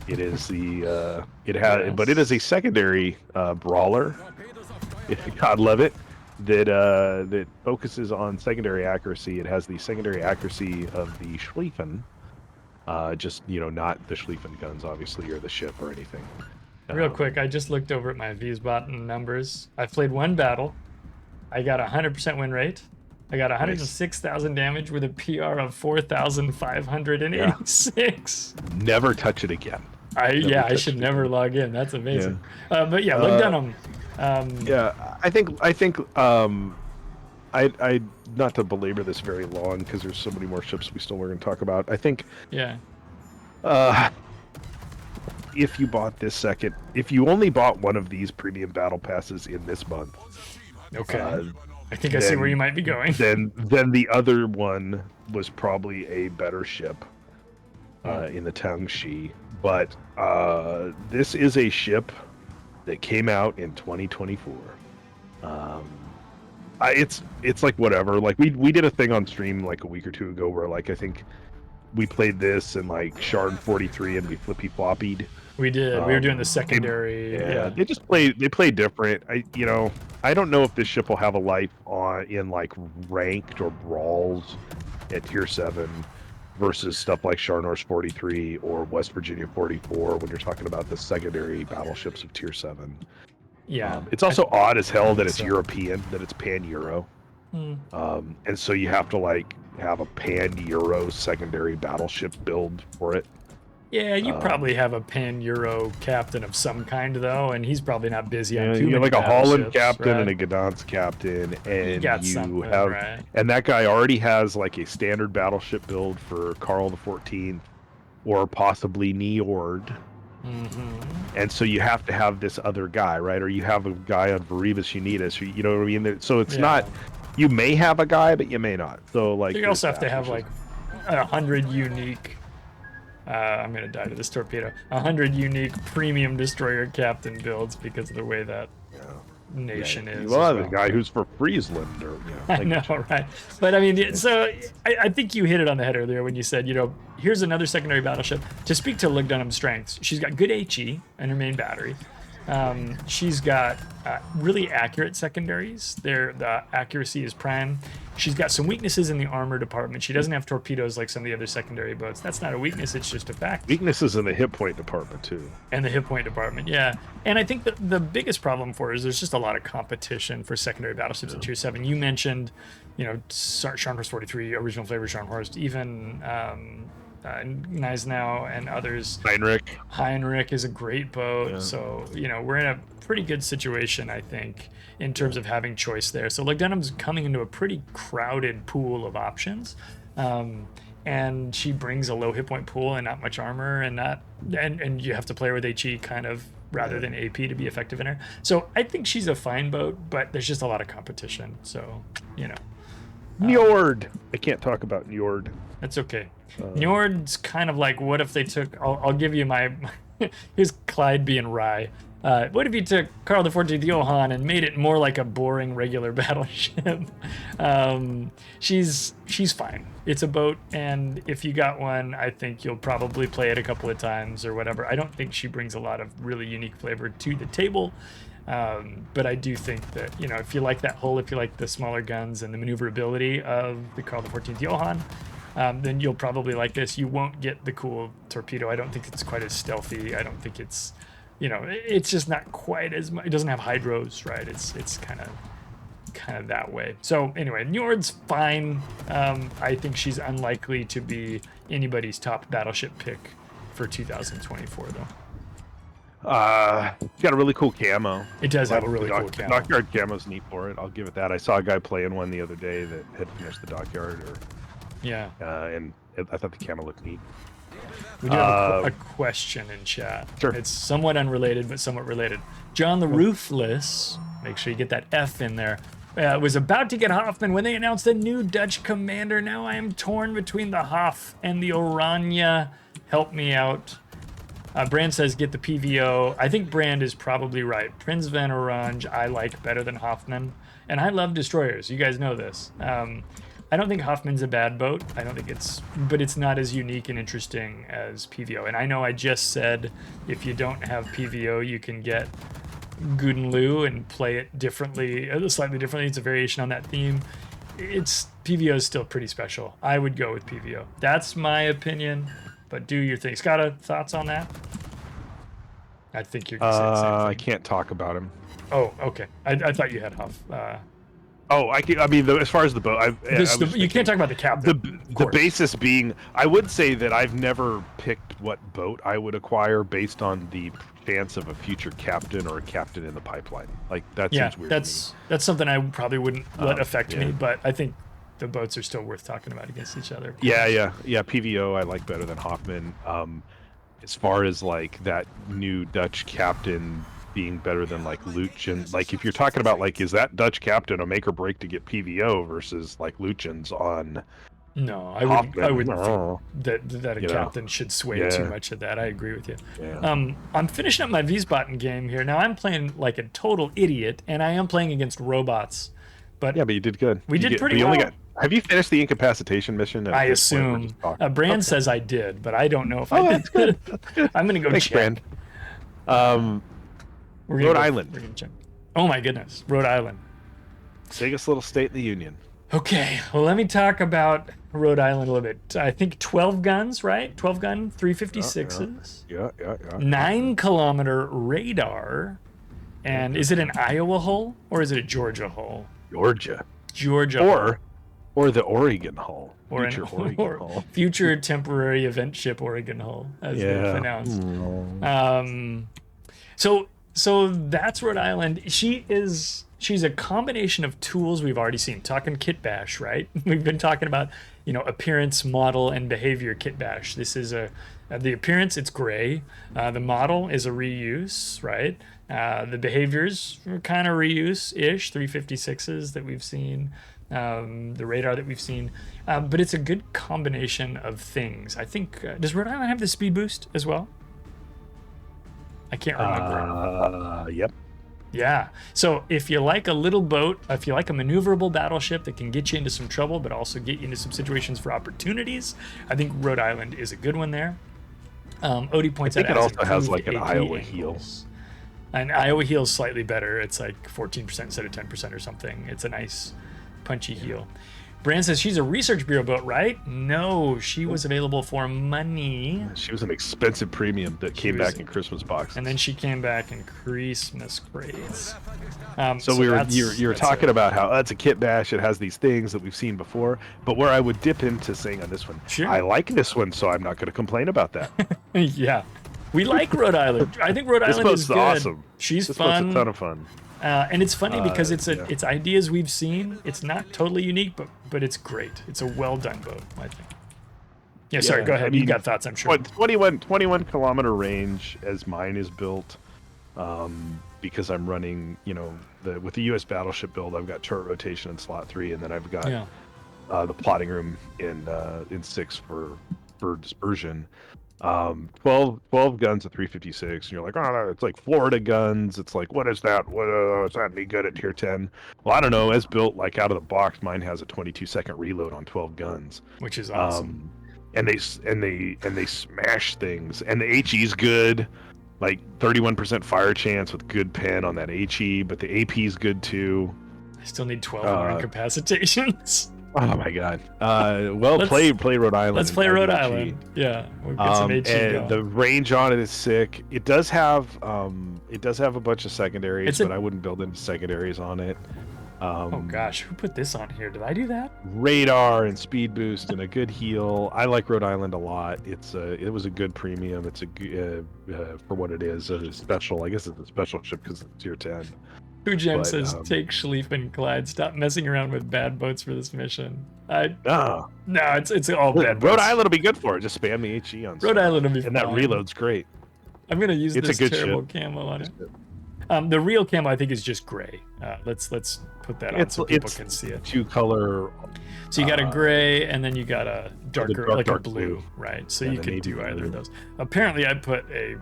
S2: It is but it is a secondary brawler. God love it. That focuses on secondary accuracy. It has the secondary accuracy of the Schlieffen, just not the Schlieffen guns, obviously, or the ship or anything.
S1: Real quick, I just looked over at my Wiesbaden numbers. I've played one battle. I got 100% win rate. I got 106,000 damage with a PR of 4,586.
S2: Never touch it again.
S1: I should never log in. That's amazing. Yeah. But yeah, Lug Dunham.
S2: I think I not to belabor this very long because there's so many more ships we still are going to talk about. I think if you bought if you only bought one of these premium battle passes in this month,
S1: okay, I think I see where you might be going.
S2: Then the other one was probably a better ship in the Teng She, but this is a ship that came out in 2024. It's like whatever. Like we did a thing on stream like a week or two ago where like I think we played this and like Shard 43 and we flippy floppied.
S1: We did. We were doing the secondary.
S2: They just play different. I don't know if this ship will have a life in like ranked or brawls at tier 7 versus stuff like Sharnor's 43 or West Virginia 44 when you're talking about the secondary battleships of tier 7.
S1: Yeah.
S2: It's also odd as hell that it's European, that it's pan-Euro. And so you have to like have a pan-Euro secondary battleship build for it.
S1: Yeah, you probably have a Pan Euro captain of some kind though, and he's probably not busy on too
S2: you
S1: many
S2: have like a Holland
S1: battleships,
S2: captain
S1: right?
S2: and a Gdansk captain, and
S1: got
S2: you
S1: something,
S2: have,
S1: right?
S2: and that guy already has like a standard battleship build for Karl the 14th, or possibly Njord. And so you have to have this other guy, right? Or you have a guy on Varivas Unitas, you know what I mean? So it's not, you may have a guy, but you may not. So like,
S1: So you also have to have like 100 unique. I'm gonna die to this torpedo. 100 unique premium destroyer captain builds because of the way that nation is.
S2: Well, the guy who's for Friesland, or
S1: I know, right? But I mean, so I think you hit it on the head earlier when you said, here's another secondary battleship. To speak to Lugdunum's strengths, she's got good HE in her main battery. She's got really accurate secondaries. The accuracy is prime. She's got some weaknesses in the armor department. She doesn't have torpedoes like some of the other secondary boats. That's not a weakness, it's just a fact.
S2: Weaknesses in the hit point department, too.
S1: And the hit point department, yeah. And I think that the biggest problem for her is there's just a lot of competition for secondary battleships in Tier 7. You mentioned, Scharnhorst 43, original flavor Scharnhorst, even Gneisenau and others. Heinrich is a great boat. Yeah. So, we're in a pretty good situation, I think, in terms of having choice there. So Lugdunum's coming into a pretty crowded pool of options. And she brings a low hit point pool and not much armor, and you have to play her with HE kind of rather than AP to be effective in her. So I think she's a fine boat, but there's just a lot of competition. So,
S2: Njord. I can't talk about Njord.
S1: That's okay. Njord's kind of like, what if they took, I'll give you my, here's Clyde being wry. What if you took Karl the 14th Johann and made it more like a boring regular battleship? She's fine. It's a boat, and if you got one, I think you'll probably play it a couple of times or whatever. I don't think she brings a lot of really unique flavor to the table. But I do think that, if you like that hull, if you like the smaller guns and the maneuverability of the Karl the 14th Johann, then you'll probably like this. You won't get the cool torpedo. I don't think it's quite as stealthy. I don't think it's, it's just not quite as much. It doesn't have hydros, right? It's kind of that way. So anyway, Njord's fine. I think she's unlikely to be anybody's top battleship pick for 2024, though.
S2: It's got a really cool camo.
S1: It does have a really cool camo.
S2: Dockyard camo's neat for it. I'll give it that. I saw a guy playing one the other day that had finished the dockyard. And I thought the camo looked neat.
S1: We do have a question in chat.
S2: Sure.
S1: It's somewhat unrelated, but somewhat related. John the Roofless, make sure you get that F in there, was about to get Hoffman when they announced a new Dutch commander. Now I am torn between the Hoff and the Oranje. Help me out. Brand says get the PVO. I think Brand is probably right. Prins van Oranje I like better than Hoffman. And I love destroyers. You guys know this. I don't think Hoffman's a bad boat. I don't think but it's not as unique and interesting as PVO. And I know I just said if you don't have PVO, you can get Gudenlu and play it differently, slightly differently. It's a variation on that theme. PVO is still pretty special. I would go with PVO. That's my opinion, but do your thing. Skada, thoughts on that? I think you're going to say the same thing.
S2: I can't talk about him.
S1: Oh, okay. I thought you had Huff.
S2: As far as the boat,
S1: you can't talk about the captain.
S2: The basis being, I would say that I've never picked what boat I would acquire based on the chance of a future captain or a captain in the pipeline. Like that seems weird.
S1: That's something I probably wouldn't let affect me, but I think the boats are still worth talking about against each other.
S2: Yeah. PVO I like better than Hoffman. As far as like that new Dutch captain being better than like Luchen, like if you're talking about like, is that Dutch captain a make or break to get PVO versus like Luchen's on?
S1: No, I wouldn't think that a captain should sway too much of that. I agree with you. Yeah. I'm finishing up my Wiesbaden game here. Now I'm playing like a total idiot, and I am playing against robots. But
S2: you did good.
S1: We did pretty well.
S2: Have you finished the incapacition mission?
S1: I assume. Brand says I did, but I don't know if I did. Good. I'm going to go
S2: Thanks,
S1: check.
S2: Brand. Rhode Island.
S1: We're gonna check. Oh my goodness, Rhode Island.
S2: Biggest little state in the Union.
S1: Okay, well let me talk about Rhode Island a little bit. I think 12 guns, right? 12 gun 356s.
S2: Yeah.
S1: 9-kilometer radar. And is it an Iowa hull or is it a Georgia hull?
S2: Georgia.
S1: Or
S2: Or the Oregon hull.
S1: Or
S2: Future
S1: an
S2: Oregon hull.
S1: future temporary event ship Oregon hull, as they've announced. So that's Rhode Island. She's a combination of tools we've already seen. Talking kit bash, right? We've been talking about, you know, appearance, model, and behavior kit bash. This is the appearance, it's gray. The model is a reuse, right? The behaviors are kind of reuse-ish, 356s that we've seen. The radar that we've seen, but it's a good combination of things. I think, does Rhode Island have the speed boost as well? I can't remember.
S2: Yep.
S1: Yeah. So if you like a little boat, if you like a maneuverable battleship that can get you into some trouble, but also get you into some situations for opportunities, I think Rhode Island is a good one there. Odie points out
S2: it also has like an Iowa heel.
S1: An Iowa heel is slightly better. It's like 14% instead of 10% or something. It's a nice punchy heel. Brand says she's a research bureau boat, right? No, she was available for money.
S2: She was an expensive premium that came back in Christmas boxes.
S1: And then she came back in Christmas crates.
S2: So you were talking about how it's a kit bash. It has these things that we've seen before. But where I would dip into saying on this one,
S1: sure,
S2: I like this one, so I'm not going to complain about that.
S1: Yeah, we like Rhode Island. I think Rhode Island is good.
S2: Awesome.
S1: She's
S2: this
S1: fun.
S2: A ton of fun.
S1: And it's funny because it's ideas we've seen. It's not totally unique, but it's great. It's a well done boat, I think. Yeah, sorry, go ahead. I mean, you got thoughts, I'm sure.
S2: 21 kilometer range as mine is built, because I'm running, you know, with the U.S. battleship build, I've got turret rotation in slot 3, and then I've got the plotting room in 6 for dispersion. 12 guns at 356, and you're like, oh no, it's like Florida guns. It's like, what is that? It's not any good at tier 10. Well, I don't know. As built, like out of the box, mine has a 22-second reload on 12 guns,
S1: which is awesome.
S2: And they smash things, and the HE's good, like 31% fire chance with good pen on that HE, but the AP's good too.
S1: I still need 12 more incapacitations.
S2: Oh my god. Play Rhode Island.
S1: Let's play Rhode Island. Yeah. We'll get some HE
S2: and
S1: going.
S2: the range on it is sick. It does have a bunch of secondaries, but I wouldn't build into secondaries on it.
S1: Oh gosh, who put this on here? Did I do that?
S2: Radar and speed boost and a good heel. I like Rhode Island a lot. It was a good premium. It's a for what it is, a special. I guess it's a special ship because it's tier 10.
S1: Gem says, take Schleif and Clyde. Stop messing around with bad boats for this mission.
S2: No,
S1: it's all bad boats.
S2: Rhode Island will be good for it. Just spam the HE on
S1: Rhode Island will be fine.
S2: And that reload's great.
S1: I'm going to use this terrible camo on it. The real camo, I think, is just gray. Let's put that on so people can see it.
S2: 2-color.
S1: So you got a gray, and then you got a darker, like a blue, right? So you can do either of those. Apparently, I put a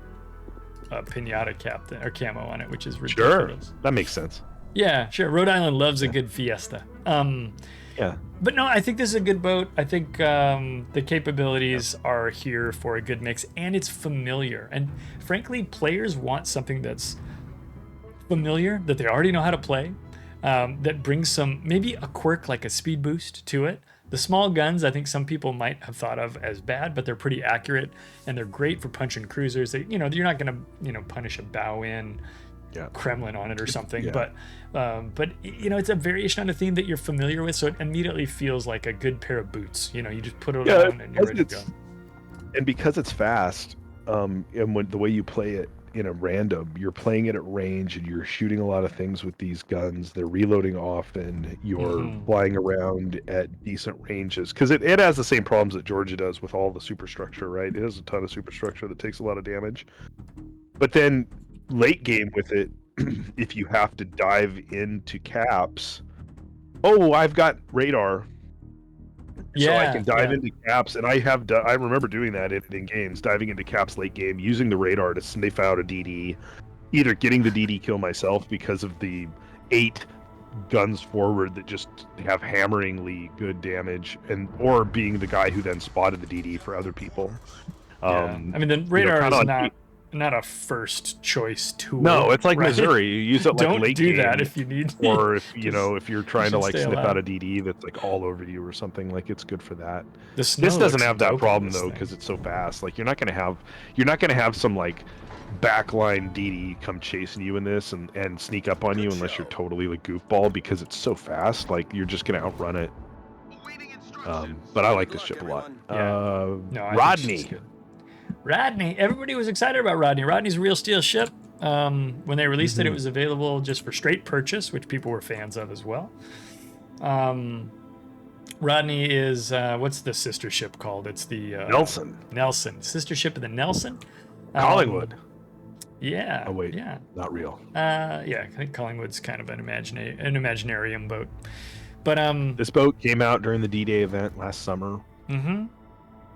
S1: pinata cap or camo on it, which is ridiculous.
S2: Sure, that makes sense.
S1: Yeah, sure. Rhode Island loves a good fiesta.
S2: Yeah.
S1: But no, I think this is a good boat. I think the capabilities are here for a good mix, and it's familiar. And frankly, players want something that's familiar, that they already know how to play, that brings some, maybe a quirk like a speed boost to it. The small guns, I think some people might have thought of as bad, but they're pretty accurate, and they're great for punching cruisers. They, you're not going to, punish a bow-in Kremlin on it or something. Yeah. But it's a variation on a theme that you're familiar with, so it immediately feels like a good pair of boots. You just put it on and you're ready to go.
S2: And because it's fast, and the way you play it in a random, you're playing it at range, and you're shooting a lot of things with these guns. They're reloading often. You're flying around at decent ranges, because it has the same problems that Georgia does with all the superstructure, right? It has a ton of superstructure that takes a lot of damage. But then late game with it, if you have to dive into caps, I've got radar. So I can dive into caps, and I remember doing that in games, diving into caps late game, using the radar to sniff out a DD, either getting the DD kill myself because of the 8 guns forward that just have hammeringly good damage, or being the guy who then spotted the DD for other people.
S1: I mean, the radar is not a first choice tool.
S2: No, it's like Missouri. You use it like
S1: Don't
S2: late
S1: do
S2: game,
S1: that if you need.
S2: Or if if you're trying to like sniff out a DD that's like all over you or something, like it's good for that.
S1: This
S2: doesn't have that problem though, because it's so fast. Like you're not gonna have some like backline DD come chasing you in this and sneak up on you unless you're totally like goofball, because it's so fast. Like you're just gonna outrun it. But I like this ship a lot.
S1: Yeah. No, I think she's
S2: Rodney.
S1: good. Rodney. Everybody was excited about Rodney. Rodney's a real steel ship. When they released it, it was available just for straight purchase, which people were fans of as well. Rodney is what's the sister ship called? It's the
S2: Nelson.
S1: Nelson, sister ship of the Nelson.
S2: Collingwood.
S1: Yeah.
S2: Oh wait.
S1: Yeah.
S2: Not real.
S1: Yeah. I think Collingwood's kind of an imaginarium boat. But
S2: this boat came out during the D-Day event last summer.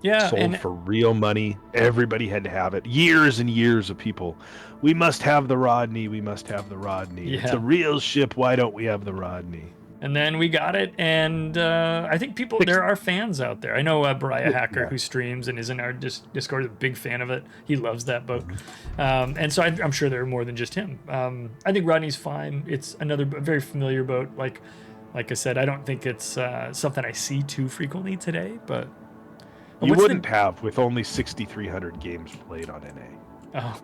S1: Yeah.
S2: Sold for real money. Everybody had to have it. Years and years of people. We must have the Rodney. We must have the Rodney.
S1: Yeah.
S2: It's a real ship. Why don't we have the Rodney?
S1: And then we got it, and I think there are fans out there. I know Brian Hacker, who streams and is in our Discord, is a big fan of it. He loves that boat. And so I'm sure there are more than just him. I think Rodney's fine. It's another very familiar boat. Like I said, I don't think it's something I see too frequently today, but...
S2: You wouldn't have with only 6,300 games played on NA.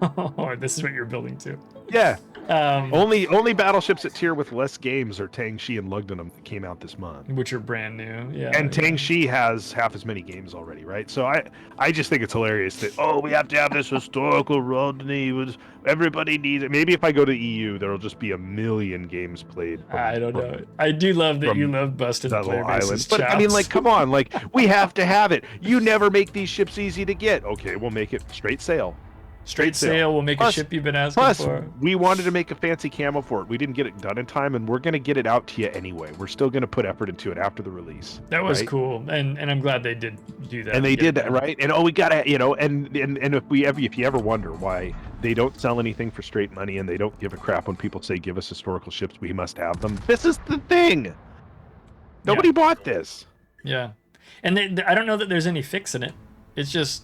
S1: Oh, this is what you're building to.
S2: Yeah. Only battleships at tier with less games are Teng She and Lugdunum that came out this month.
S1: Which are brand new. Yeah.
S2: And Teng She has half as many games already, right? So I just think it's hilarious that, we have to have this historical Rodney. Everybody needs it. Maybe if I go to EU, there'll just be 1 million games played.
S1: I don't know. I do love that you love busted player bases.
S2: But I mean, come on, we have to have it. You never make these ships easy to get. Okay, we'll make it straight sail.
S1: Straight sail will make a ship you've been asking for.
S2: We wanted to make a fancy camo for it. We didn't get it done in time, and we're going to get it out to you anyway. We're still going to put effort into it after the release.
S1: That was cool, and I'm glad they did do that.
S2: And they did that, right? And we got to, and if you ever wonder why they don't sell anything for straight money and they don't give a crap when people say, give us historical ships, we must have them. This is the thing. Nobody bought this.
S1: Yeah. And I don't know that there's any fix in it. It's just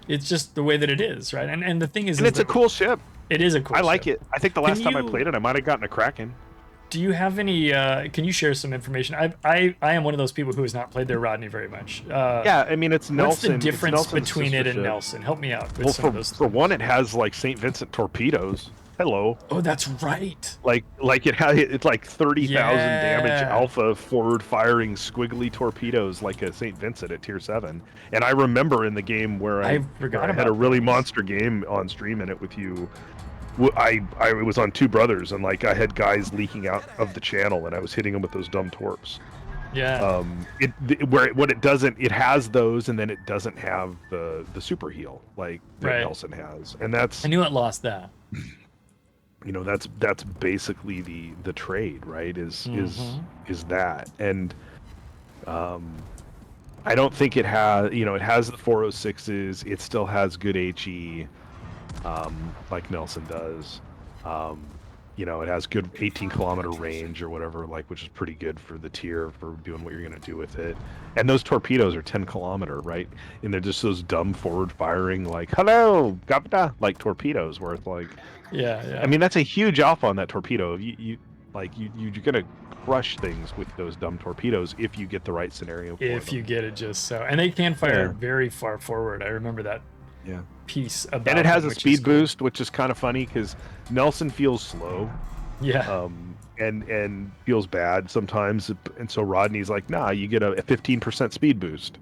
S1: It's just the way that it is, right? And the thing is,
S2: it's a cool ship.
S1: It is a cool ship.
S2: I like it. I think the last time I played it, I might have gotten a Kraken.
S1: Do you have any? Can you share some information? I am one of those people who has not played their Rodney very much.
S2: Yeah, I mean it's Nelson.
S1: What's the difference between it and Nelson? Help me out. With some of those
S2: for one, it has like St. Vincent torpedoes. Hello.
S1: Oh, that's right.
S2: Like it's like 30,000 damage alpha forward firing squiggly torpedoes like a St. Vincent at tier 7. And I remember in the game where I had a really monster game on stream in it with you. I was on Two Brothers and I had guys leaking out of the channel and I was hitting them with those dumb torps.
S1: Yeah.
S2: It has those and then it doesn't have the super heal like that Nelson has. And that's
S1: I knew it lost that.
S2: That's basically the trade, right? Is that. And I don't think it has, it has the 406s, it still has good HE, like Nelson does. It has good 18-kilometer range or whatever, which is pretty good for the tier for doing what you're going to do with it. And those torpedoes are 10-kilometer, right? And they're just those dumb forward firing, hello, gapta, torpedoes, where it's
S1: yeah.
S2: I mean, that's a huge alpha on that torpedo. You're gonna crush things with those dumb torpedoes if you get the right scenario for
S1: If you get it just so. And they can fire very far forward. I remember that piece about
S2: and it has a speed boost, which is kind of funny because Nelson feels slow.
S1: Yeah.
S2: And feels bad sometimes. And so Rodney's like, nah, you get a 15% speed boost.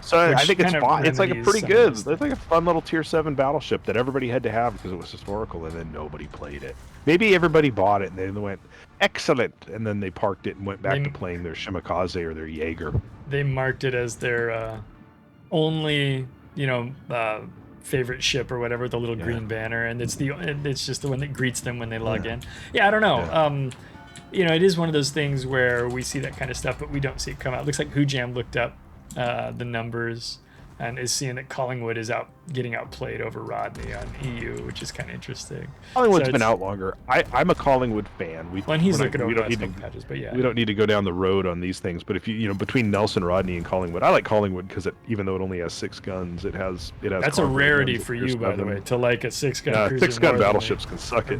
S2: So I think it's fine. It's a pretty good. It's like a fun little tier 7 battleship that everybody had to have because it was historical, and then nobody played it. Maybe everybody bought it and then they went excellent, and then they parked it and went back to playing their Shimakaze or their Jaeger.
S1: They marked it as their only, favorite ship or whatever, the little green banner, and it's just the one that greets them when they log in. Yeah, I don't know. Yeah. It is one of those things where we see that kind of stuff, but we don't see it come out. It looks like Hujam looked up the numbers and is seeing that Collingwood is getting outplayed over Rodney on EU, which is kind of interesting.
S2: Collingwood's been out longer. I'm a Collingwood fan.
S1: He's looking over the patches, but yeah.
S2: We don't need to go down the road on these things, but if between Nelson, Rodney, and Collingwood, I like Collingwood because even though it only has 6 guns, it has. That's
S1: a rarity for you, by the way, to like a 6-gun cruiser.
S2: 6-gun battleships can suck it,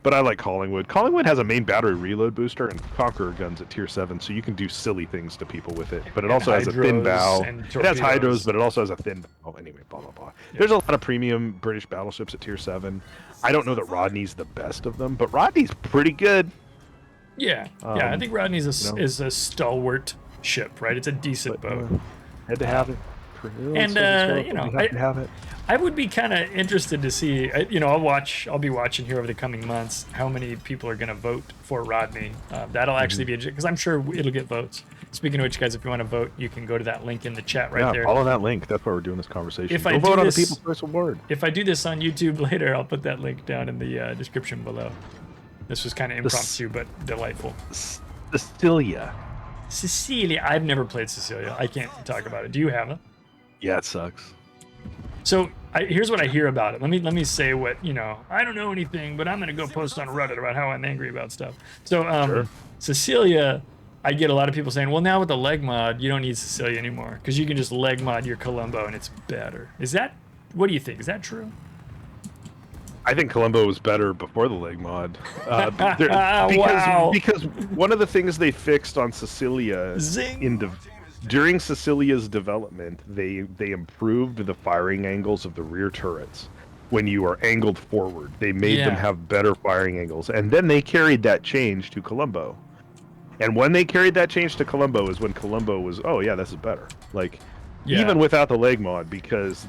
S2: but I like Collingwood. Collingwood has a main battery reload booster and Conqueror guns at tier 7, so you can do silly things to people with it. But it also has a thin bow. It has hydros, but it also has a thin bow. Anyway, blah, blah, blah. Yeah. There's a lot of premium British battleships at tier 7. I don't know that Rodney's the best of them, but Rodney's pretty good.
S1: Yeah, yeah. I think Rodney's is a stalwart ship, right? It's a decent boat.
S2: Had to have it.
S1: And you know,
S2: have to have it.
S1: I would be kind of interested to see. You know, I'll be watching here over the coming months how many people are going to vote for Rodney. That'll actually be because I'm sure it'll get votes. Speaking of which, guys, if you want to vote, you can go to that link in the chat right there.
S2: Follow that link. That's why we're doing this conversation.
S1: If
S2: Go
S1: I
S2: vote
S1: do
S2: on
S1: this,
S2: the People's Choice Award.
S1: If I do this on YouTube later, I'll put that link down in the description below. This was kind of impromptu, but delightful.
S2: Cecilia.
S1: Cecilia. I've never played Cecilia. I can't talk about it. Do you have it?
S2: Yeah, it sucks.
S1: So here's what I hear about it. Let me say what, you know, I don't know anything, but I'm going to go post on Reddit about how I'm angry about stuff. So
S2: Sure.
S1: Cecilia, I get a lot of people saying, well, now with the leg mod, you don't need Cecilia anymore because you can just leg mod your Colombo and it's better. Is that, what do you think? Is that true?
S2: I think Colombo was better before the leg mod. Because one of the things they fixed on Cecilia during Cecilia's development, they improved the firing angles of the rear turrets. When you are angled forward, they made them have better firing angles, and then they carried that change to Colombo. And when they carried that change to Colombo is when Colombo was, oh yeah, this is better. Like, even without the leg mod, because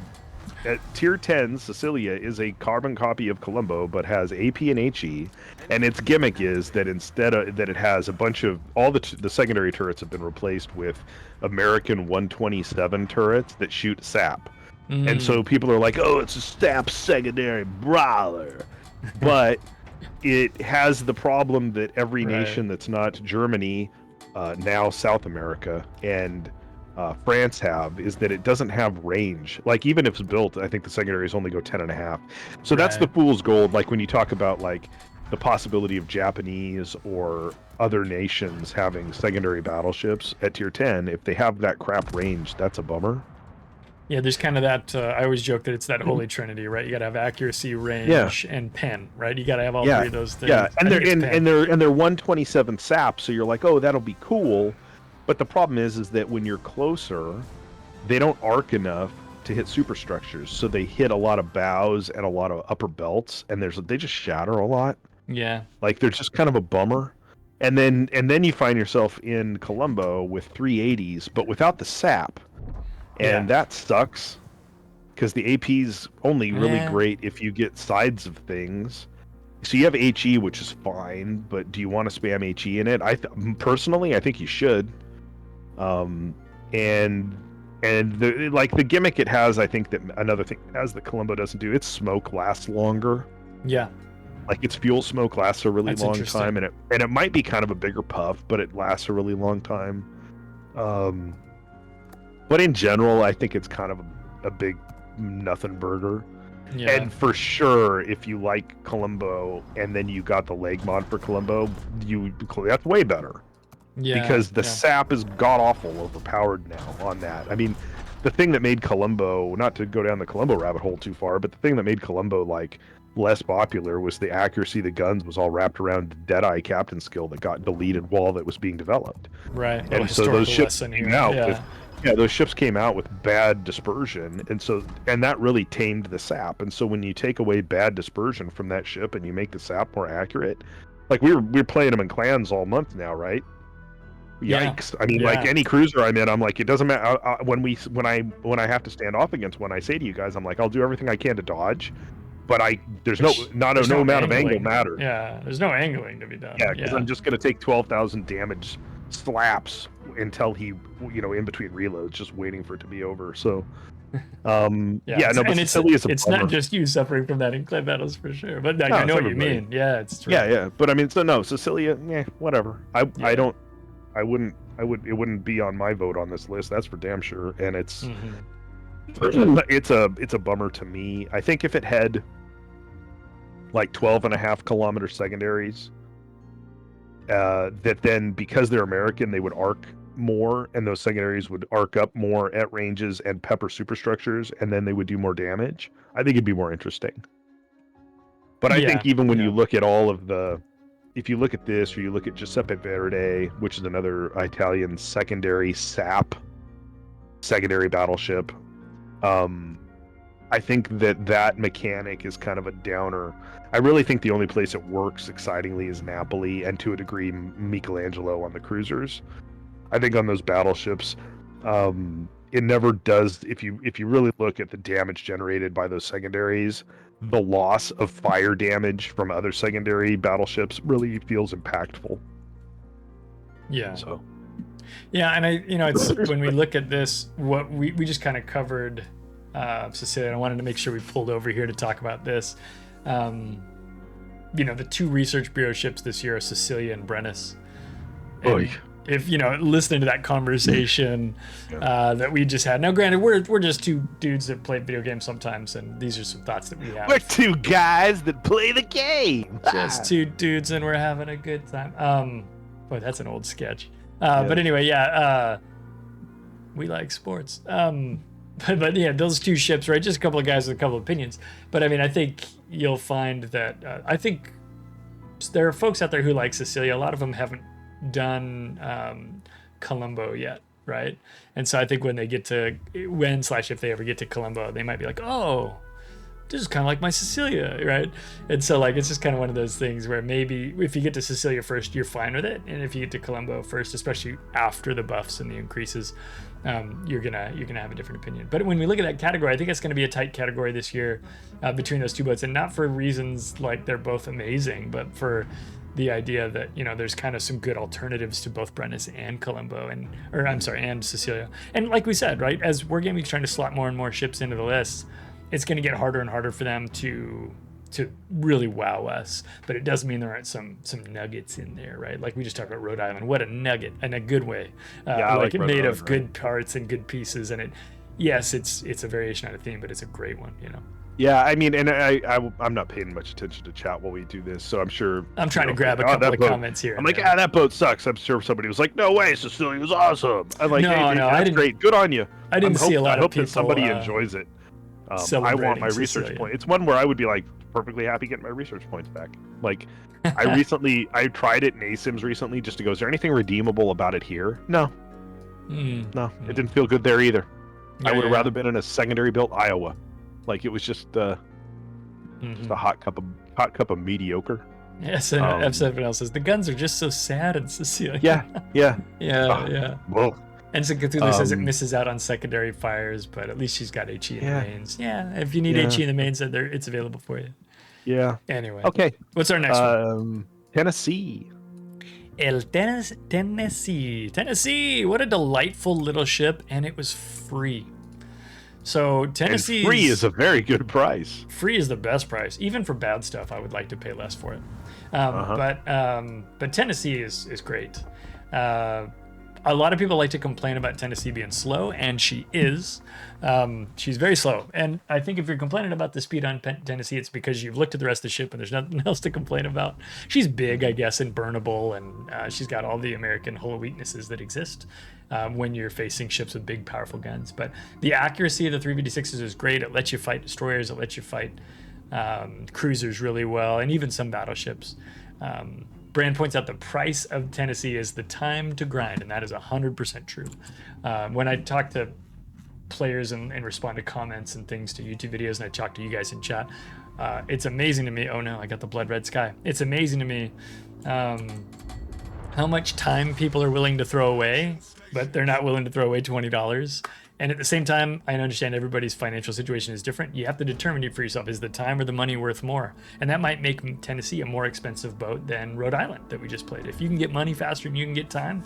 S2: at tier 10, Cecilia is a carbon copy of Colombo, but has AP and HE, and its gimmick is that instead of that, it has a bunch of all the secondary turrets have been replaced with American 127 turrets that shoot sap, and so people are like, oh, it's a sap secondary brawler, but it has the problem that every nation that's not Germany, now South America, and France have, is that it doesn't have range. Like, even if it's built, I think the secondaries only go 10.5. So that's the fool's gold. Like, when you talk about like the possibility of Japanese or other nations having secondary battleships at tier 10, if they have that crap range, that's a bummer.
S1: Yeah, there's kind of that, I always joke that it's that holy trinity, right? You got to have accuracy, range, and pen, right? You got to have all three of those things.
S2: Yeah, and they're 127 sap, so you're like, oh, that'll be cool. But the problem is that when you're closer, they don't arc enough to hit superstructures, so they hit a lot of bows and a lot of upper belts, and they just shatter a lot.
S1: Yeah,
S2: like they're just kind of a bummer. And then you find yourself in Colombo with 380s, but without the sap, and that sucks because the AP's only really great if you get sides of things. So you have HE, which is fine, but do you want to spam HE in it? Personally, I think you should. And the gimmick it has, I think that another thing it has that Colombo doesn't do, its smoke lasts longer.
S1: Yeah.
S2: Like, its fuel smoke lasts a really long time, and it might be kind of a bigger puff, but it lasts a really long time. But in general, I think it's kind of a big nothing burger. Yeah. And for sure, if you like Colombo and then you got the leg mod for Colombo, that's way better. Yeah. Because the sap is god-awful overpowered now on that. I mean, the thing that made Colombo, not to go down the Colombo rabbit hole too far, but the thing that made Colombo like less popular was the accuracy of the guns was all wrapped around Deadeye captain skill that got deleted while that was being developed.
S1: Right.
S2: And so those ships came out with those ships came out with bad dispersion, and that really tamed the sap. And so when you take away bad dispersion from that ship and you make the sap more accurate, like we're playing them in clans all month now, right? Yikes! I mean, like any cruiser I'm in, I'm like, it doesn't matter when I have to stand off against one. I say to you guys, I'm like, I'll do everything I can to dodge, but there's no amount of angle matters.
S1: Yeah, there's no angling to be done.
S2: Yeah, because I'm just gonna take 12,000 damage slaps until he, in between reloads, just waiting for it to be over. So, but
S1: it's not just you suffering from that in clan battles for sure. But I know what you mean. Yeah, it's true.
S2: Yeah. But I mean, Cecilia, whatever. It wouldn't be on my vote on this list. That's for damn sure. And it's it's a bummer to me. I think if it had like 12.5 kilometer secondaries, that then, because they're American, they would arc more, and those secondaries would arc up more at ranges and pepper superstructures, and then they would do more damage. I think it'd be more interesting. But I think even when you look at all of if you look at this, or you look at Giuseppe Verde, which is another Italian secondary SAP, secondary battleship, I think that mechanic is kind of a downer. I really think the only place it works excitingly is Napoli, and to a degree Michelangelo on the cruisers. I think on those battleships, it never does. If you really look at the damage generated by those secondaries, the loss of fire damage from other secondary battleships really feels impactful.
S1: Yeah.
S2: So.
S1: Yeah, and it's when we look at this, what we just kind of covered Sicilia. I wanted to make sure we pulled over here to talk about this. The two research bureau ships this year are Sicilia and Brennus. And if listening to that conversation that we just had. Now, granted, we're just two dudes that play video games sometimes, and these are some thoughts that we have.
S2: We're two guys that play the game.
S1: Just two dudes, and we're having a good time. Boy, that's an old sketch. But anyway, we like sports. But yeah, those two ships, right? Just a couple of guys with a couple of opinions. But I mean, I think you'll find that I think there are folks out there who like Sicilia. A lot of them haven't done Colombo yet, right? And so I think when they get to if they ever get to Colombo, they might be like, oh, this is kind of like my Sicilia, right? And so it's just kind of one of those things where maybe if you get to Sicilia first, you're fine with it, and if you get to Colombo first, especially after the buffs and the increases, you're gonna have a different opinion. But when we look at that category, I think it's going to be a tight category this year between those two boats, and not for reasons like they're both amazing, but for the idea that there's kind of some good alternatives to both Brennus and Colombo and Sicilia. And like we said, right, as Wargaming's trying to slot more and more ships into the list, it's going to get harder and harder for them to really wow us, but it doesn't mean there aren't some nuggets in there, right? Like we just talked about Rhode Island. What a nugget, in a good way. Like it made of good parts and good pieces, and it's a variation on a theme, but it's a great one,
S2: Yeah, I mean, and I'm not paying much attention to chat while we do this, so I'm sure
S1: I'm trying to grab a couple of comments here.
S2: I'm like, that boat sucks. I'm sure somebody was like, no way, Sicilia was awesome. I'm like,
S1: no,
S2: I didn't. Great, good on you.
S1: I didn't see a lot of people.
S2: I hope that somebody enjoys it. I want my research point. It's one where I would be like perfectly happy getting my research points back. Like, I tried it in ASIMS recently just to go, is there anything redeemable about it here? No. No, it didn't feel good there either. I would have rather been in a secondary built Iowa. Like it was just a hot cup of mediocre.
S1: Yes, and F7L says the guns are just so sad in Sicilia.
S2: Yeah. Well.
S1: And so Cthulhu says it misses out on secondary fires, but at least she's got HE in the mains. Yeah, if you need HE in the mains, it's available for you.
S2: Yeah.
S1: Anyway.
S2: Okay.
S1: What's our next one?
S2: Tennessee.
S1: Tennessee. Tennessee. What a delightful little ship, and it was free. So Tennessee.
S2: Free is a very good price.
S1: Free is the best price. Even for bad stuff, I would like to pay less for it. But Tennessee is great. A lot of people like to complain about Tennessee being slow, and she is. She's very slow. And I think if you're complaining about the speed on Tennessee, it's because you've looked at the rest of the ship and there's nothing else to complain about. She's big, I guess, and burnable, and she's got all the American hull weaknesses that exist when you're facing ships with big, powerful guns. But the accuracy of the 356s is great. It lets you fight destroyers. It lets you fight cruisers really well, and even some battleships. Brand points out the price of Tennessee is the time to grind, and that is 100% true. When I talk to players and respond to comments and things to YouTube videos, and I talk to you guys in chat, it's amazing to me. Oh no, I got the blood red sky. It's amazing to me how much time people are willing to throw away, but they're not willing to throw away $20. And at the same time, I understand everybody's financial situation is different. You have to determine it for yourself. Is the time or the money worth more? And that might make Tennessee a more expensive boat than Rhode Island that we just played. If you can get money faster than you can get time,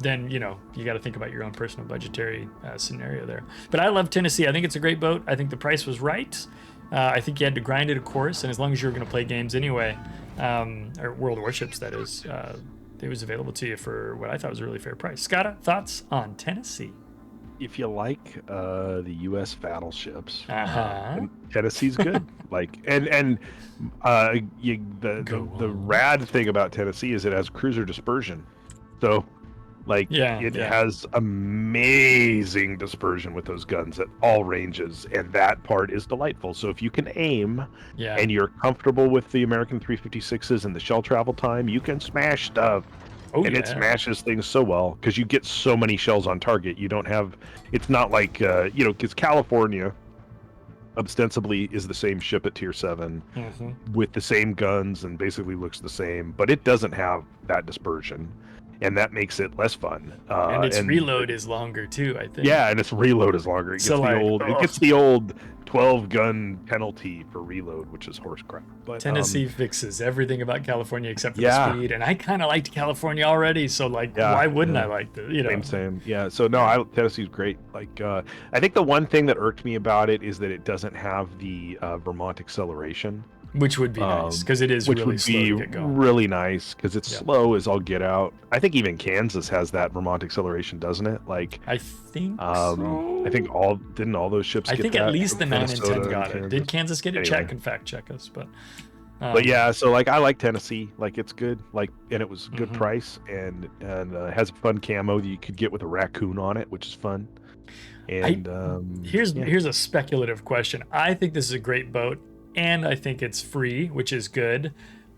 S1: then, you got to think about your own personal budgetary scenario there. But I love Tennessee. I think it's a great boat. I think the price was right. I think you had to grind it, of course. And as long as you were going to play games anyway, or World Warships, that is, it was available to you for what I thought was a really fair price. Skada, thoughts on Tennessee?
S2: If you like the U.S. battleships, Tennessee's good. The rad thing about Tennessee is it has cruiser dispersion, so it has amazing dispersion with those guns at all ranges, and that part is delightful. So if you can aim, and you're comfortable with the American 356s and the shell travel time, you can smash stuff. It smashes things so well because you get so many shells on target. You don't have, it's not like, because California ostensibly is the same ship at tier 7
S1: Mhm.
S2: with the same guns and basically looks the same, but it doesn't have that dispersion, and that makes it less fun.
S1: And its reload is longer too, I think.
S2: Yeah, and its reload is longer. It gets
S1: So, like,
S2: it gets the old 12 gun penalty for reload, which is horse crap. But
S1: Tennessee fixes everything about California except for
S2: yeah.
S1: the speed, and I kind of liked California already, so like,
S2: Yeah,
S1: why wouldn't
S2: yeah.
S1: I like the, you know?
S2: Same. Yeah. So no, Tennessee's great. Like, I think the one thing that irked me about it is that it doesn't have the Vermont acceleration,
S1: Which would be nice because it is
S2: which
S1: really
S2: would
S1: slow
S2: be
S1: to get going.
S2: really nice because it's
S1: Yep.
S2: slow as all get out. I think even Kansas has that Vermont acceleration, doesn't it? Like,
S1: I think so.
S2: I think all those ships.
S1: I
S2: get
S1: think
S2: that?
S1: at least the 9 and 10
S2: Minnesota
S1: got it.
S2: Kansas.
S1: Did Kansas get it?
S2: Anyway.
S1: Chat can fact check us, but
S2: yeah, so like I like Tennessee, like it's good, like, and it was good
S1: Mhm.
S2: price, and has a fun camo that you could get with a raccoon on it, which is fun. And
S1: here's a speculative question. I think this is a great boat, and I think it's free, which is good,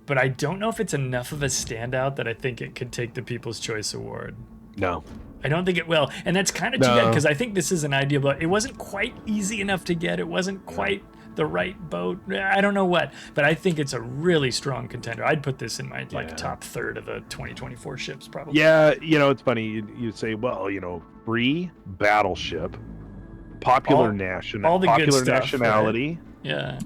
S1: but I don't know if it's enough of a standout that I think it could take the People's Choice Award.
S2: no,
S1: I don't think it will, and that's kind of too
S2: No.
S1: bad because I think this is an ideal boat. It wasn't quite easy enough to get. It wasn't quite the right boat. I don't know what, but I think it's a really strong contender. I'd put this in my
S2: Yeah.
S1: top third of the 2024 ships probably.
S2: yeah, it's funny. You'd say, well, free battleship, popular
S1: all the good
S2: popular
S1: stuff,
S2: nationality.
S1: Yeah.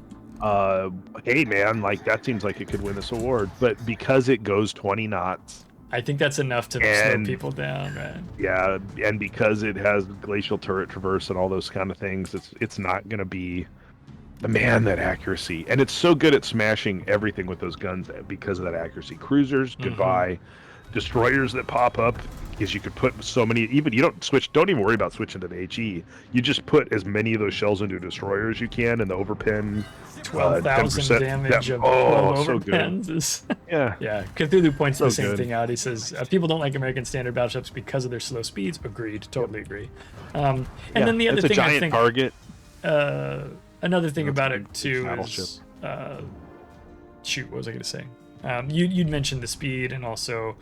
S2: Hey man, like that seems like it could win this award, but because it goes 20 knots.
S1: I think that's enough to slow
S2: And-
S1: people down, right?
S2: Yeah, and because it has glacial turret traverse and all those kind of things, it's not going to be, man, that accuracy. And it's so good at smashing everything with those guns because of that accuracy. Cruisers, goodbye. Destroyers that pop up, because you could put so many, even you don't even worry about switching to the HE. You just put as many of those shells into a destroyer as you can, and the overpin
S1: 12,000
S2: 10%
S1: damage of 12
S2: so good.
S1: overpins is
S2: Yeah.
S1: yeah. Cthulhu points
S2: So
S1: the same
S2: good.
S1: thing out. He says people don't like American standard battleships because of their slow speeds. Agreed, totally agree. And then the other
S2: it's
S1: thing
S2: a giant
S1: I think
S2: target.
S1: another thing
S2: That's
S1: about
S2: a
S1: it
S2: big
S1: too
S2: battleship.
S1: is shoot, what was I going to say? You'd mentioned the speed and also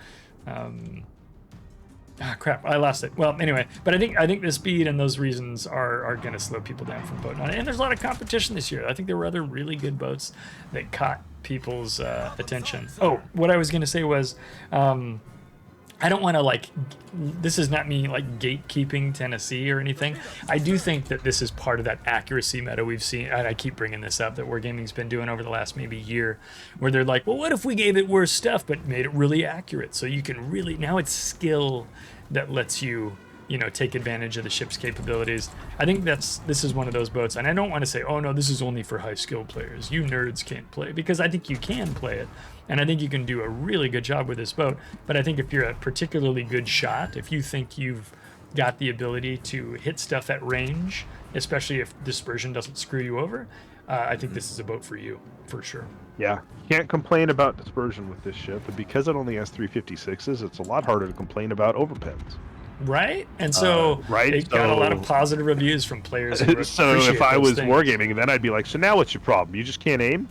S1: crap, I lost it. Well, anyway, but I think the speed and those reasons are going to slow people down from boating on it. And there's a lot of competition this year. I think there were other really good boats that caught people's attention. Oh, what I was going to say was I don't want to this is not me gatekeeping Tennessee or anything. I do think that this is part of that accuracy meta we've seen, and I keep bringing this up, that Wargaming's been doing over the last maybe year, where they're like, well, what if we gave it worse stuff but made it really accurate? So you can really, now it's skill that lets you, take advantage of the ship's capabilities. I think this is one of those boats, and I don't want to say, oh no, this is only for high skill players. You nerds can't play, because I think you can play it, and I think you can do a really good job with this boat. But I think if you're a particularly good shot, if you think you've got the ability to hit stuff at range, especially if dispersion doesn't screw you over, I think this is a boat for you, for sure.
S2: Yeah, can't complain about dispersion with this ship, but because it only has 356s, it's a lot harder to complain about overpins.
S1: Right, and so it got a lot of positive reviews from players. Who
S2: So if I was
S1: things.
S2: wargaming, then I'd be like, so now what's your problem? You just can't aim?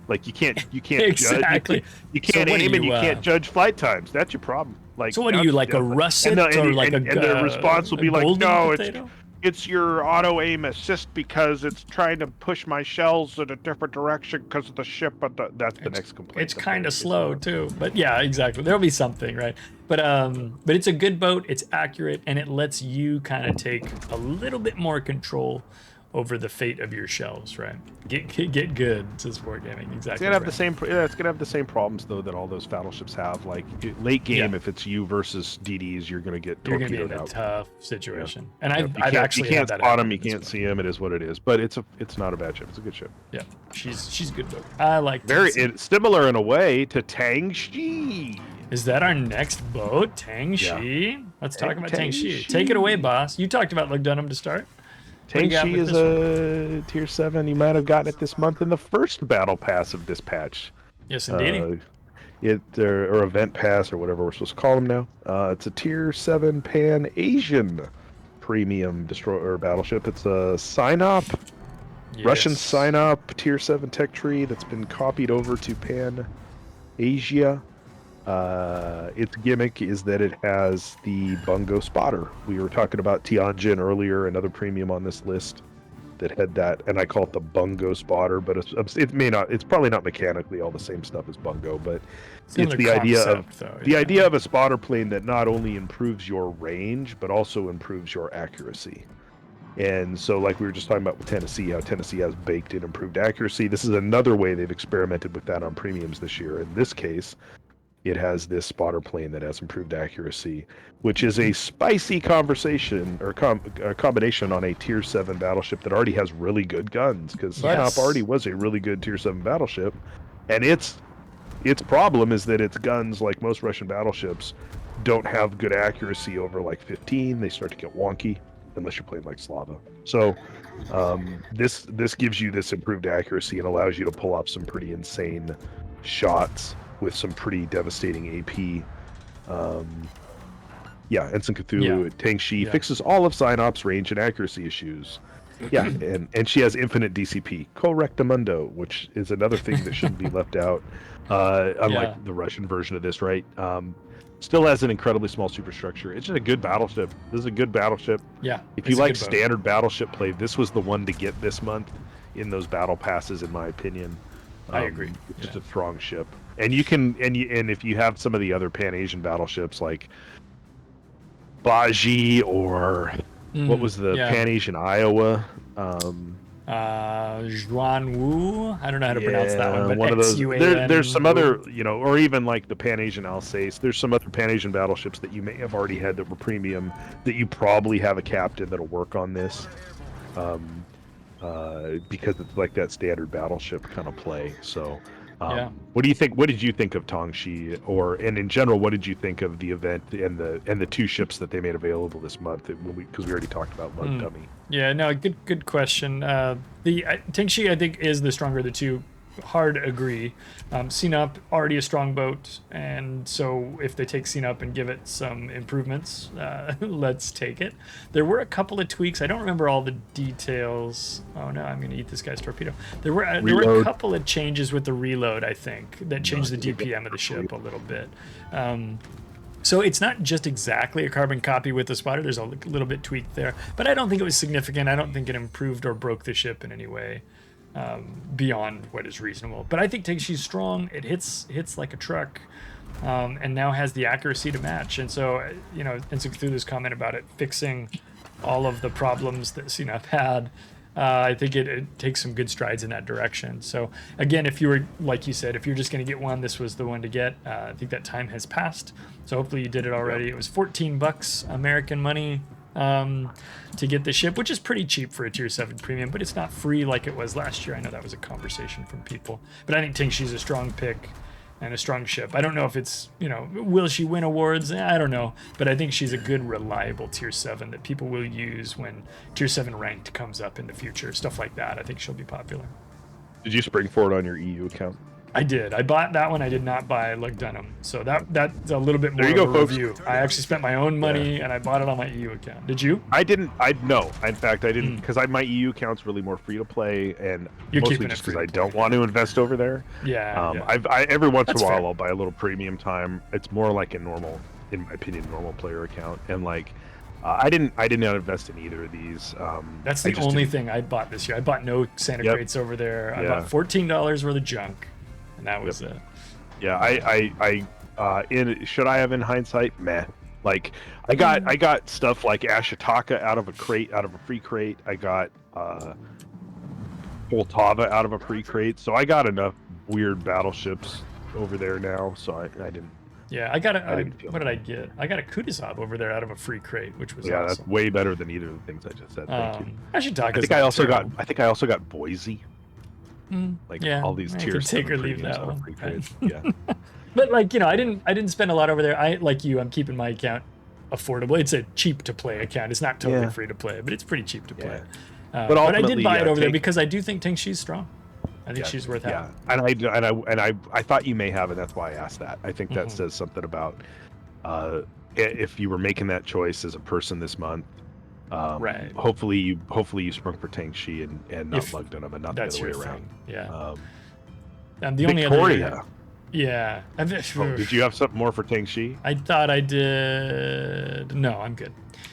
S2: Like you can't
S1: Exactly.
S2: judge. You can't
S1: So what
S2: aim
S1: do
S2: and you
S1: you,
S2: can't judge flight times. That's your problem. Like,
S1: So what are you, like a russet or like
S2: and
S1: a
S2: the response will be like,
S1: golden
S2: no,
S1: potato?
S2: it's your auto aim assist because it's trying to push my shells in a different direction because of the ship. But that's the next complaint.
S1: It's kind of slow too, but yeah, exactly. There'll be something, right? But it's a good boat. It's accurate, and it lets you kind of take a little bit more control over the fate of your shells, right? Get good, says Wargaming. Exactly.
S2: It's gonna have the same. Yeah, it's gonna have the same problems though that all those battleships have. Like late game, if it's you versus DDs, you're gonna get
S1: You're gonna be
S2: torpedoed
S1: in a
S2: out.
S1: tough situation.
S2: Yeah.
S1: And I've actually
S2: you
S1: had
S2: can't
S1: that
S2: spot
S1: happen
S2: them. You
S1: this
S2: can't
S1: way.
S2: see them. It is what it is. But it's not a bad ship. It's a good ship.
S1: Yeah, she's a good boat. I like
S2: It's similar in a way to Teng She.
S1: Is that our next boat, Teng She? Let's talk about Teng She.
S2: She.
S1: Take it away, boss. You talked about Luke Dunham to start.
S2: Teng She is a tier 7. You might have gotten it this month in the first battle pass of this patch.
S1: Yes, indeed.
S2: Or event pass or whatever we're supposed to call them now. It's a tier 7 Pan Asian premium destroyer battleship. It's a Sinop, Russian Sinop tier 7 tech tree that's been copied over to Pan Asia. Its gimmick is that it has the Bungo spotter. We were talking about Tianjin earlier, another premium on this list. that had that, and I call it the bungo spotter, but it's probably not mechanically all the same stuff as bungo, but it's the idea of a spotter plane that not only improves your range but also improves your accuracy. And so, like we were just talking about with Tennessee, how Tennessee has baked in improved accuracy. This is another way they've experimented with that on premiums this year. In this case, it has this spotter plane that has improved accuracy, which is a spicy conversation or combination on a Tier 7 battleship that already has really good guns, because Sinop already was a really good Tier 7 battleship, and its problem is that its guns, like most Russian battleships, don't have good accuracy over like 15. They start to get wonky unless you're playing like Slava. So this gives you this improved accuracy and allows you to pull off some pretty insane shots with some pretty devastating AP. Ensign Cthulhu, Teng She fixes all of Synop's range and accuracy issues. Yeah, and she has infinite DCP, correctamundo, which is another thing that shouldn't be left out. Unlike the Russian version of this, right? Still has an incredibly small superstructure. It's just a good battleship. This is a good battleship.
S1: Yeah.
S2: If you like standard battleship play, this was the one to get this month in those battle passes, in my opinion.
S1: I agree.
S2: It's just a strong ship. And you can and if you have some of the other Pan Asian battleships like Baji or what was the Pan Asian Iowa?
S1: Zhuan Wu. I don't know how to pronounce that one, but
S2: one of those. There's some other, or even like the Pan Asian Alsace. There's some other Pan Asian battleships that you may have already had that were premium that you probably have a captain that'll work on this, because it's like that standard battleship kind of play. So, what do you think? What did you think of Teng She, and in general, what did you think of the event and the two ships that they made available this month? Because we already talked about Lug Dummy.
S1: Yeah, no, good question. The Teng She, I think, is the stronger of the two. Hard agree. Sinop already a strong boat, and so if they take Sinop and give it some improvements, let's take it. There were a couple of tweaks. I don't remember all the details. Oh no, I'm gonna eat this guy's torpedo. There were a couple of changes with the reload, I think, that changed the DPM of the ship a little bit. So it's not just exactly a carbon copy with the spotter. There's a little bit tweaked there, but I don't think it was significant. I don't think it improved or broke the ship in any way beyond what is reasonable. But I think Teng She's strong. It hits like a truck, and now has the accuracy to match. And so, Ensign Cthulhu's comment about it fixing all of the problems that Sinop had, I think it takes some good strides in that direction. So again, if you were, like you said, if you're just going to get one, this was the one to get. I think that time has passed. So hopefully you did it already. It was $14 American money to get the ship, which is pretty cheap for a Tier 7 premium, but it's not free like it was last year. I know that was a conversation from people. But I think Teng She's a strong pick and a strong ship. I don't know if it's, will she win awards? I don't know. But I think she's a good, reliable Tier 7 that people will use when Tier 7 ranked comes up in the future. Stuff like that. I think she'll be popular.
S2: Did you spring for it on your EU account?
S1: I did. I bought that one. I did not buy Lug Dunham. So that's a little bit more
S2: there you
S1: of
S2: go,
S1: a
S2: folks.
S1: review. I actually spent my own money and I bought it on my EU account. Did you?
S2: I didn't. No. In fact, I didn't, because my EU account's really more free to play, and
S1: You're
S2: mostly just because I don't want to invest over there.
S1: Yeah.
S2: I every once in a while
S1: fair.
S2: I'll buy a little premium time. It's more like a normal, in my opinion, normal player account, and like. I did not invest in either of these.
S1: That's the only thing I bought this year. I bought no Santa crates over there. I bought $14 worth of junk, and that was it.
S2: Yeah, should I have in hindsight? Meh. Like I got stuff like Ashitaka out of a free crate. I got Poltava out of a free crate. So I got enough weird battleships over there now. So I didn't.
S1: Yeah, what did I get? I got a Kutuzov over there out of a free crate, which was awesome.
S2: That's way better than either of the things I just said. Thank you.
S1: Ashitaka.
S2: I think I also got Boise. All these tiers.
S1: Take or leave that one.
S2: Free crates. Yeah.
S1: But I didn't spend a lot over there. I'm keeping my account affordable. It's a cheap to play account. It's not totally free to play, but it's pretty cheap to play. But I did buy it over there because I do think Teng She's strong. I think she's worth having.
S2: And I thought you may have, and that's why I asked that. I think that says something about if you were making that choice as a person this month.
S1: Right.
S2: Hopefully you sprung for Teng She and not Lug Dunham and not the other way around.
S1: Yeah. And the
S2: Victoria.
S1: only other. Yeah.
S2: Did you have something more for Teng She?
S1: I thought I did. No, I'm good.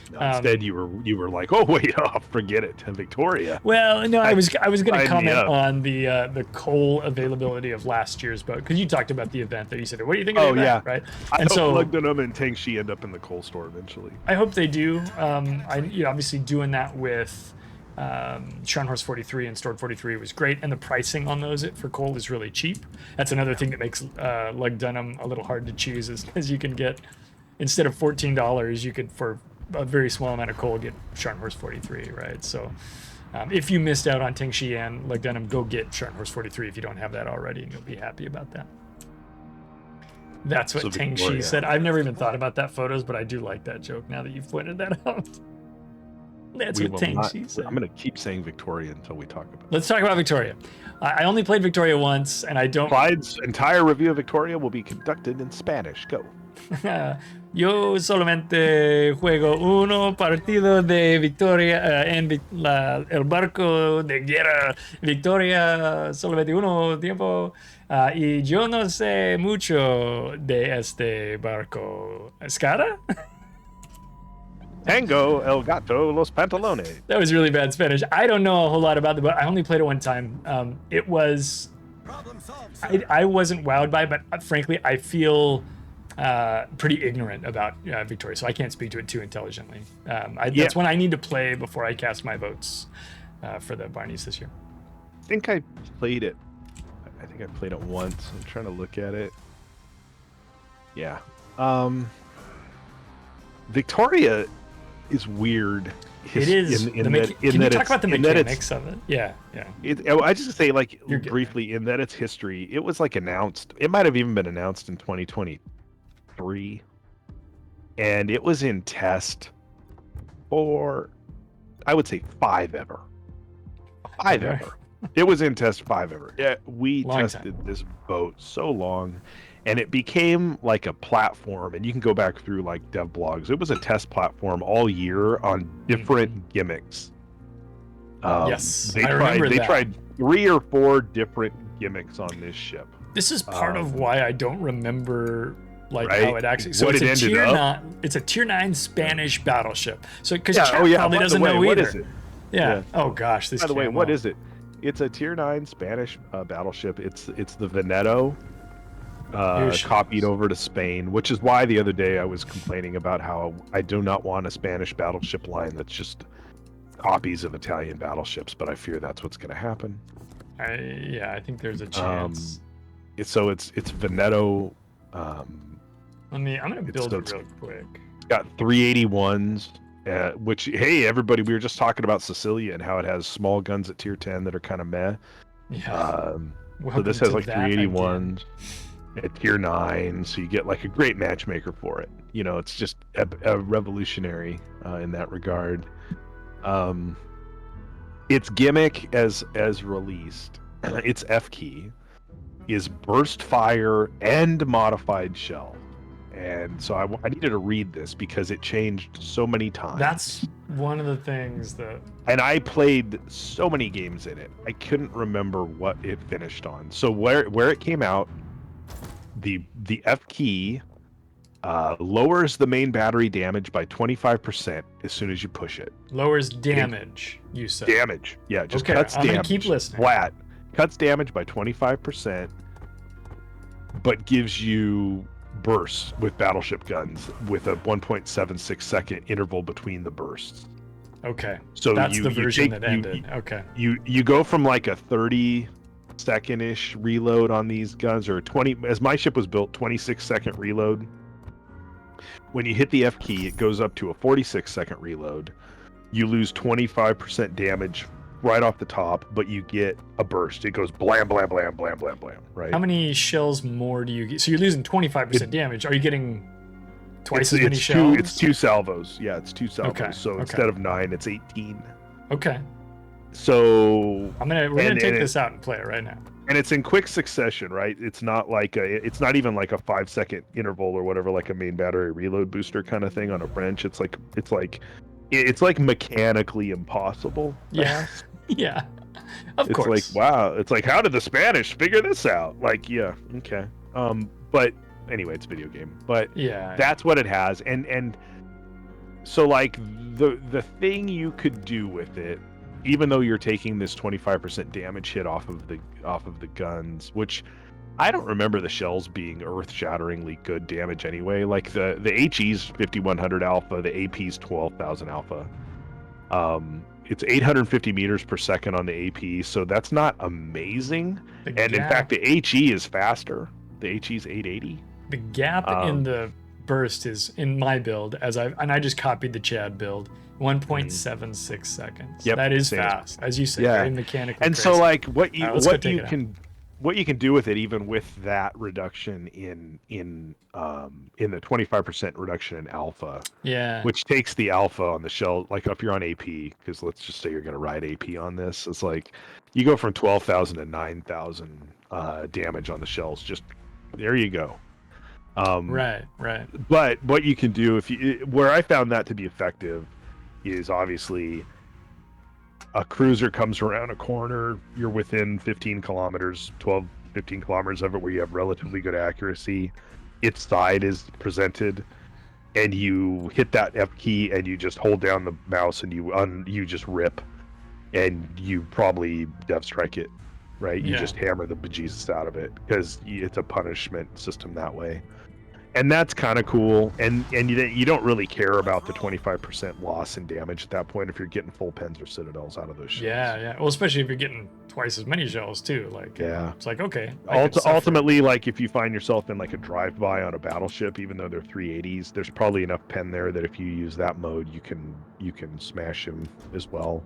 S2: No, instead, you were like, oh wait, oh, forget it, Victoria.
S1: Well, no, I was going to comment
S2: up.
S1: on the coal availability of last year's boat, because you talked about the event that you said, what do you think of the event, right?
S2: I hope Lugdunum and Teng She end up in the coal store eventually.
S1: I hope they do. Obviously doing that with Scharnhorst 43 and Stored 43 was great, and the pricing on those for coal is really cheap. That's another thing that makes Lugdunum a little hard to choose, is because you can get, instead of $14, you could, for a very small amount of coal, get Scharnhorst 43, right? So if you missed out on Teng She and Lugdunum, go get Scharnhorst 43 if you don't have that already, and you'll be happy about that. That's what Teng She said. I've never even thought about that photos, but I do like that joke now that you've pointed that out. That's what Teng She said.
S2: I'm going to keep saying Victoria until we talk about it.
S1: Let's talk about Victoria. I only played Victoria once, and I don't...
S2: Clyde's entire review of Victoria will be conducted in Spanish. Go.
S1: Yo solamente juego uno partido de Victoria en el barco de guerra Victoria, solamente uno tiempo, y yo no sé mucho de este barco. Skada?
S2: Tango, el gato, los pantalones.
S1: That was really bad Spanish. I don't know a whole lot about the boat. I only played it one time. It was... I wasn't wowed by it, but frankly, I feel... pretty ignorant about Victoria, so I can't speak to it too intelligently. That's when I need to play before I cast my votes for the Barneys this year.
S2: I think I played it. I think I played it once. I'm trying to look at it. Yeah. Victoria is weird.
S1: It is. Can you talk about the mechanics of it? Yeah.
S2: I just say, like, briefly, in that it's history. It was like announced. It might have even been announced in 2023, and it was in test for, I would say, 5 ever. 5 ever. It was in test 5 ever. Yeah, we tested this boat so long, and it became like a platform, and you can go back through like dev blogs. It was a test platform all year on different gimmicks.
S1: Yes,
S2: they tried 3 or 4 different gimmicks on this ship.
S1: This is part of why I don't remember how it actually. So it's a tier 9 Spanish battleship. So because probably doesn't know either. What is it? Yeah. Oh gosh, this.
S2: By the way, what is it? It's a tier 9 Spanish battleship. It's the Veneto. Copied over to Spain, which is why the other day I was complaining about how I do not want a Spanish battleship line that's just copies of Italian battleships, but I fear that's what's going to happen.
S1: I think there's a chance.
S2: It's Veneto. I'm
S1: going to build it real quick.
S2: It's got 381s, which, hey, everybody, we were just talking about Sicilia and how it has small guns at tier 10 that are kind of meh.
S1: Yeah.
S2: So this has like 381s. At tier 9, so you get like a great matchmaker for it. You know, it's just a revolutionary in that regard. Its gimmick as released, its F key is burst fire and modified shell. And so I needed to read this because it changed so many times.
S1: That's one of the things that...
S2: And I played so many games in it, I couldn't remember what it finished on. So where it came out, the F key lowers the main battery damage by 25% as soon as you push it.
S1: Lowers damage, you said.
S2: Damage, yeah, just cuts damage. I'm gonna keep listening. Flat, cuts damage by 25%, but gives you bursts with battleship guns with a 1.76 second interval between the bursts.
S1: Okay,
S2: so
S1: that's the version that ended. Okay,
S2: you go from like a 30-second-ish reload on these guns, or 20, as my ship was built, 26-second reload. When you hit the F key, it goes up to a 46-second reload. You lose 25% damage right off the top, but you get a burst. It goes blam, blam, blam, blam, blam, blam, right?
S1: How many shells more do you get? So you're losing 25% damage. Are you getting twice as many shells?
S2: It's 2 salvos. Yeah, it's 2 salvos. Okay. So instead of 9, it's 18.
S1: Okay.
S2: So
S1: we're gonna take this out and play it right now.
S2: And it's in quick succession, right? It's not even like a 5-second interval or whatever, like a main battery reload booster kind of thing on a French. It's like mechanically impossible.
S1: Yeah. Yeah. Of course.
S2: It's like, wow. It's like, how did the Spanish figure this out? Like, yeah, okay. But anyway, it's a video game. But
S1: yeah,
S2: that's what it has. And So like the thing you could do with it, even though you're taking this 25% damage hit off of the guns, which I don't remember the shells being earth-shatteringly good damage anyway. Like the HE's 5100 alpha, the AP's 12,000 alpha. It's 850 meters per second on the AP, so that's not amazing. And in fact, the HE is faster. The HE's 880.
S1: The gap in the burst is in my build, I just copied the Chad build, 1.76 seconds.
S2: Yep,
S1: that is fast, as you say, very mechanically.
S2: And
S1: crazy.
S2: so like what you can do with it, even with that reduction in the 25% reduction in alpha, which takes the alpha on the shell, like if you're on AP, because let's just say you're going to ride AP on this, it's like you go from 12,000 to 9,000 damage on the shells. Just there you go.
S1: Right.
S2: But what you can do, where I found that to be effective, is obviously a cruiser comes around a corner, you're within 15 kilometers, 15 kilometers of it, where you have relatively good accuracy. Its side is presented, and you hit that F key, and you just hold down the mouse, and you just rip, and you probably dev strike it, right? You just hammer the bejesus out of it, because it's a punishment system that way. And that's kind of cool, and you don't really care about the 25% loss in damage at that point if you're getting full pens or citadels out of those shells.
S1: Yeah. Well, especially if you're getting twice as many shells too. Like, it's like, okay.
S2: Ultimately, like if you find yourself in like a drive-by on a battleship, even though they're 380s, there's probably enough pen there that if you use that mode, you can smash him as well.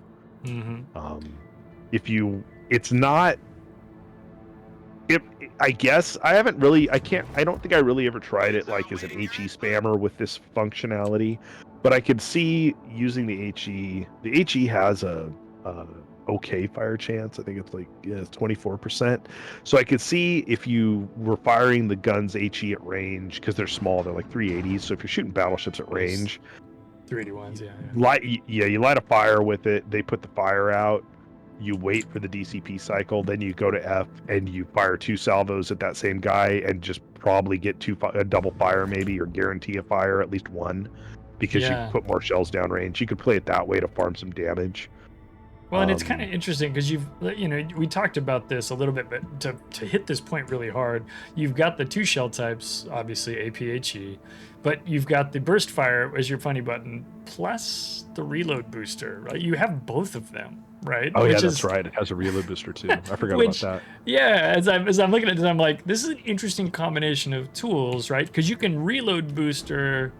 S2: It's not. I guess I don't think I really ever tried it like as an HE spammer with this functionality, but I could see using the HE. The HE has a okay fire chance. I think it's like it's 24%. So I could see if you were firing the guns HE at range, because they're small, they're like 380s. So if you're shooting battleships at range,
S1: 381s,
S2: you light a fire with it. They put the fire out. You wait for the DCP cycle, then you go to F and you fire 2 salvos at that same guy and just probably get a double fire maybe, or guarantee a fire, at least one, because you put more shells downrange. You could play it that way to farm some damage.
S1: Well, and it's kind of interesting because we talked about this a little bit, but to hit this point really hard, you've got the 2 shell types, obviously APHE, but you've got the burst fire as your funny button, plus the reload booster, right? You have both of them. Right.
S2: Oh, that's right. It has a reload booster too. I forgot about that.
S1: Yeah, as I'm looking at this, I'm like, this is an interesting combination of tools, right? Because you can reload booster,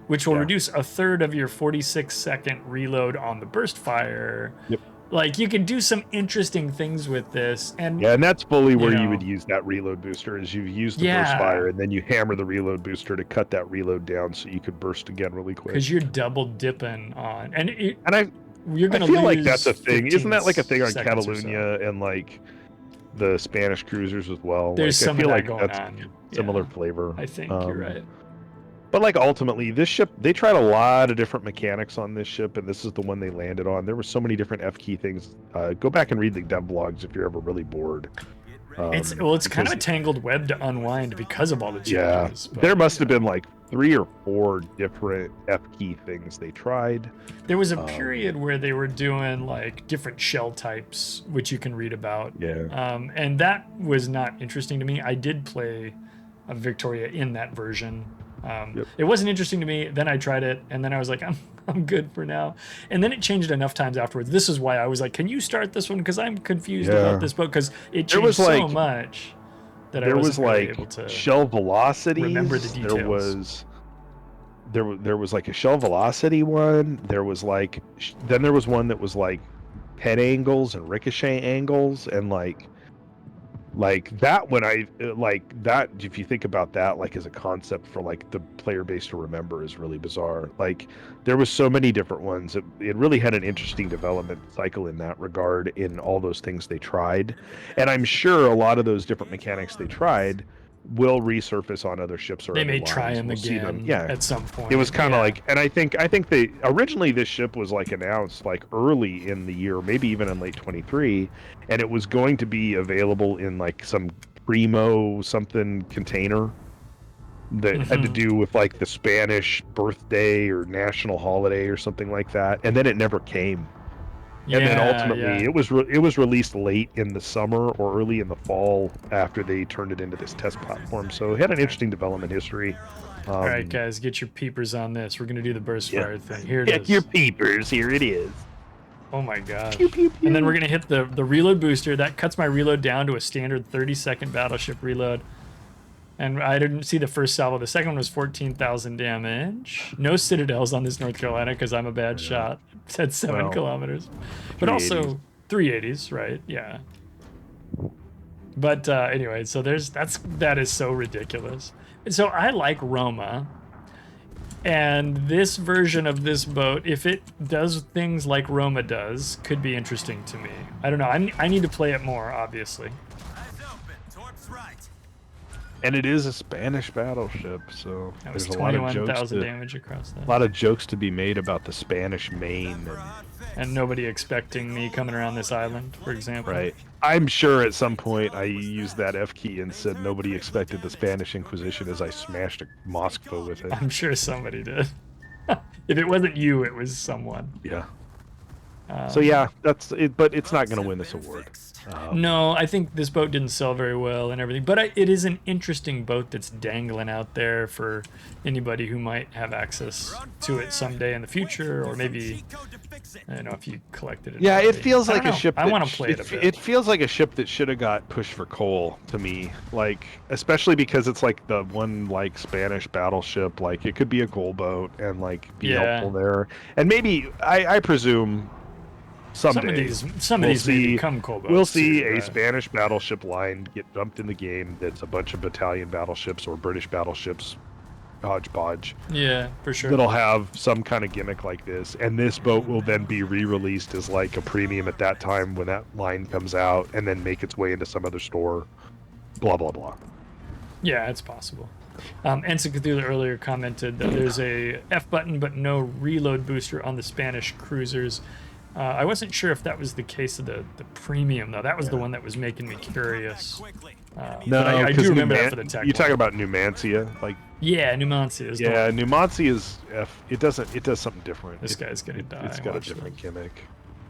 S1: which will reduce a third of your 46-second reload on the burst fire.
S2: Yep.
S1: Like you can do some interesting things with this, and
S2: that's fully where you would use that reload booster. Is you use the burst fire, and then you hammer the reload booster to cut that reload down, so you could burst again really quick.
S1: Because you're double dipping on,
S2: I feel like that's a thing. Isn't that like a thing on Catalunya and like the Spanish cruisers as well?
S1: There's
S2: like,
S1: some
S2: I feel
S1: of that
S2: like
S1: going
S2: that's
S1: on.
S2: Similar flavor.
S1: I think you're right.
S2: But like ultimately, this ship, they tried a lot of different mechanics on this ship, and this is the one they landed on. There were so many different F key things. Go back and read the dev blogs if you're ever really bored.
S1: It's kind of a tangled web to unwind because of all the changes.
S2: Yeah, there must have been like 3 or 4 different F key things they tried.
S1: There was a period where they were doing like different shell types, which you can read about. And that was not interesting to me. I did play a Victoria in that version. It wasn't interesting to me. Then I tried it, and then I was like, I'm good for now. And then it changed enough times afterwards. This is why I was like, can you start this one? Because I'm confused about this boat, because it changed so much that I wasn't really able to
S2: shell velocity.
S1: Remember the details.
S2: There was like a shell velocity one. There was like then there was one that was like pen angles and ricochet angles, and like that when I like that, if you think about that like as a concept for like the player base to remember, is really bizarre. Like there was so many different ones. It really had an interesting development cycle in that regard, in all those things they tried. And I'm sure a lot of those different mechanics they tried will resurface on other ships, or
S1: they may try them again at some point.
S2: It was kind of like, and I think they originally, this ship was like announced like early in the year, maybe even in late 23, and it was going to be available in like some primo something container, that had to do with like the Spanish birthday or national holiday or something like that, and then it never came. And then ultimately, it was released late in the summer or early in the fall after they turned it into this test platform. So it had an interesting development history.
S1: All right, guys, get your peepers on this. We're gonna do the burst fire thing. Here it is.
S2: Get your peepers. Here it is.
S1: Oh my gosh.
S2: Pew, pew, pew.
S1: And then we're gonna hit the reload booster. That cuts my reload down to a standard 30-second battleship reload. And I didn't see the first salvo. The second one was 14,000 damage. No citadels on this North Carolina because I'm a bad shot. It said 7 kilometers. But also 380s, right? Yeah. But anyway, so that is so ridiculous. And so I like Roma. And this version of this boat, if it does things like Roma does, could be interesting to me. I don't know. I need to play it more, obviously.
S2: And it is a Spanish battleship, so
S1: that was
S2: there's a lot of jokes.
S1: Damage across that.
S2: A lot of jokes to be made about the Spanish main.
S1: And nobody expecting me coming around this island, for example.
S2: Right. I'm sure at some point I used that F key and said nobody expected the Spanish Inquisition as I smashed a Moskva with it.
S1: I'm sure somebody did. If it wasn't you, it was someone.
S2: Yeah. So yeah, that's it. But it's not going to win this award.
S1: No, I think this boat didn't sell very well and everything. But it is an interesting boat that's dangling out there for anybody who might have access to it someday in the future, or maybe I don't know if you collected it.
S2: Yeah,
S1: already.
S2: it feels like a ship.
S1: I want to play it a bit.
S2: It feels like a ship that should have got pushed for coal to me. Like, especially because it's like the one like Spanish battleship. Like, it could be a coal boat and like be helpful there. And maybe I presume. Someday,
S1: some of these may become coal boats.
S2: We'll see a Spanish battleship line get dumped in the game that's a bunch of battalion battleships or British battleships, hodgepodge.
S1: Yeah, for sure.
S2: That'll have some kind of gimmick like this, and this boat will then be re-released as like a premium at that time when that line comes out, and then make its way into some other store. Blah blah blah.
S1: Yeah, it's possible. Ensign Cthulhu earlier commented that there's a F button but no reload booster on the Spanish cruisers. I wasn't sure if that was the case of the premium, though. That was the one that was making me curious.
S2: No,
S1: I do remember that for the tech.
S2: You're talking about Numancia, like.
S1: Yeah, Numancia is.
S2: Yeah, Numancia is F. It does something different.
S1: This guy's gonna die.
S2: It's got a different gimmick.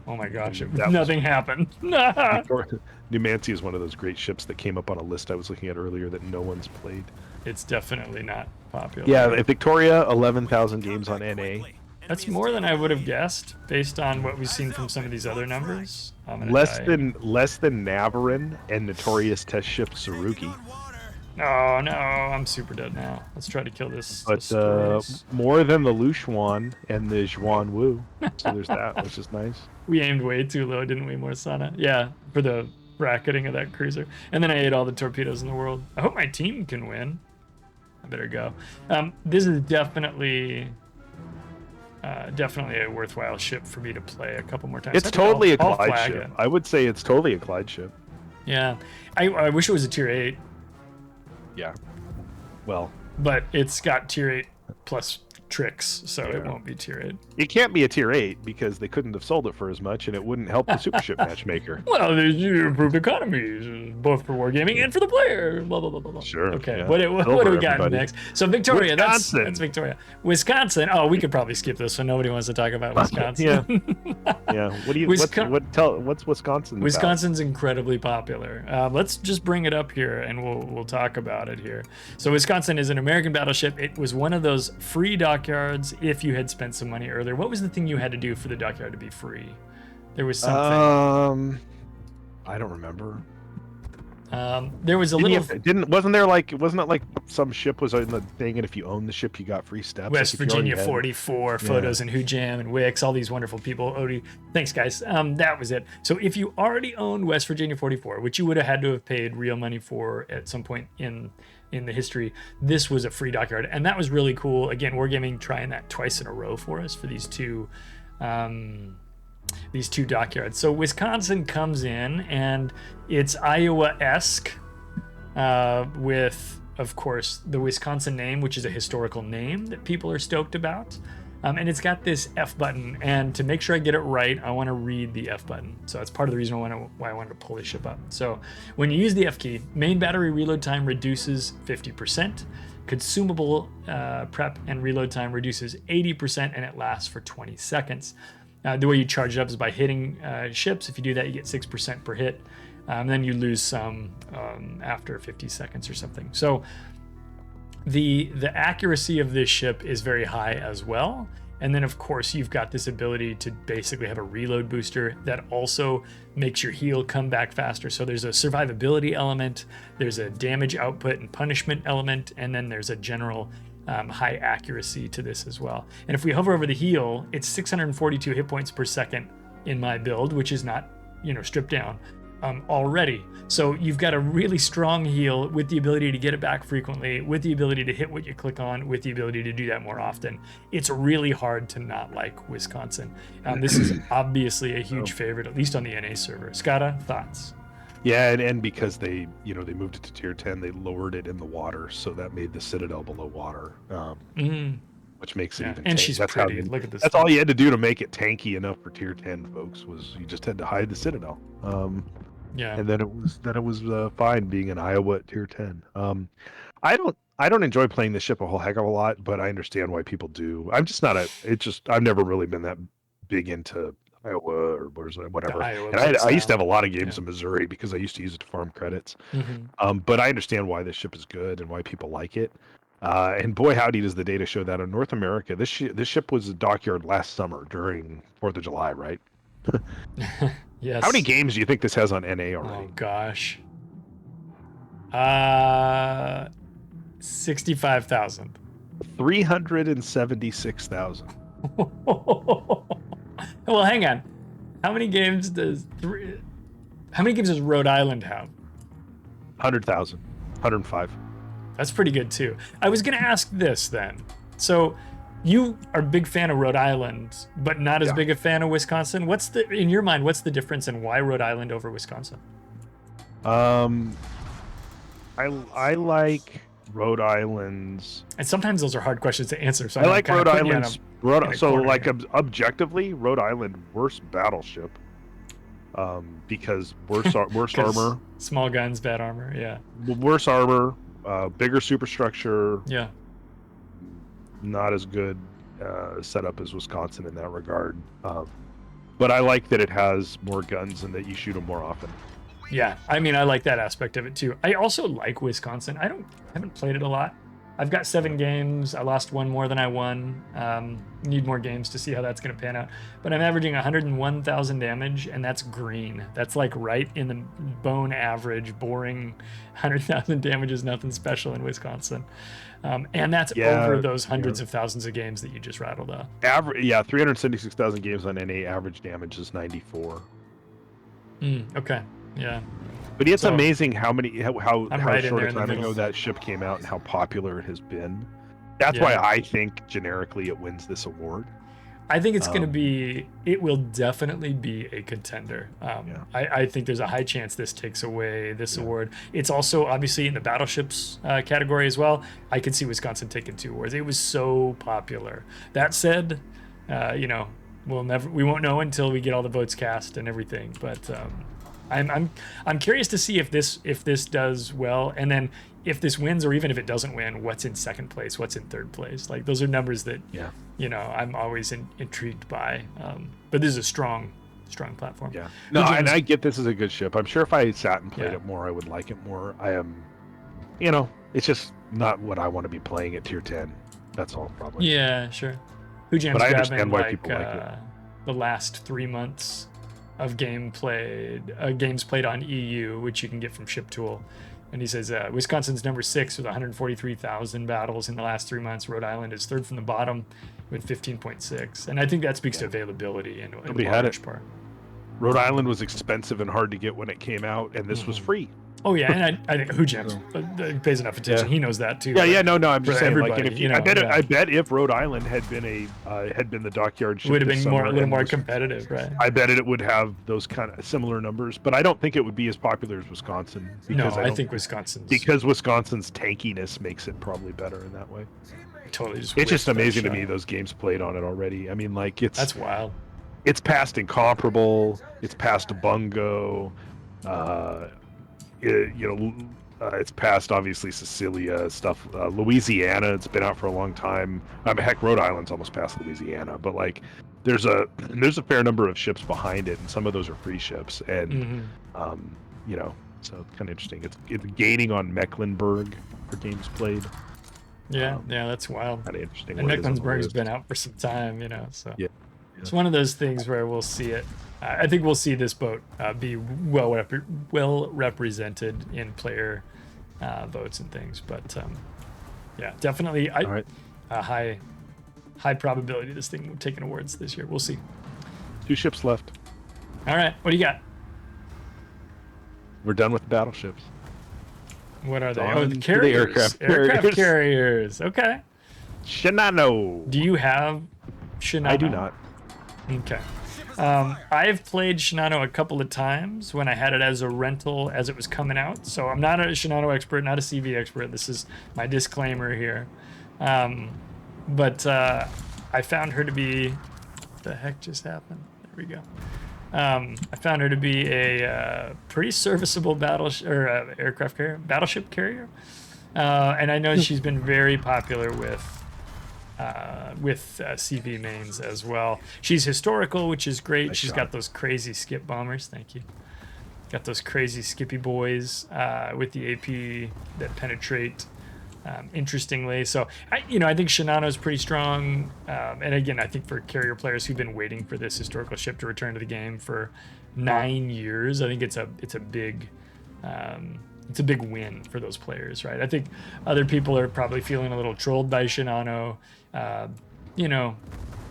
S1: Oh my gosh! Nothing happened.
S2: Numancia is one of those great ships that came up on a list I was looking at earlier that no one's played.
S1: It's definitely not popular.
S2: Yeah, Victoria, 11,000 games on NA.
S1: That's more than I would have guessed, based on what we've seen from some of these other numbers.
S2: Less than Navarin and notorious test ship Saruki.
S1: Oh no, I'm super dead now. Let's try to kill this.
S2: But more than the Luchuan and the Zhuan Wu. So there's that, which is nice.
S1: We aimed way too low, didn't we, Morsana? Yeah, for the bracketing of that cruiser. And then I ate all the torpedoes in the world. I hope my team can win. I better go. This is definitely a worthwhile ship for me to play a couple more times.
S2: It's totally a Clyde ship. I would say it's totally a Clyde ship.
S1: Yeah. I wish it was a tier 8.
S2: Yeah. Well.
S1: But it's got tier 8 plus tricks, so it won't be tier 8.
S2: It can't be a tier 8 because they couldn't have sold it for as much and it wouldn't help the supership matchmaker.
S1: Well, there's improved economies, both for wargaming and for the player. Blah, blah, blah, blah.
S2: Sure.
S1: Okay, what do we got next? So Victoria, that's Victoria. Wisconsin. Oh, we could probably skip this one. Nobody wants to talk about Wisconsin.
S2: Yeah. What do you what's Wisconsin about?
S1: Wisconsin's incredibly popular. Let's just bring it up here and we'll talk about it here. So Wisconsin is an American battleship. It was one of those free dockyards if you had spent some money earlier. What was the thing you had to do for the dockyard to be free? There was something.
S2: I don't remember.
S1: There was a
S2: wasn't it like some ship was in the thing, and if you own the ship, you got free steps.
S1: West Virginia 44 photos and Hujam and Wix, all these wonderful people. Odie, thanks guys. That was it. So if you already owned West Virginia 44, which you would have had to have paid real money for at some point in the history, this was a free dockyard, and that was really cool. Again, Wargaming trying that twice in a row for us for these two dockyards. So Wisconsin comes in, and it's Iowa-esque with, of course, the Wisconsin name, which is a historical name that people are stoked about. And it's got this F button, and to make sure I get it right, I want to read the F button. So that's part of the reason why I wanted to pull this ship up. So when you use the F key, main battery reload time reduces 50%, consumable prep and reload time reduces 80%, and it lasts for 20 seconds. The way you charge it up is by hitting ships. If you do that, you get 6% per hit. Then you lose some after 50 seconds or something. So the accuracy of this ship is very high as well. And then of course you've got this ability to basically have a reload booster that also makes your heal come back faster. So there's a survivability element, there's a damage output and punishment element, and then there's a general high accuracy to this as well. And if we hover over the heal, it's 642 hit points per second in my build, which is not, stripped down already. So you've got a really strong heal with the ability to get it back frequently, with the ability to hit what you click on, with the ability to do that more often. It's really hard to not like Wisconsin. This is obviously a huge favorite, at least on the NA server. Skada, thoughts?
S2: Yeah, and because they moved it to tier 10, they lowered it in the water, so that made the Citadel below water, which makes it even.
S1: And she's pretty. Look at this.
S2: That's all you had to do to make it tanky enough for tier 10, folks. Was you just had to hide the Citadel. And then it was fine being in Iowa at tier 10. I don't enjoy playing this ship a whole heck of a lot, but I understand why people do. I'm just not I've never really been that big into Iowa or whatever. And I used to have a lot of games in Missouri because I used to use it to farm credits. But I understand why this ship is good and why people like it. And boy, howdy, does the data show that in North America, this ship was a dockyard last summer during 4th of July, right?
S1: Yes.
S2: How many games do you think this has on NA already?
S1: Oh gosh. 65,000.
S2: 376,000.
S1: Well, hang on. How many games does Rhode Island have?
S2: 100,000. 105.
S1: That's pretty good too. I was gonna ask this then. So you are a big fan of Rhode Island, but not as big a fan of Wisconsin. In your mind, what's the difference and why Rhode Island over Wisconsin?
S2: I like Rhode Island's.
S1: And sometimes those are hard questions to answer. So
S2: I like Rhode Island's. Objectively, Rhode Island worst battleship. Because worse armor.
S1: Small guns, bad armor. Yeah.
S2: Worse armor, bigger superstructure.
S1: Yeah.
S2: Not as good setup as Wisconsin in that regard. But I like that it has more guns and that you shoot them more often.
S1: Yeah, I mean, I like that aspect of it too. I also like Wisconsin. Haven't played it a lot. I've got 7 games. I lost 1 more than I won. Need more games to see how that's going to pan out. But I'm averaging 101,000 damage, and that's green. That's like right in the bone average, boring 100,000 damage is nothing special in Wisconsin. And that's over those hundreds of thousands of games that you just rattled off.
S2: 376,000 games on NA, average damage is 94.
S1: Okay, yeah.
S2: But it's amazing how short
S1: a
S2: time ago that ship came out and how popular it has been. That's why I think generically it wins this award.
S1: I think it's it will definitely be a contender. I think there's a high chance this takes away this award. It's also obviously in the battleships category as well. I could see Wisconsin taking 2 awards. It was so popular. That said, we won't know until we get all the votes cast and everything. But I'm curious to see if this does well, and then if this wins, or even if it doesn't win, what's in second place, what's in third place. Like those are numbers that I'm always intrigued by. But this is a strong platform.
S2: Yeah. No, and I get this is a good ship. I'm sure if I sat and played it more, I would like it more. I am, it's just not what I want to be playing at tier 10. That's all probably.
S1: Yeah, sure. Hujam's
S2: but I
S1: grabbing
S2: understand why people like it.
S1: The last 3 months of games played on EU, which you can get from ShipTool. And he says Wisconsin's number 6 with 143,000 battles in the last 3 months. Rhode Island is third from the bottom with 15.6. And I think that speaks to availability and large part.
S2: Rhode Island was expensive and hard to get when it came out, and this was free.
S1: Oh yeah, and I think Hujam's pays enough attention.
S2: Yeah.
S1: He knows that too.
S2: Yeah, no. I'm just saying, like, and if
S1: you know,
S2: I bet if Rhode Island had been the dockyard ship,
S1: would have
S2: this
S1: been
S2: summer
S1: a little
S2: and
S1: more
S2: was-
S1: competitive, right?
S2: I bet it would have those kind of similar numbers, but I don't think it would be as popular as Wisconsin.
S1: No,
S2: Because
S1: I think Wisconsin's
S2: Wisconsin's tankiness makes it probably better in that way.
S1: totally just.
S2: It's just
S1: whiffed that
S2: amazing to
S1: shot.
S2: me those games played on it already. I mean, like
S1: That's wild.
S2: it's past Incomparable, it's past Bungo, it's past obviously Sicilia stuff, Louisiana. It's been out for a long time. I mean, heck, Rhode Island's almost past Louisiana, but like there's a fair number of ships behind it, and some of those are free ships, and so it's kind of interesting. It's gaining on Mecklenburg for games played.
S1: Yeah, that's wild.
S2: Kind of interesting.
S1: And
S2: what it is on the
S1: Mecklenburg's
S2: list.
S1: been out for some time, so
S2: Yeah.
S1: it's one of those things where we'll see it. I think we'll see this boat be well represented in player votes and things, but yeah, definitely
S2: All right.
S1: a high probability this thing taking awards this year. We'll see.
S2: 2 ships left.
S1: All right, what do you got?
S2: We're done with the battleships.
S1: What are they?
S2: On
S1: Oh,
S2: to
S1: the
S2: the
S1: carriers.
S2: aircraft
S1: carriers. Okay.
S2: Shinano.
S1: Do you have Shinano?
S2: I do not.
S1: Okay. I've played Shinano a couple of times when I had it as a rental as it was coming out. So I'm not a Shinano expert, not a CV expert. This is my disclaimer here. But I found her to be... What the heck just happened? There we go. I found her to be a pretty serviceable aircraft carrier, battleship carrier. And I know she's been very popular with CV mains as well. She's historical, which is great. She's got those crazy skip bombers. Thank you. Got those crazy skippy boys with the AP that penetrate interestingly. So I think Shinano is pretty strong. And again, I think for carrier players who've been waiting for this historical ship to return to the game for 9 years, I think it's a big win for those players, right? I think other people are probably feeling a little trolled by Shinano.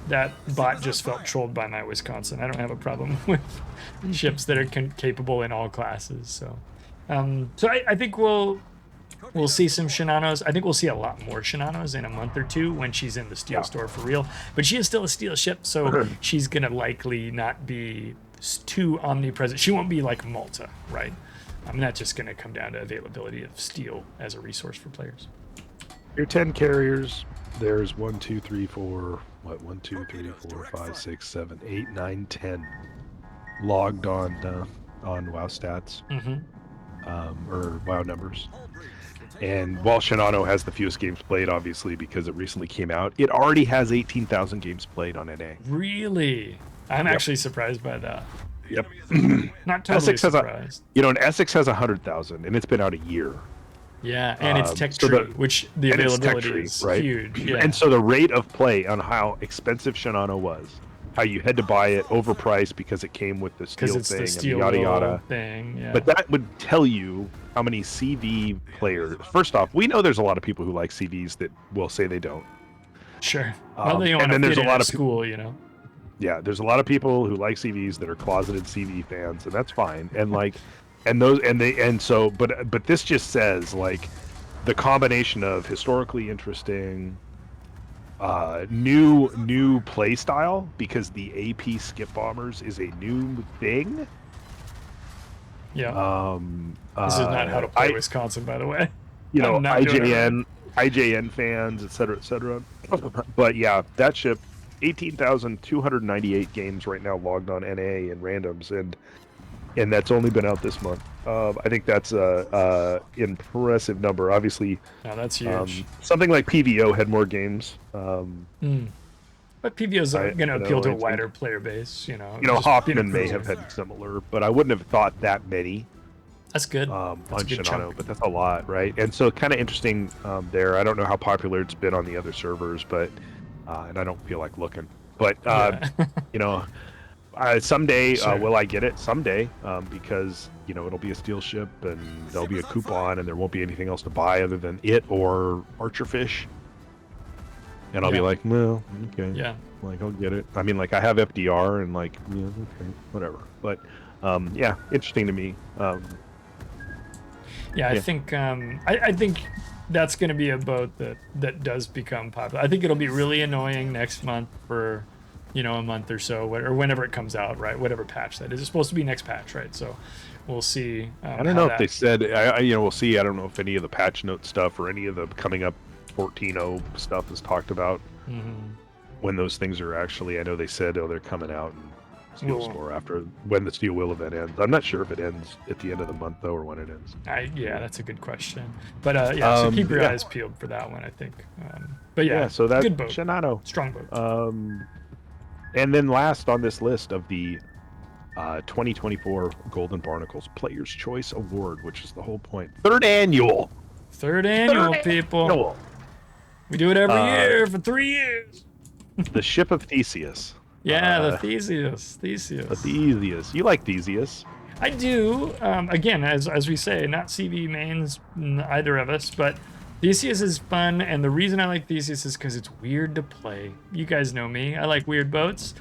S1: That bot just felt trolled by my Wisconsin. I don't have a problem with ships that are capable in all classes. So I think we'll see some Shinanos. I think we'll see a lot more Shinanos in a month or two when she's in the steel store for real. But she is still a steel ship, so she's gonna likely not be too omnipresent. She won't be like Malta, right? That's just gonna come down to availability of steel as a resource for players.
S2: Your 10 carriers. There's 1, 2, 3, 4. 1, 2, 3, 4, 5, 6, 7, 8, 9, 10 logged on WoW stats or WoW numbers. And while Shinano has the fewest games played, obviously because it recently came out, it already has 18,000 games played on NA.
S1: Really? I'm actually surprised by that.
S2: Yep.
S1: Not totally
S2: Essex
S1: surprised.
S2: and Essex has 100,000, and it's been out a year.
S1: Yeah, and it's tech
S2: so
S1: tree, which the
S2: and it's
S1: availability
S2: tech tree,
S1: is
S2: right?
S1: huge. Yeah.
S2: And so the rate of play on how expensive Shinano was, how you had to buy it overpriced because it came with the steel
S1: it's
S2: thing
S1: the steel
S2: and yada yada
S1: thing. Yeah.
S2: But that would tell you how many CV players. First off, we know there's a lot of people who like CVs that will say they don't.
S1: Sure. Well, they want
S2: and
S1: to
S2: then there's
S1: fit
S2: a
S1: in
S2: lot
S1: at
S2: of
S1: school,
S2: Yeah, there's a lot of people who like CVs that are closeted CV fans, and that's fine. And like, but this just says like the combination of historically interesting, new play style, because the AP skip bombers is a new thing.
S1: Yeah. This is not how to play Wisconsin, by the way.
S2: IJN fans, etc. But yeah, that ship, 18,298 games right now logged on NA and randoms, and that's only been out this month. I think that's a impressive number. Obviously,
S1: that's huge.
S2: Something like PVO had more games.
S1: But PVO's going to appeal to a wider player base.
S2: Hoffman may have had similar, but I wouldn't have thought that many.
S1: That's good.
S2: On Shinano, but that's a lot, right? And so kind of interesting there. I don't know how popular it's been on the other servers, but and I don't feel like looking. But someday will I get it? Someday, because it'll be a steel ship and there'll be a coupon and there won't be anything else to buy other than it or Archerfish. And I'll be like, well, okay.
S1: Yeah.
S2: Like, I'll get it. I mean, like, I have FDR and like, yeah, okay, whatever. But yeah, interesting to me.
S1: Yeah, I think I think that's going to be a boat that does become popular. I think it'll be really annoying next month for, you know, a month or so, or whenever it comes out, right? Whatever patch that is. It's supposed to be next patch, right? So we'll see.
S2: I don't know if they said. You know, we'll see. I don't know if any of the patch note stuff or any of the coming up 14.0 stuff is talked about. When those things are actually. I know they said, oh, they're coming out in Steel Store after when the Steel Will event ends. I'm not sure if it ends at the end of the month though, or when it ends.
S1: Yeah, that's a good question. But yeah, so keep your eyes peeled for that one, I think. But yeah,
S2: so that's
S1: good boat.
S2: Shinano.
S1: Strong boat.
S2: And then last on this list of the 2024 Golden Barnacles Player's Choice Award, which is the whole point. Third annual,
S1: people.
S2: Annual.
S1: We do it every year for 3 years.
S2: The Ship of Theseus.
S1: Yeah, the Theseus.
S2: The Theseus. You like Theseus?
S1: I do. Again, as we say, not CV mains, either of us, but Theseus is fun, and the reason I like Theseus is because it's weird to play. You guys know me. I like weird boats.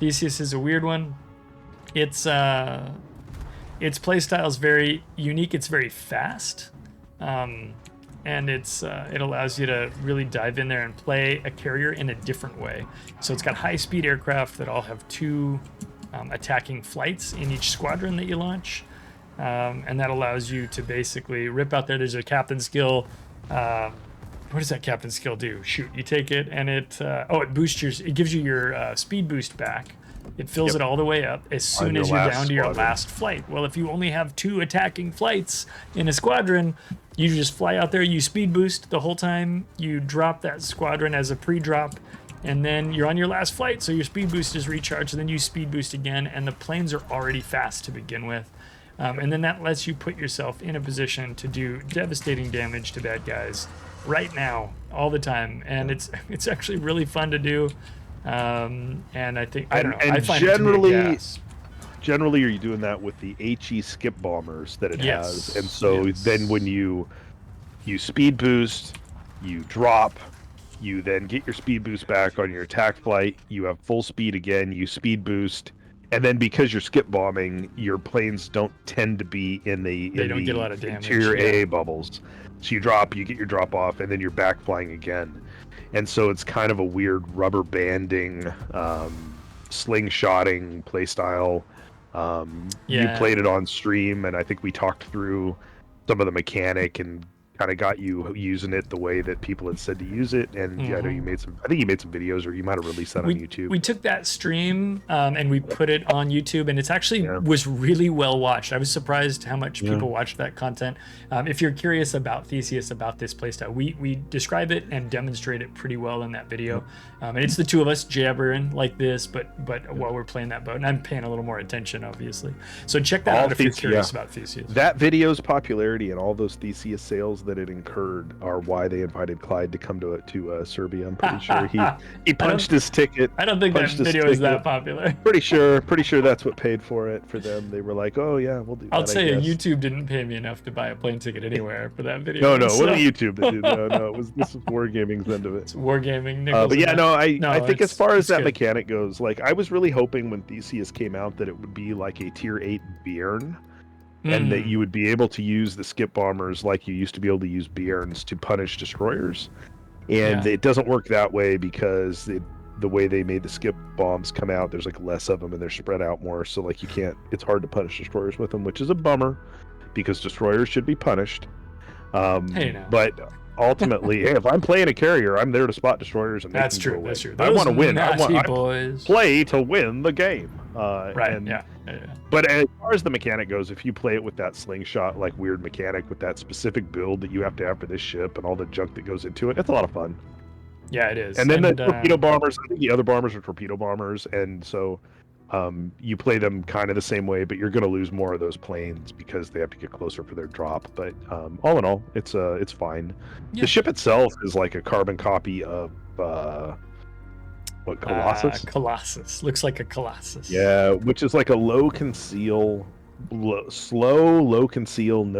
S1: Theseus is a weird one. Its playstyle is very unique. It's very fast, and it allows you to really dive in there and play a carrier in a different way. So it's got high-speed aircraft that all have 2 attacking flights in each squadron that you launch, and that allows you to basically rip out there. There's a captain skill. What does that captain skill do? Shoot, you take it and it boosts it gives you your speed boost back. It fills it all the way up as soon as you're down to your last flight. Well, if you only have 2 attacking flights in a squadron, you just fly out there, you speed boost the whole time, you drop that squadron as a pre-drop, and then you're on your last flight, so your speed boost is recharged, and then you speed boost again, and the planes are already fast to begin with. And then that lets you put yourself in a position to do devastating damage to bad guys right now, all the time. And it's actually really fun to do. And I think, I don't know, I find
S2: generally, are you doing that with the HE skip bombers that it has? And so then when you speed boost, you drop, you then get your speed boost back on your attack flight, you have full speed again, you speed boost. And then because you're skip bombing, your planes don't tend to be in the
S1: get a lot of damage,
S2: interior AA bubbles. So you drop, you get your drop off, and then you're back flying again. And so it's kind of a weird rubber banding, slingshotting play style. You played it on stream, and I think we talked through some of the mechanic and kind of got you using it the way that people had said to use it. And I know you made some. I think you made some videos, or you might have released that on YouTube.
S1: We took that stream and we put it on YouTube, and it's actually was really well watched. I was surprised how much people watched that content. If you're curious about Theseus, about this playstyle, we describe it and demonstrate it pretty well in that video. And it's the 2 of us jabbering like this, but while we're playing that boat, and I'm paying a little more attention, obviously. So check that out if you're curious about Theseus.
S2: That video's popularity and all those Theseus sales that it incurred are why they invited Clyde to come to Serbia. I'm pretty sure he punched his ticket.
S1: I don't think that video is that popular.
S2: Pretty sure that's what paid for it for them. They were like, oh yeah, we'll do that.
S1: I'll say YouTube didn't pay me enough to buy a plane ticket anywhere for that video.
S2: No, it wasn't YouTube that did. No, this was Wargaming's end of it.
S1: It's Wargaming.
S2: But yeah, I think as far as that mechanic goes, like I was really hoping when Theseus came out that it would be like a tier 8 Bjorn. And that you would be able to use the skip bombers like you used to be able to use Bjorns to punish destroyers. And it doesn't work that way because the way they made the skip bombs come out, there's like less of them and they're spread out more. So like it's hard to punish destroyers with them, which is a bummer because destroyers should be punished. But ultimately, if I'm playing a carrier, I'm there to spot destroyers and
S1: that's true. That's true.
S2: I want to win. I
S1: boys.
S2: Play to win the game.
S1: Right.
S2: But as far as the mechanic goes, if you play it with that slingshot, like weird mechanic with that specific build that you have to have for this ship and all the junk that goes into it, it's a lot of fun.
S1: Yeah, it is.
S2: And then the torpedo bombers, I think the other bombers are torpedo bombers, and so you play them kind of the same way, but you're going to lose more of those planes because they have to get closer for their drop. But all in all, it's fine. Yeah. The ship itself is like a carbon copy of Colossus?
S1: Colossus. Looks like a Colossus.
S2: Yeah, which is like a low conceal, no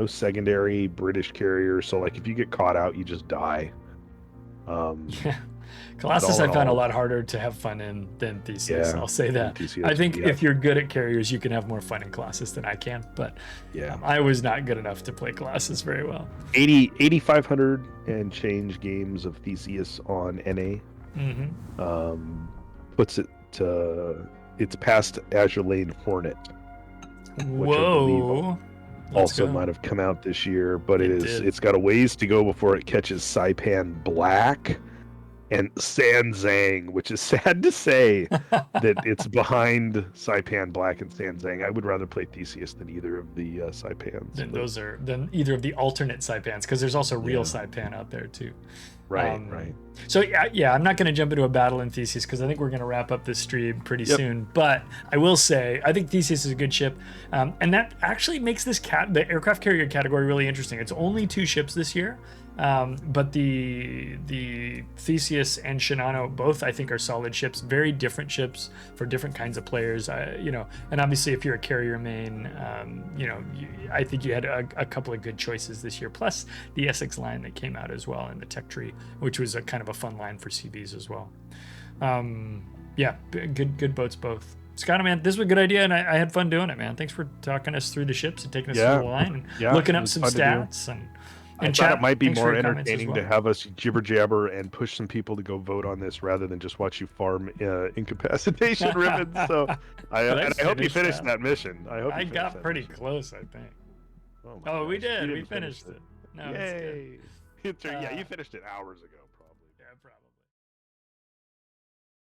S2: secondary British carrier. So like if you get caught out, you just die.
S1: Colossus
S2: all
S1: I
S2: in
S1: found a
S2: all-
S1: lot harder to have fun in than Theseus.
S2: Yeah,
S1: I'll say that.
S2: Theseus,
S1: I think
S2: yeah.
S1: if you're good at carriers, you can have more fun in Colossus than I can. But
S2: Yeah.
S1: I was not good enough to play Colossus very well.
S2: 8,500 and change games of Theseus on NA.
S1: Mm-hmm.
S2: Puts it to it's past Azure Lane Hornet, which I believe
S1: Whoa.
S2: also
S1: go.
S2: might have come out this year, but
S1: It did.
S2: it's got a ways to go before it catches Saipan Black and Sanzang, which is sad to say that it's behind Saipan Black and Sanzang. I would rather play Theseus than either of the Saipans.
S1: Then
S2: but-
S1: those are then either of the alternate Saipans, because there's also real
S2: Yeah.
S1: Saipan out there too.
S2: Right, right.
S1: So yeah, I'm not going to jump into a battle in Theseus because I think we're going to wrap up this stream pretty soon. But I will say I think Theseus is a good ship, and that actually makes the aircraft carrier category really interesting. It's only 2 ships this year, but the Theseus and Shinano both I think are solid ships. Very different ships for different kinds of players. And obviously if you're a carrier main, I think you had a couple of good choices this year. Plus the Essex line that came out as well in the tech tree, which was a kind of a fun line for CBs as well. Good boats both. Skada, man, this was a good idea, and I had fun doing it, man. Thanks for talking us through the ships and taking us through the line and looking
S2: it
S1: up
S2: was
S1: some
S2: fun to do.
S1: stats and
S2: I
S1: chat.
S2: thought it might be
S1: Thanks for
S2: more
S1: your comments as
S2: entertaining
S1: well.
S2: to have us jibber jabber and push some people to go vote on this rather than just watch you farm incapacitation ribbons. So I hope you finished that mission.
S1: I got pretty close, I think.
S2: Oh, my
S1: Oh, we
S2: gosh, you
S1: did. We
S2: didn't finish
S1: finished it. No,
S2: Yay!
S1: it's good.
S2: Yeah, you finished it hours ago.